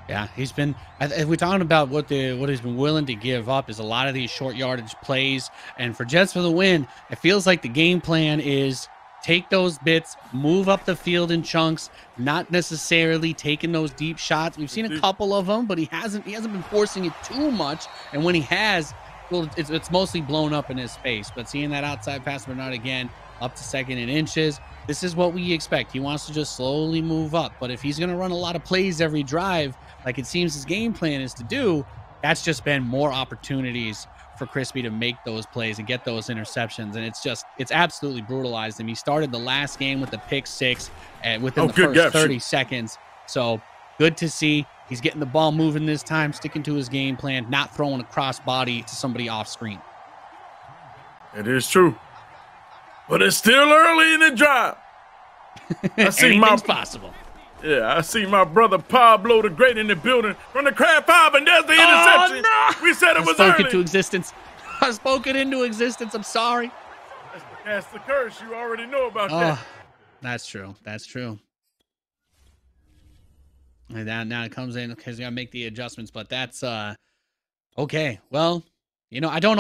Yeah, he's been. If we're talking about what he's been willing to give up, is a lot of these short yardage plays. And for Jets for the Win, it feels like the game plan is take those bits, move up the field in chunks, not necessarily taking those deep shots. We've seen a couple of them, but he hasn't been forcing it too much. And when he has, well, it's mostly blown up in his face. But seeing that outside pass Bernard again, up to 2nd and inches. This is what we expect. He wants to just slowly move up. But if he's going to run a lot of plays every drive, like it seems his game plan is to do, that's just been more opportunities for Crispy to make those plays and get those interceptions. And it's absolutely brutalized him. He started the last game with the pick 6 within the first 30 seconds. So good to see. He's getting the ball moving this time, sticking to his game plan, not throwing a cross body to somebody off screen. It is true. But it's still early in the drive. Anything's possible. Yeah, I see my brother Pablo the Great in the building from the Crab 5, and there's the interception. No! We said it was early. I spoke early. into existence. I spoke it into existence. I'm sorry. That's the curse. You already know about that. That's true. That's true. And now it comes in because you gotta make the adjustments, but that's okay. Well, you know, I don't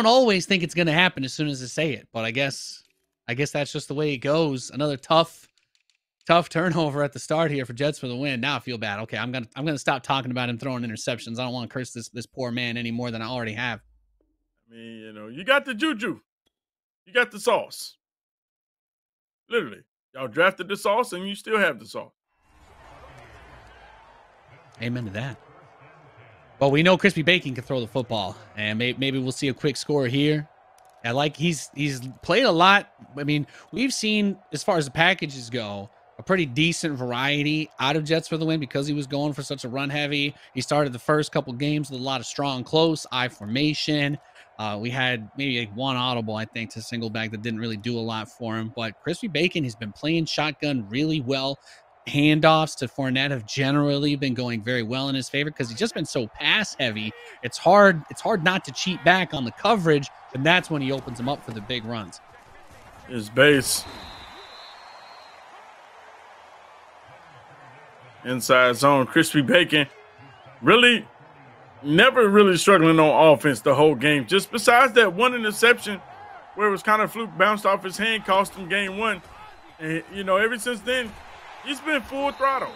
always think it's gonna happen as soon as I say it, but I guess that's just the way it goes. Another tough turnover at the start here for Jets for the Win. Now I feel bad. Okay, I'm gonna stop talking about him throwing interceptions. I don't want to curse this poor man any more than I already have. I mean, you know, you got the juju, you got the sauce. Literally, y'all drafted the sauce, and you still have the sauce. Amen to that. Well, we know Crispy Bacon can throw the football, and maybe we'll see a quick score here. I like he's played a lot. I mean, we've seen, as far as the packages go, pretty decent variety out of Jets for the win because he was going for such a run heavy. He started the first couple games with a lot of strong close, I formation. We had maybe like one audible, I think, to single back that didn't really do a lot for him. But Crispy Bacon has been playing shotgun really well. Handoffs to Fournette have generally been going very well in his favor because he's just been so pass heavy. It's hard not to cheat back on the coverage, and that's when he opens them up for the big runs. His base. Inside zone. Crispy Bacon really never really struggling on offense the whole game. Just besides that one interception where it was kind of fluke, bounced off his hand, cost him game one. And, you know, ever since then, he's been full throttle.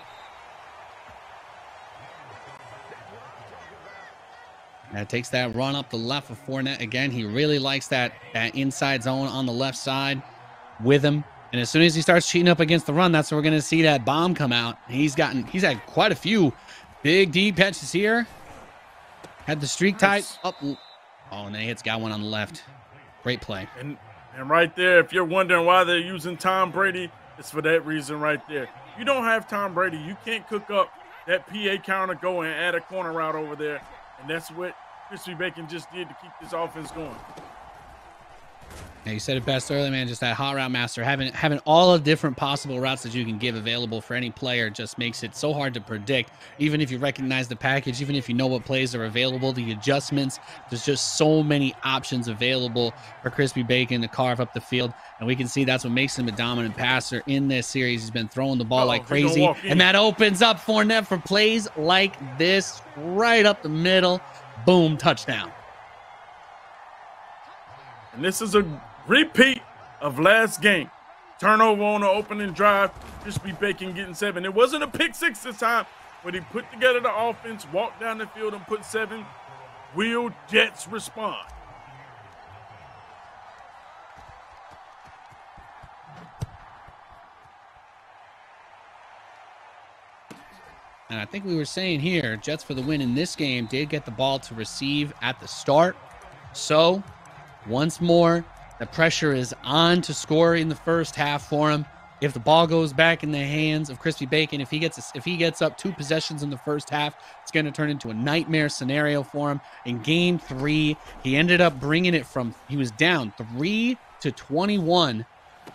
That takes that run up the left of Fournette again. He really likes that inside zone on the left side with him. And as soon as he starts cheating up against the run, that's where we're going to see that bomb come out. He's had quite a few big deep catches here. Had the streak tied up. Oh, and then got one on the left. Great play. And right there, if you're wondering why they're using Tom Brady, it's for that reason right there. You don't have Tom Brady. You can't cook up that PA counter, go and add a corner route over there. And that's what Crispy Bacon just did to keep this offense going. Yeah, you said it best earlier, man. Just that hot route master, having all the different possible routes that you can give available for any player just makes it so hard to predict. Even if you recognize the package, even if you know what plays are available, the adjustments, there's just so many options available for Crispy Bacon to carve up the field. And we can see that's what makes him a dominant passer in this series. He's been throwing the ball like crazy. And that opens up Fournette for plays like this, right up the middle. Boom, touchdown. And this is a repeat of last game. Turnover on the opening drive. Crispy Bacon getting 7. It wasn't a pick 6 this time, but he put together the offense, walked down the field and put 7. Will Jets respond? And I think we were saying here, Jets for the win in this game did get the ball to receive at the start. So once more, the pressure is on to score in the first half for him. If the ball goes back in the hands of Crispy Bacon, if he gets up 2 possessions in the first half, it's going to turn into a nightmare scenario for him. In game 3, he ended up bringing it from, he was down 3-21,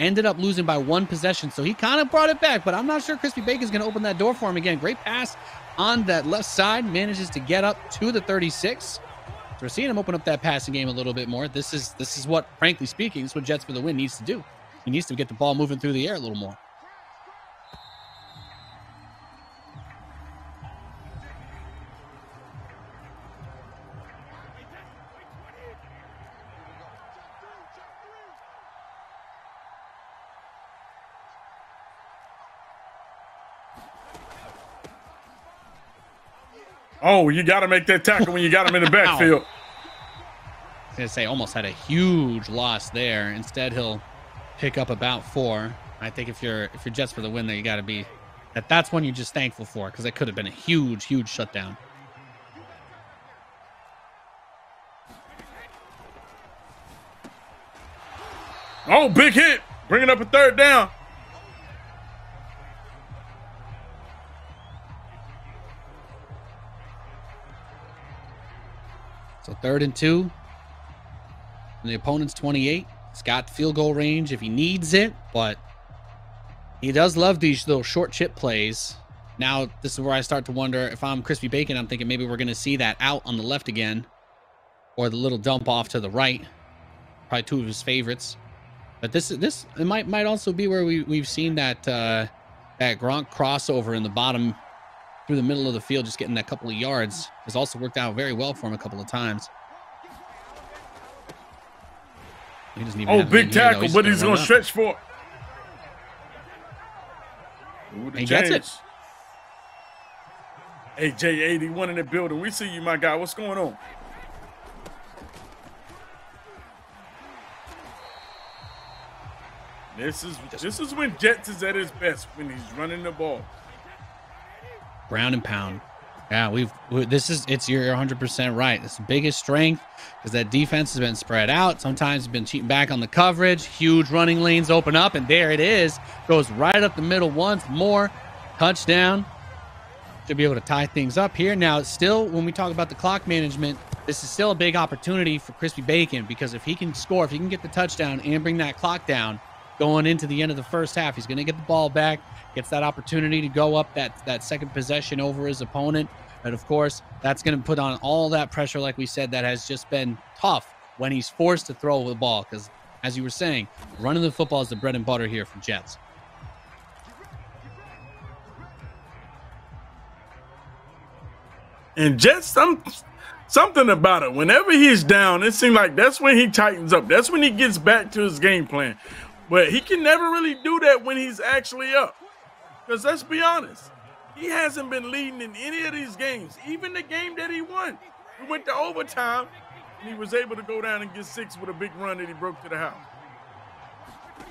ended up losing by 1 possession. So he kind of brought it back, but I'm not sure Crispy Bacon's going to open that door for him again. Great pass on that left side, manages to get up to the 36. So we're seeing him open up that passing game a little bit more. This is what, frankly speaking, this is what Jets for the win needs to do. He needs to get the ball moving through the air a little more. Oh, you got to make that tackle when you got him in the backfield. I was going to say, almost had a huge loss there. Instead, he'll pick up about 4. I think if you're Jets for the win there, you got to be that's one you're just thankful for, because that could have been a huge shutdown. Oh, big hit. Bringing up a 3rd down. So 3rd and 2. And the opponent's 28. He's got field goal range if he needs it, but he does love these little short chip plays. Now, this is where I start to wonder, if I'm Crispy Bacon, I'm thinking maybe we're going to see that out on the left again, or the little dump off to the right. Probably 2 of his favorites. But it might also be where we've seen that that Gronk crossover in the bottom through the middle of the field, just getting that couple of yards, has also worked out very well for him a couple of times. He doesn't even have big tackle, but he's going to stretch for. Ooh, he gets it. Hey, J81 in the building. We see you, my guy. What's going on? This is when Jets is at his best, when he's running the ball. Ground and pound. Yeah, you're 100% right. It's the biggest strength because that defense has been spread out. Sometimes it's been cheating back on the coverage. Huge running lanes open up, and there it is. Goes right up the middle once more. Touchdown. Should be able to tie things up here. Now, still, when we talk about the clock management, this is still a big opportunity for Crispy Bacon because if he can score, if he can get the touchdown and bring that clock down going into the end of the first half, he's going to get the ball back. Gets that opportunity to go up that second possession over his opponent. And of course, that's going to put on all that pressure, like we said, that has just been tough when he's forced to throw the ball. Because as you were saying, running the football is the bread and butter here for Jets. And Jets, something about it. Whenever he's down, it seems like that's when he tightens up. That's when he gets back to his game plan. But he can never really do that when he's actually up. Because let's be honest, he hasn't been leading in any of these games, even the game that he won. We went to overtime, and he was able to go down and get 6 with a big run that he broke to the house.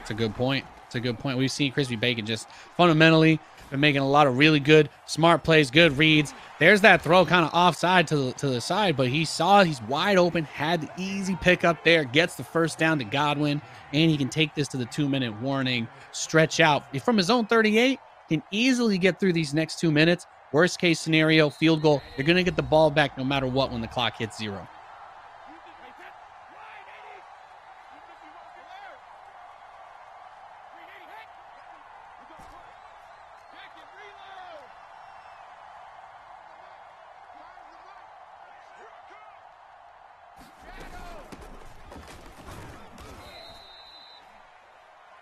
It's a good point. It's a good point. We've seen Crispy Bacon just fundamentally been making a lot of really good, smart plays, good reads. There's that throw kind of offside to the side, but he saw he's wide open, had the easy pickup there, gets the first down to Godwin, and he can take this to the 2-minute warning, stretch out. From his own 38, can easily get through these next 2 minutes. Worst case scenario, field goal. You're going to get the ball back no matter what when the clock hits 0.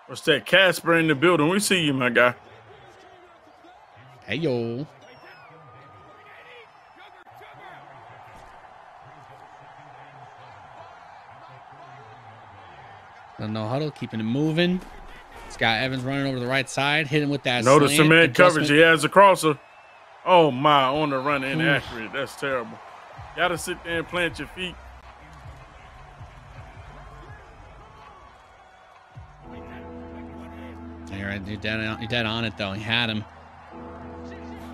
What's that? Casper in the building. We see you, my guy. Hey, yo. No huddle, keeping it moving. Scott Evans running over the right side, hitting with that Notice slant some man adjustment. coverage. He has a crosser. Oh, my. On the run, inaccurate. That's terrible. Got to sit there and plant your feet. You're right, you're dead on it, though. He had him.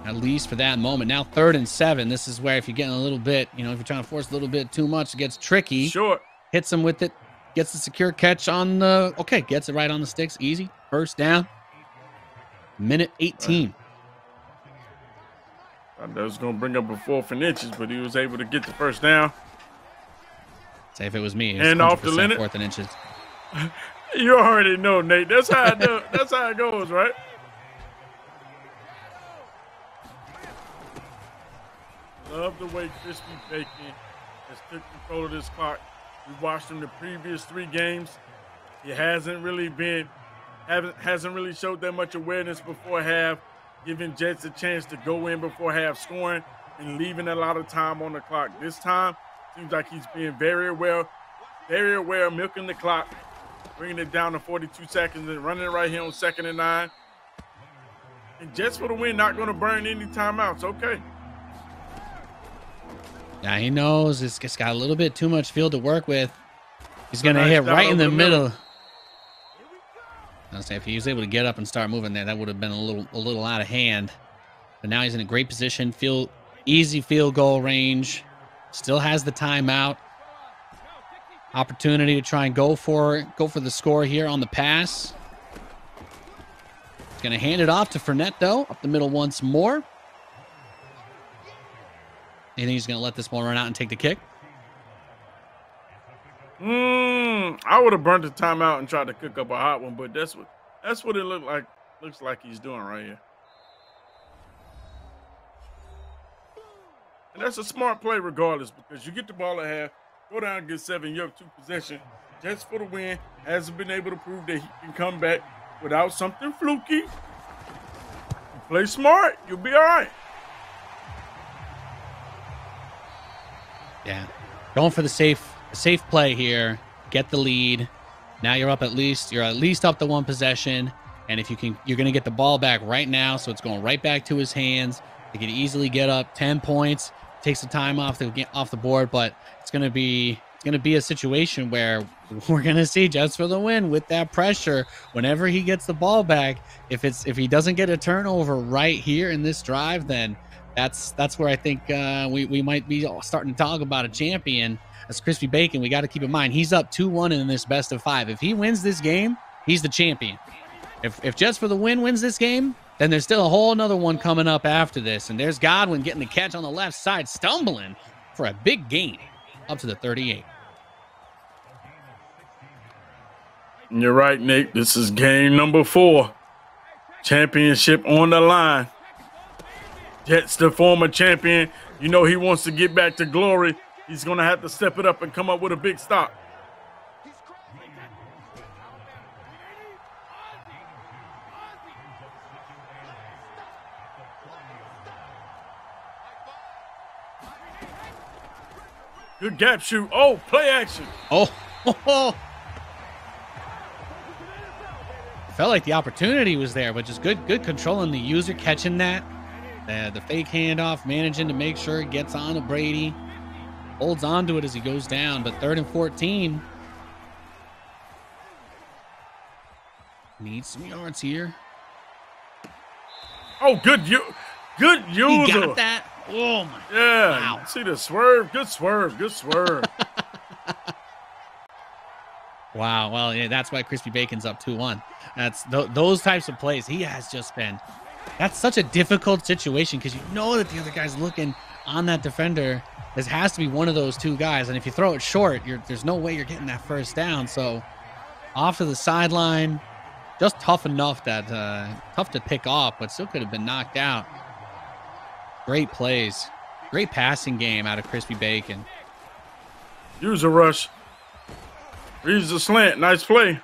At least for that moment. Now 3rd and 7. This is where if you're getting a little bit, if you're trying to force a little bit too much, it gets tricky. Short. Hits him with it. Gets the secure catch on the... Okay, gets it right on the sticks. Easy. First down. Minute 18. I thought that was going to bring up a 4th and inches, but he was able to get the first down. Say if it was me. It was and off the limit. 4th and inches. You already know, Nate. That's how it does. That's how it goes, right? Love the way Crispy Bacon has took control of this clock. We watched him the previous 3 games. He hasn't really showed that much awareness before half, giving Jets a chance to go in before half, scoring and leaving a lot of time on the clock. This time, seems like he's being very aware, milking the clock, bringing it down to 42 seconds and running it right here on 2nd and 9. And Jets for the win, not going to burn any timeouts. Okay. Yeah, he knows it's got a little bit too much field to work with. He's going to hit right in the middle. I'll say if he was able to get up and start moving there, that would have been a little out of hand. But now he's in a great position, easy field goal range. Still has the timeout. Opportunity to try and go for the score here on the pass. He's going to hand it off to Fournette, though, up the middle once more. You think he's going to let this ball run out and take the kick? I would have burnt the timeout and tried to cook up a hot one, but that's what it looks like he's doing right here. And that's a smart play regardless, because you get the ball at half, go down and get 7, you have 2 possessions. Jets for the win. Hasn't been able to prove that he can come back without something fluky. You play smart, you'll be all right. Yeah, going for the safe play here. Get the lead. Now you're up at least up to 1 possession, and if you can, you're going to get the ball back right now. So it's going right back to his hands. They can easily get up 10 points. Takes the time off the board, but it's going to be a situation where we're going to see Jets for the win with that pressure whenever he gets the ball back. If he doesn't get a turnover right here in this drive, then That's where I think we might be starting to talk about a champion. As Crispy Bacon, we got to keep in mind he's up 2-1 in this best of 5. If he wins this game, he's the champion. If Jets for the win wins this game, then there's still a whole another one coming up after this. And there's Godwin getting the catch on the left side, stumbling for a big gain up to the 38. You're right, Nick. This is game number 4. Championship on the line. Jets, the former champion. You know he wants to get back to glory. He's going to have to step it up and come up with a big stop. Good gap shoot. Oh, play action. Oh. Felt like the opportunity was there, but just good controlling the user, catching that. The fake handoff, managing to make sure it gets on to Brady. Holds on to it as he goes down, but 3rd and 14. Needs some yards here. Oh, good user. He got that. Oh, my. Yeah. Wow. See the swerve? Good swerve. Good swerve. Wow. Well, yeah, that's why Crispy Bacon's up 2-1. That's those types of plays. He has just been. That's such a difficult situation because you know that the other guy's looking on that defender. There has to be one of those two guys, and if you throw it short, there's no way you're getting that first down. So off to the sideline, just tough enough that tough to pick off, but still could have been knocked out. Great plays, great passing game out of Crispy Bacon. Use a rush. Reads the slant. Nice play.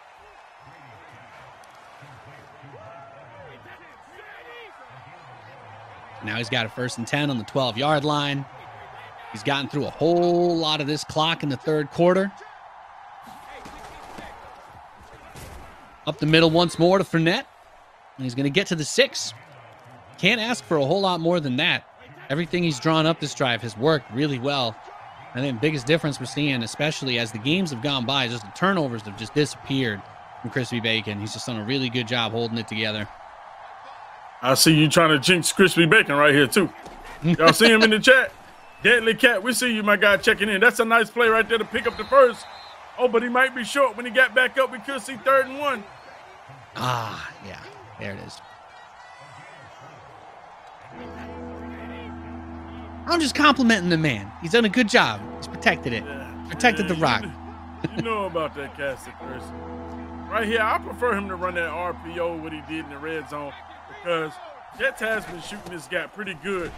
Now he's got a 1st and 10 on the 12-yard line. He's gotten through a whole lot of this clock in the 3rd quarter. Up the middle once more to Fournette. And he's going to get to the 6. Can't ask for a whole lot more than that. Everything he's drawn up this drive has worked really well. I think the biggest difference we're seeing, especially as the games have gone by, just the turnovers have just disappeared from Crispy Bacon. He's just done a really good job holding it together. I see you trying to jinx Crispy Bacon right here, too. Y'all see him in the chat? Deadly Cat, we see you, my guy, checking in. That's a nice play right there to pick up the first. Oh, but he might be short. When he got back up, we could see 3rd and 1. Ah, yeah. There it is. I'm just complimenting the man. He's done a good job. He's protected it. Yeah, Protected the rock. You know about that casting first. Right here, I prefer him to run that RPO, what he did in the red zone, because Jets has been shooting this gap pretty good.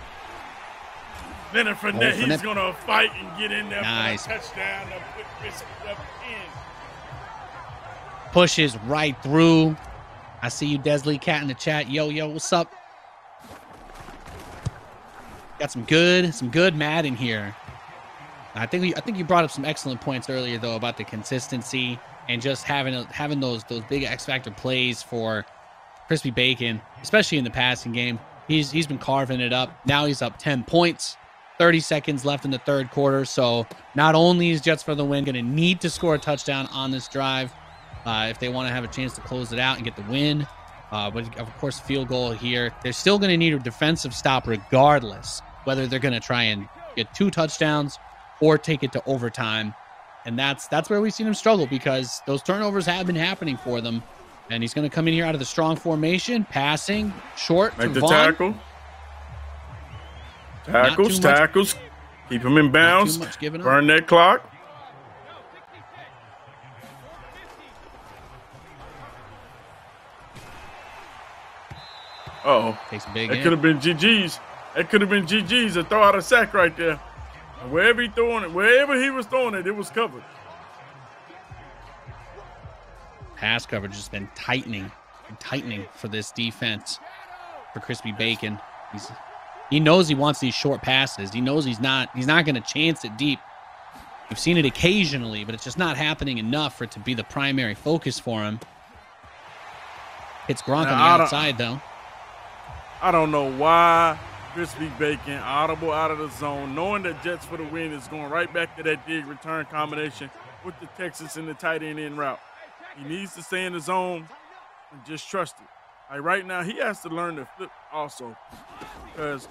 Leonard Fournette, he's going to fight and get in there nice. for a touchdown to put this up in. Pushes right through. I see you, Desley Cat, in the chat. Yo, what's up? Got some good Madden here. I think you brought up some excellent points earlier though about the consistency and just having those big X factor plays for Crispy Bacon, especially in the passing game. He's been carving it up. Now he's up 10 points. 30 seconds left in the 3rd quarter. So not only is Jets for the win going to need to score a touchdown on this drive if they want to have a chance to close it out and get the win, but of course field goal here. They're still going to need a defensive stop regardless, whether they're going to try and get 2 touchdowns or take it to overtime. And that's where we've seen him struggle because those turnovers have been happening for them. And he's going to come in here out of the strong formation, passing, short. Make the Vaughn. tackle. Tackles. Keep him in bounds. Burn that clock. Uh-oh. Takes a big That hit. could have been GG's. That could have been GG's to throw out a sack right there. And wherever he was throwing it, it was covered. Pass coverage has been tightening for this defense for Crispy Bacon. He knows he wants these short passes. He knows he's not going to chance it deep. We've seen it occasionally, but it's just not happening enough for it to be the primary focus for him. Hits Gronk on the outside, though. I don't know why Crispy Bacon audible out of the zone, knowing that Jets for the win is going right back to that dig return combination with the Texas and the tight end in route. He needs to stay in the zone and just trust it. Like right now, he has to learn to flip also because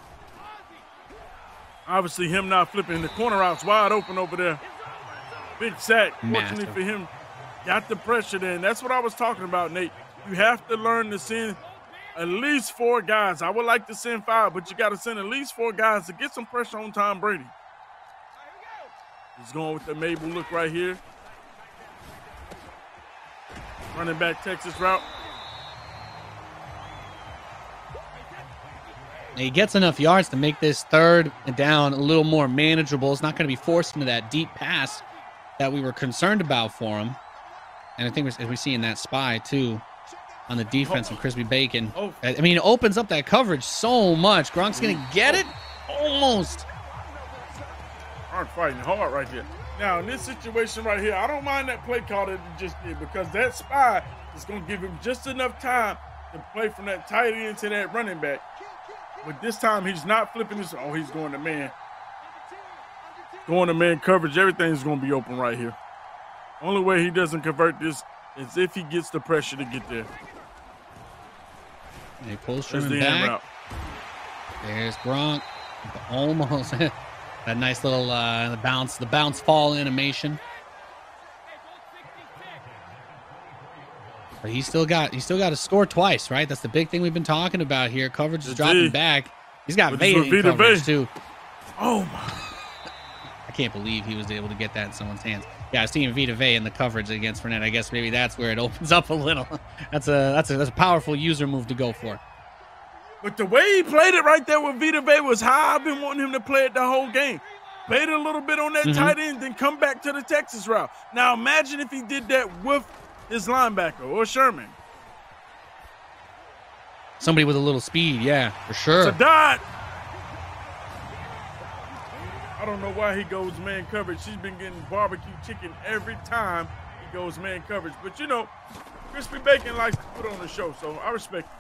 Obviously, him not flipping the corner routes wide open over there. Big sack. Fortunately Massive. for him, got the pressure there. And that's what I was talking about, Nate. You have to learn to send at least 4 guys. I would like to send 5, but you got to send at least 4 guys to get some pressure on Tom Brady. He's going with the Mabel look right here. Running back Texas route. He gets enough yards to make this 3rd down a little more manageable. It's not going to be forced into that deep pass that we were concerned about for him. And I think as we see in that spy, too, on the defense of Crispy Bacon. I mean, it opens up that coverage so much. Gronk's going to get it? Almost. Gronk fighting hard right there. Now, in this situation right here, I don't mind that play call that he just did because that spy is going to give him just enough time to play from that tight end to that running back. But this time, he's not flipping this. Oh, he's going to man. Going to man coverage. Everything's going to be open right here. Only way he doesn't convert this is if he gets the pressure to get there. And he pulls Sherman back. There's Gronk. Almost. That nice little the bounce fall animation. But he's still got to score twice, right? That's the big thing we've been talking about here. Coverage is dropping back. He's got Vita coverage too. Oh my! I can't believe he was able to get that in someone's hands. Yeah, I was seeing Vita Vea in the coverage against Fournette. I guess maybe that's where it opens up a little. That's a powerful user move to go for. But the way he played it right there with Vita Vea was how I've been wanting him to play it the whole game. Played it a little bit on that tight end, then come back to the Texas route. Now imagine if he did that with his linebacker or Sherman. Somebody with a little speed, yeah, for sure. It's a dot. I don't know why he goes man coverage. He's been getting barbecue chicken every time he goes man coverage. But, you know, Crispy Bacon likes to put on the show, so I respect it.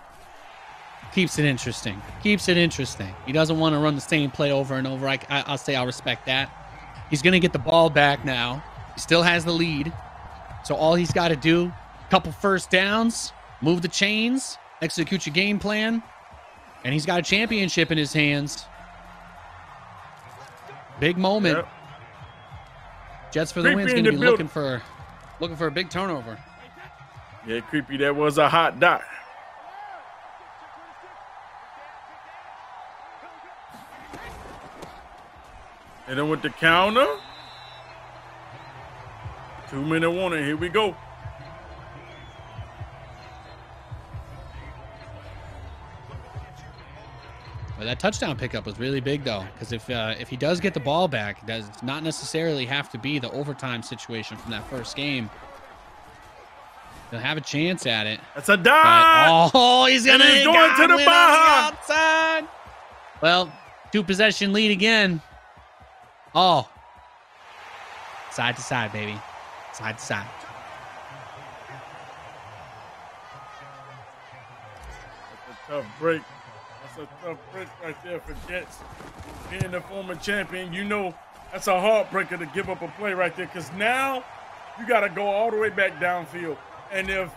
Keeps it interesting. Keeps it interesting. He doesn't want to run the same play over and over. I'll say I'll respect that. He's going to get the ball back now. He still has the lead. So all he's got to do, a couple first downs, move the chains, execute your game plan, and he's got a championship in his hands. Big moment. Yep. Jets for the win is going to be looking for a big turnover. Yeah, Creepy, that was a hot dot. And then with the counter. 2-minute warning. Here we go. Well, that touchdown pickup was really big, though, because if he does get the ball back, it does not necessarily have to be the overtime situation from that first game. He'll have a chance at it. That's a dot. He's going to the Baja. Outside. Well, 2-possession lead again. Oh. Side to side, baby. Side to side. That's a tough break. That's a tough break right there for Jets. Being the former champion, you know that's a heartbreaker to give up a play right there because now you got to go all the way back downfield. And if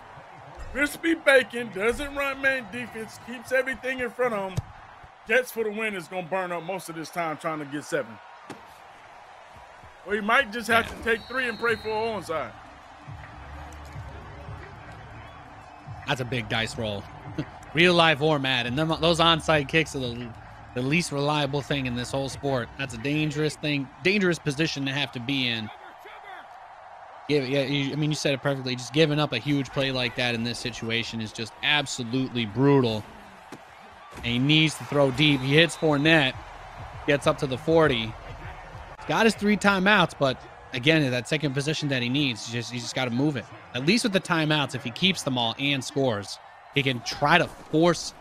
Crispy Bacon doesn't run man defense, keeps everything in front of him, Jets for the win is going to burn up most of this time trying to get 7. Or he might just have to take 3 and pray for an onside. That's a big dice roll. Real life or Madden. Those onside kicks are the least reliable thing in this whole sport. That's a dangerous thing, dangerous position to have to be in. You said it perfectly. Just giving up a huge play like that in this situation is just absolutely brutal. And he needs to throw deep. He hits Fournette, gets up to the 40. He's got his 3 timeouts, but again, that second position that he needs, he's just got to move it. At least with the timeouts, if he keeps them all and scores, he can try to force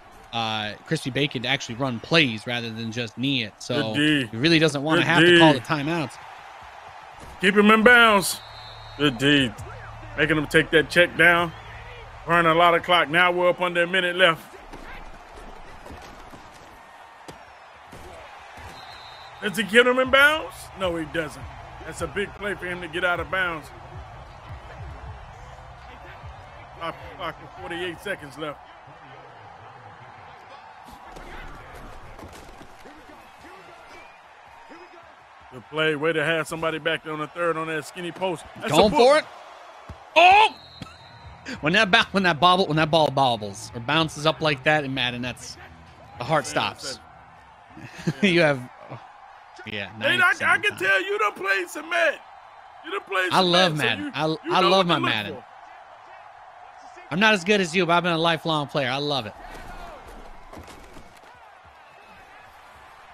Crispy Bacon to actually run plays rather than just knee it. So he really doesn't want to have to call the timeouts. Keep him in bounds. Good deed. Making him take that check down. Burn a lot of clock. Now we're up under a minute left. Does he get him in bounds? No, he doesn't. That's a big play for him to get out of bounds. Clock with 48 seconds left. Good play. Way to have somebody back there on the third on that skinny post. That's Going for it. Oh! When that ball bobbles or bounces up like that in Madden, that's the heart stops. You have, yeah. Hey, I can tell you done played some Madden. You done played some I love Madden. Madden. So I love my Madden. I'm not as good as you, but I've been a lifelong player. I love it.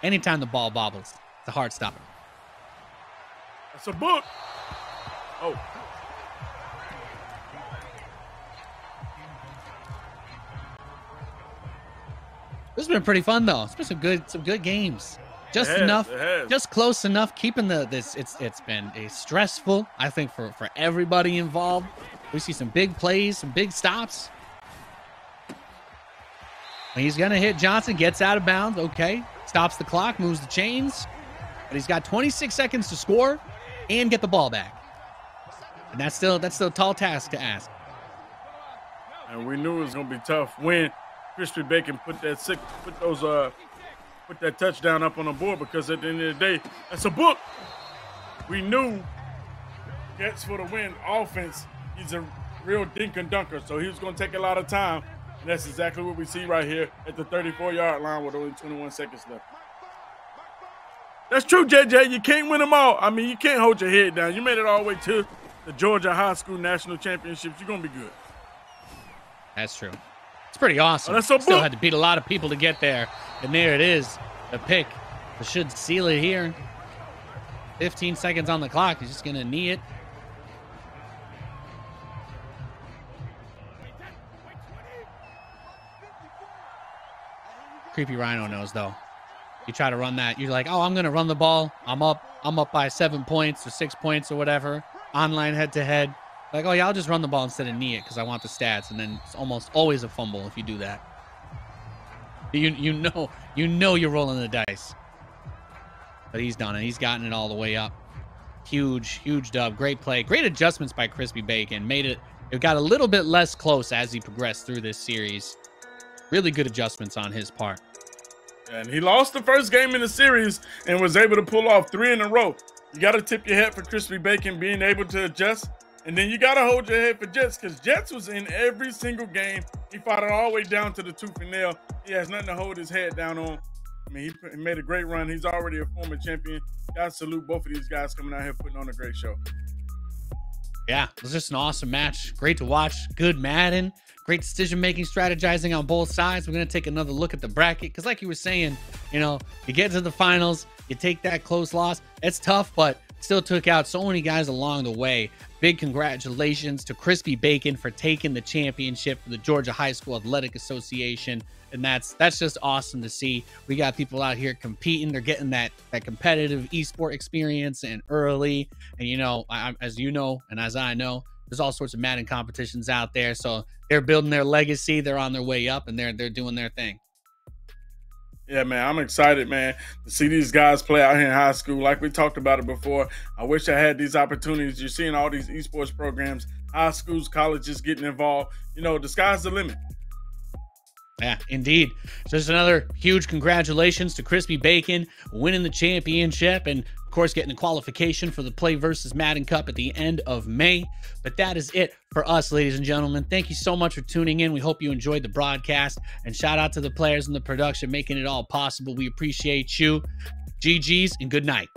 Anytime the ball bobbles, it's a heart stopper. That's a book. Oh. This has been pretty fun though. It's been some good games. Just enough, just close enough. Keeping it's been a stressful, I think, for everybody involved. We see some big plays, some big stops. He's gonna hit Johnson, gets out of bounds. Okay, stops the clock, moves the chains, but he's got 26 seconds to score and get the ball back. And that's still a tall task to ask. And we knew it was gonna be tough when Crispy Bacon put that touchdown up on the board, because at the end of the day, that's a book. We knew Jets for the win offense. He's a real dink and dunker, so he was going to take a lot of time, and that's exactly what we see right here at the 34-yard line with only 21 seconds left. That's true, JJ. You can't win them all. I mean, you can't hold your head down. You made it all the way to the Georgia High School National Championships. You're going to be good. That's true. It's pretty awesome. Oh, that's so Still had to beat a lot of people to get there. And there it is. The pick. It should seal it here. 15 seconds on the clock. He's just going to knee it. Creepy Rhino knows, though. You try to run that. You're like, oh, I'm going to run the ball. I'm up by 7 points or 6 points or whatever. Online head-to-head. Like, oh, yeah, I'll just run the ball instead of knee it because I want the stats. And then it's almost always a fumble if you do that. You know you're rolling the dice. But he's done it. He's gotten it all the way up. Huge dub. Great play. Great adjustments by Crispy Bacon. It got a little bit less close as he progressed through this series. Really good adjustments on his part. And he lost the first game in the series and was able to pull off 3 in a row. You got to tip your hat for Crispy Bacon being able to adjust. And then you got to hold your head for Jets, because Jets was in every single game. He fought it all the way down to the tooth and nail. He has nothing to hold his head down on. I mean, he made a great run. He's already a former champion. Got to salute both of these guys coming out here putting on a great show. Yeah, it was just an awesome match. Great to watch. Good Madden. Great decision-making, strategizing on both sides. We're going to take another look at the bracket because, like you were saying, you get to the finals, you take that close loss. It's tough, but still took out so many guys along the way. Big congratulations to Crispy Bacon for taking the championship for the Georgia High School Athletic Association. And that's just awesome to see. We got people out here competing. They're getting that competitive esport experience and early. And, as you know, and as I know, there's all sorts of Madden competitions out there. So they're building their legacy. They're on their way up, and they're doing their thing. Yeah, man, I'm excited, man, to see these guys play out here in high school. Like we talked about it before, I wish I had these opportunities. You're seeing all these esports programs, high schools, colleges getting involved. The sky's the limit. Yeah, indeed. So just another huge congratulations to Crispy Bacon winning the championship and, of course, getting the qualification for the PlayVS Madden Cup at the end of May. But that is it for us, ladies and gentlemen. Thank you so much for tuning in. We hope you enjoyed the broadcast. And shout out to the players in the production making it all possible. We appreciate you. GG's and good night.